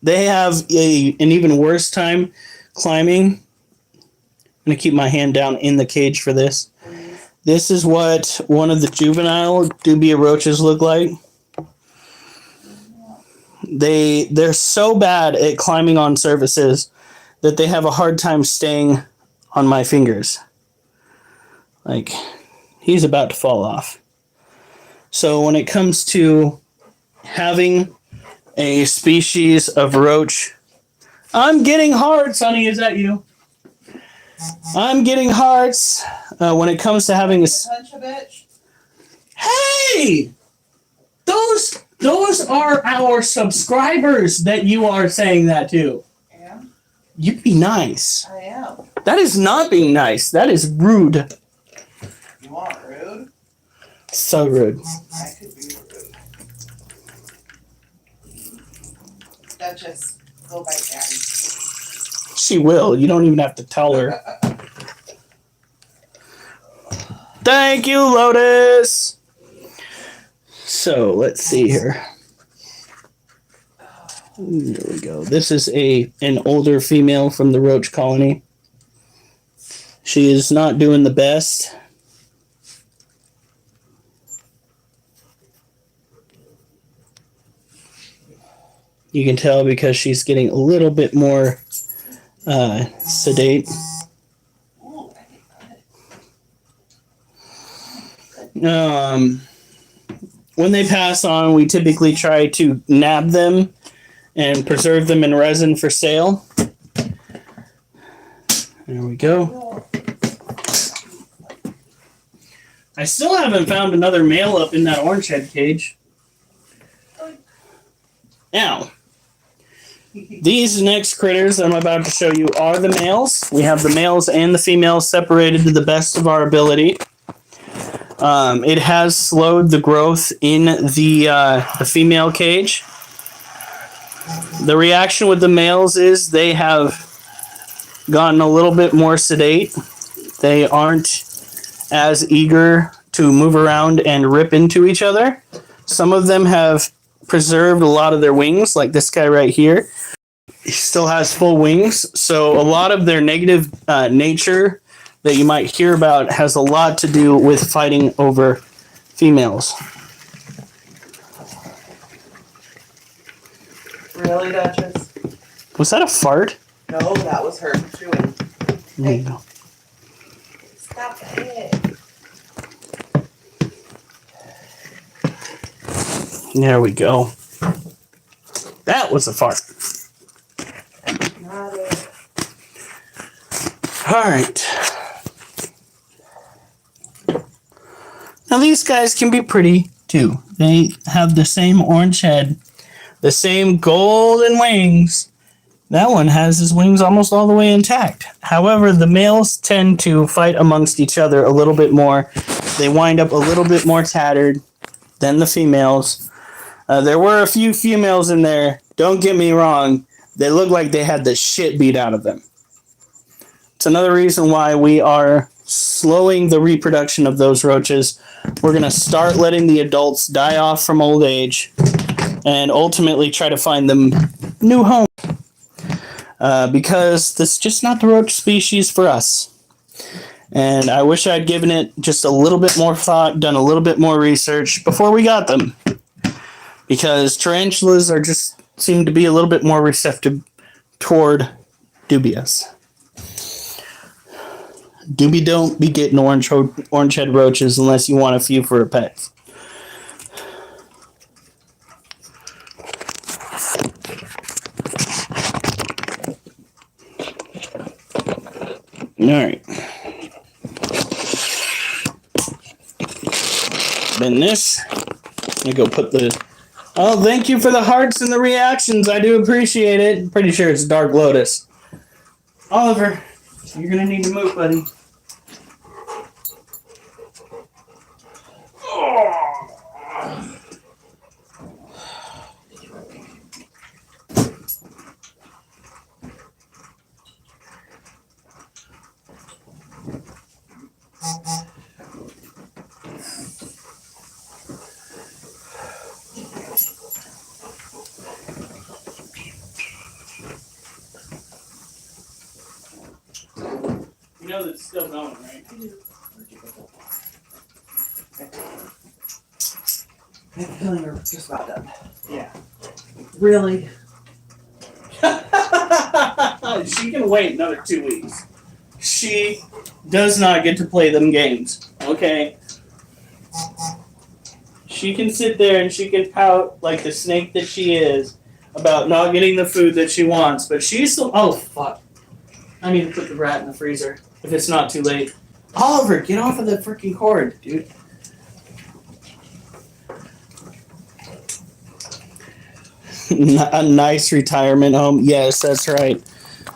They have an even worse time climbing. I'm going to keep my hand down in the cage for this. This is what one of the juvenile dubia roaches look like. They're so bad at climbing on surfaces that they have a hard time staying on my fingers. Like, he's about to fall off. So when it comes to having a species of roach, I'm getting hearts, honey. Is that you? I'm getting hearts when it comes to having a... Punch a bitch. Hey! Those are our subscribers that you are saying that to. And You be nice. I am. That is not being nice. That is rude. You want rude? So rude. I could be rude. Duchess, go by daddy. She will. You don't even have to tell her. Thank you, Lotus. So let's see here. There we go. This is an older female from the roach colony. She is not doing the best. You can tell because she's getting a little bit more sedate. Ooh, I got it. When they pass on, we typically try to nab them and preserve them in resin for sale. There we go. I still haven't found another male up in that orange head cage. Now, these next critters I'm about to show you are the males. We have the males and the females separated to the best of our ability. It has slowed the growth in the female cage. The reaction with the males is they have gotten a little bit more sedate. They aren't as eager to move around and rip into each other. Some of them have preserved a lot of their wings, like this guy right here. He still has full wings, so a lot of their negative nature that you might hear about has a lot to do with fighting over females. Really, Duchess? Was that a fart? No, that was her chewing. There you go. Stop it. There we go. That was a fart. Not it. All right. Now these guys can be pretty too. They have the same orange head, the same golden wings. That one has his wings almost all the way intact. However, the males tend to fight amongst each other a little bit more. They wind up a little bit more tattered than the females. There were a few females in there. Don't get me wrong. They look like they had the shit beat out of them. It's another reason why we are slowing the reproduction of those roaches. We're going to start letting the adults die off from old age and ultimately try to find them new homes. Because this is just not the roach species for us. And I wish I'd given it just a little bit more thought, done a little bit more research before we got them. Because tarantulas are just seem to be a little bit more receptive toward dubias. Doobie don't be getting orange head roaches unless you want a few for a pet. All right. Then this, I'm gonna go put the. Oh, thank you for the hearts and the reactions. I do appreciate it. I'm pretty sure it's Dark Lotus. Oliver, you're gonna need to move, buddy. You know that's still going, right? I'm feeling we're just about done. Yeah. Really? She can wait another 2 weeks. She does not get to play them games, okay? She can sit there and she can pout like the snake that she is about not getting the food that she wants, but she's still. Oh, fuck. I need to put the rat in the freezer if it's not too late. Oliver, get off of the freaking cord, dude. A nice retirement home. Yes, that's right.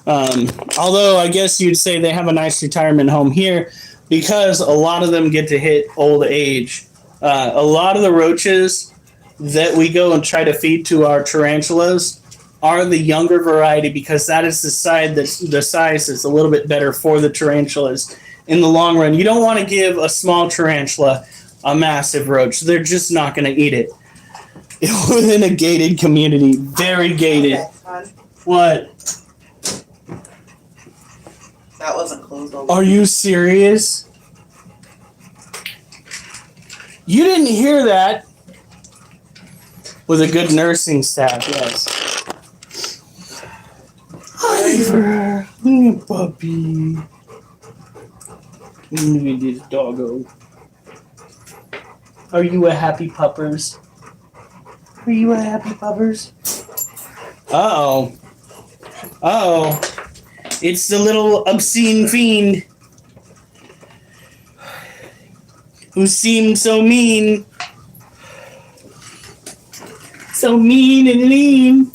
Although I guess you'd say they have a nice retirement home here because a lot of them get to hit old age. A lot of the roaches that we go and try to feed to our tarantulas are the younger variety because that is the size that's a little bit better for the tarantulas in the long run. You don't want to give a small tarantula a massive roach. They're just not going to eat it. Within a gated community, very gated. Okay, hon. What? That wasn't closed over. Are you serious? You didn't hear that. With a good nursing staff, yes. Oliver, puppy. You did doggo. Are you a happy puppers? Are you a happy puppers? Uh-oh. Uh-oh. It's the little obscene fiend who seemed so mean. So mean and lean.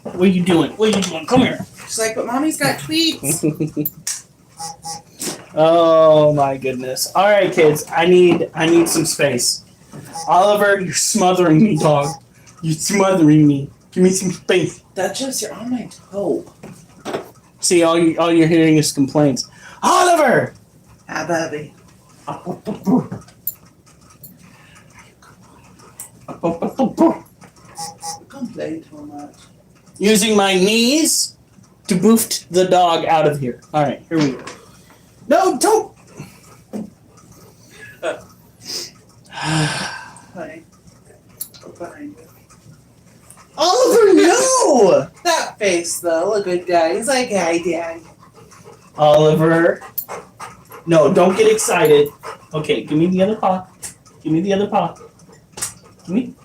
What are you doing? What are you doing? Come here. She's like, but mommy's got tweets. Oh my goodness. All right, kids. I need some space. Oliver, you're smothering me, dog. You're smothering me. Give me some space. Duchess, you're on my toe. See, all you're hearing is complaints. Oliver! Ah, baby. You complain too much. Using my knees to boost the dog out of here. All right, here we go. No, don't. Honey, go behind you. Oliver, no! That face, though. A good guy. He's like, hi, Daddy. Oliver. No, don't get excited. Okay, give me the other paw. Give me the other paw. Give me.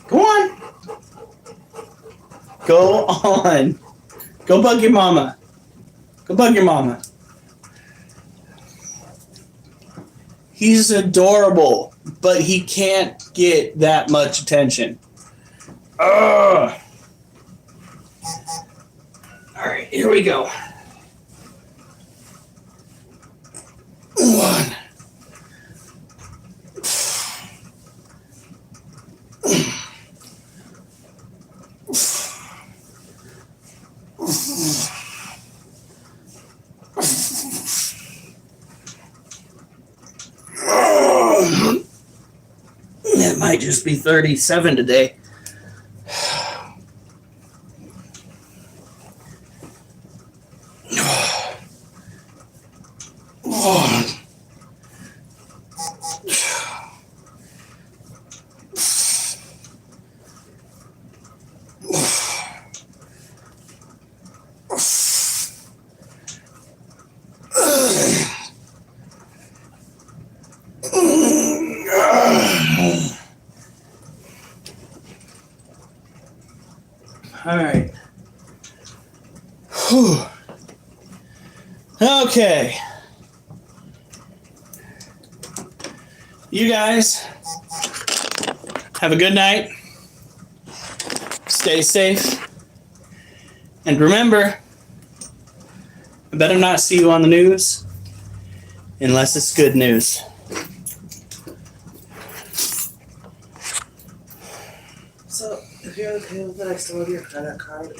Come on. Go on. Go on. Go bug your mama. Go bug your mama. He's adorable, but he can't get that much attention. Ugh. All right, here we go. One. It might just be 37 today. All right. Whew. Okay. You guys have a good night. Stay safe. And remember, I better not see you on the news unless it's good news. So, if you're okay with it, I still have your credit card.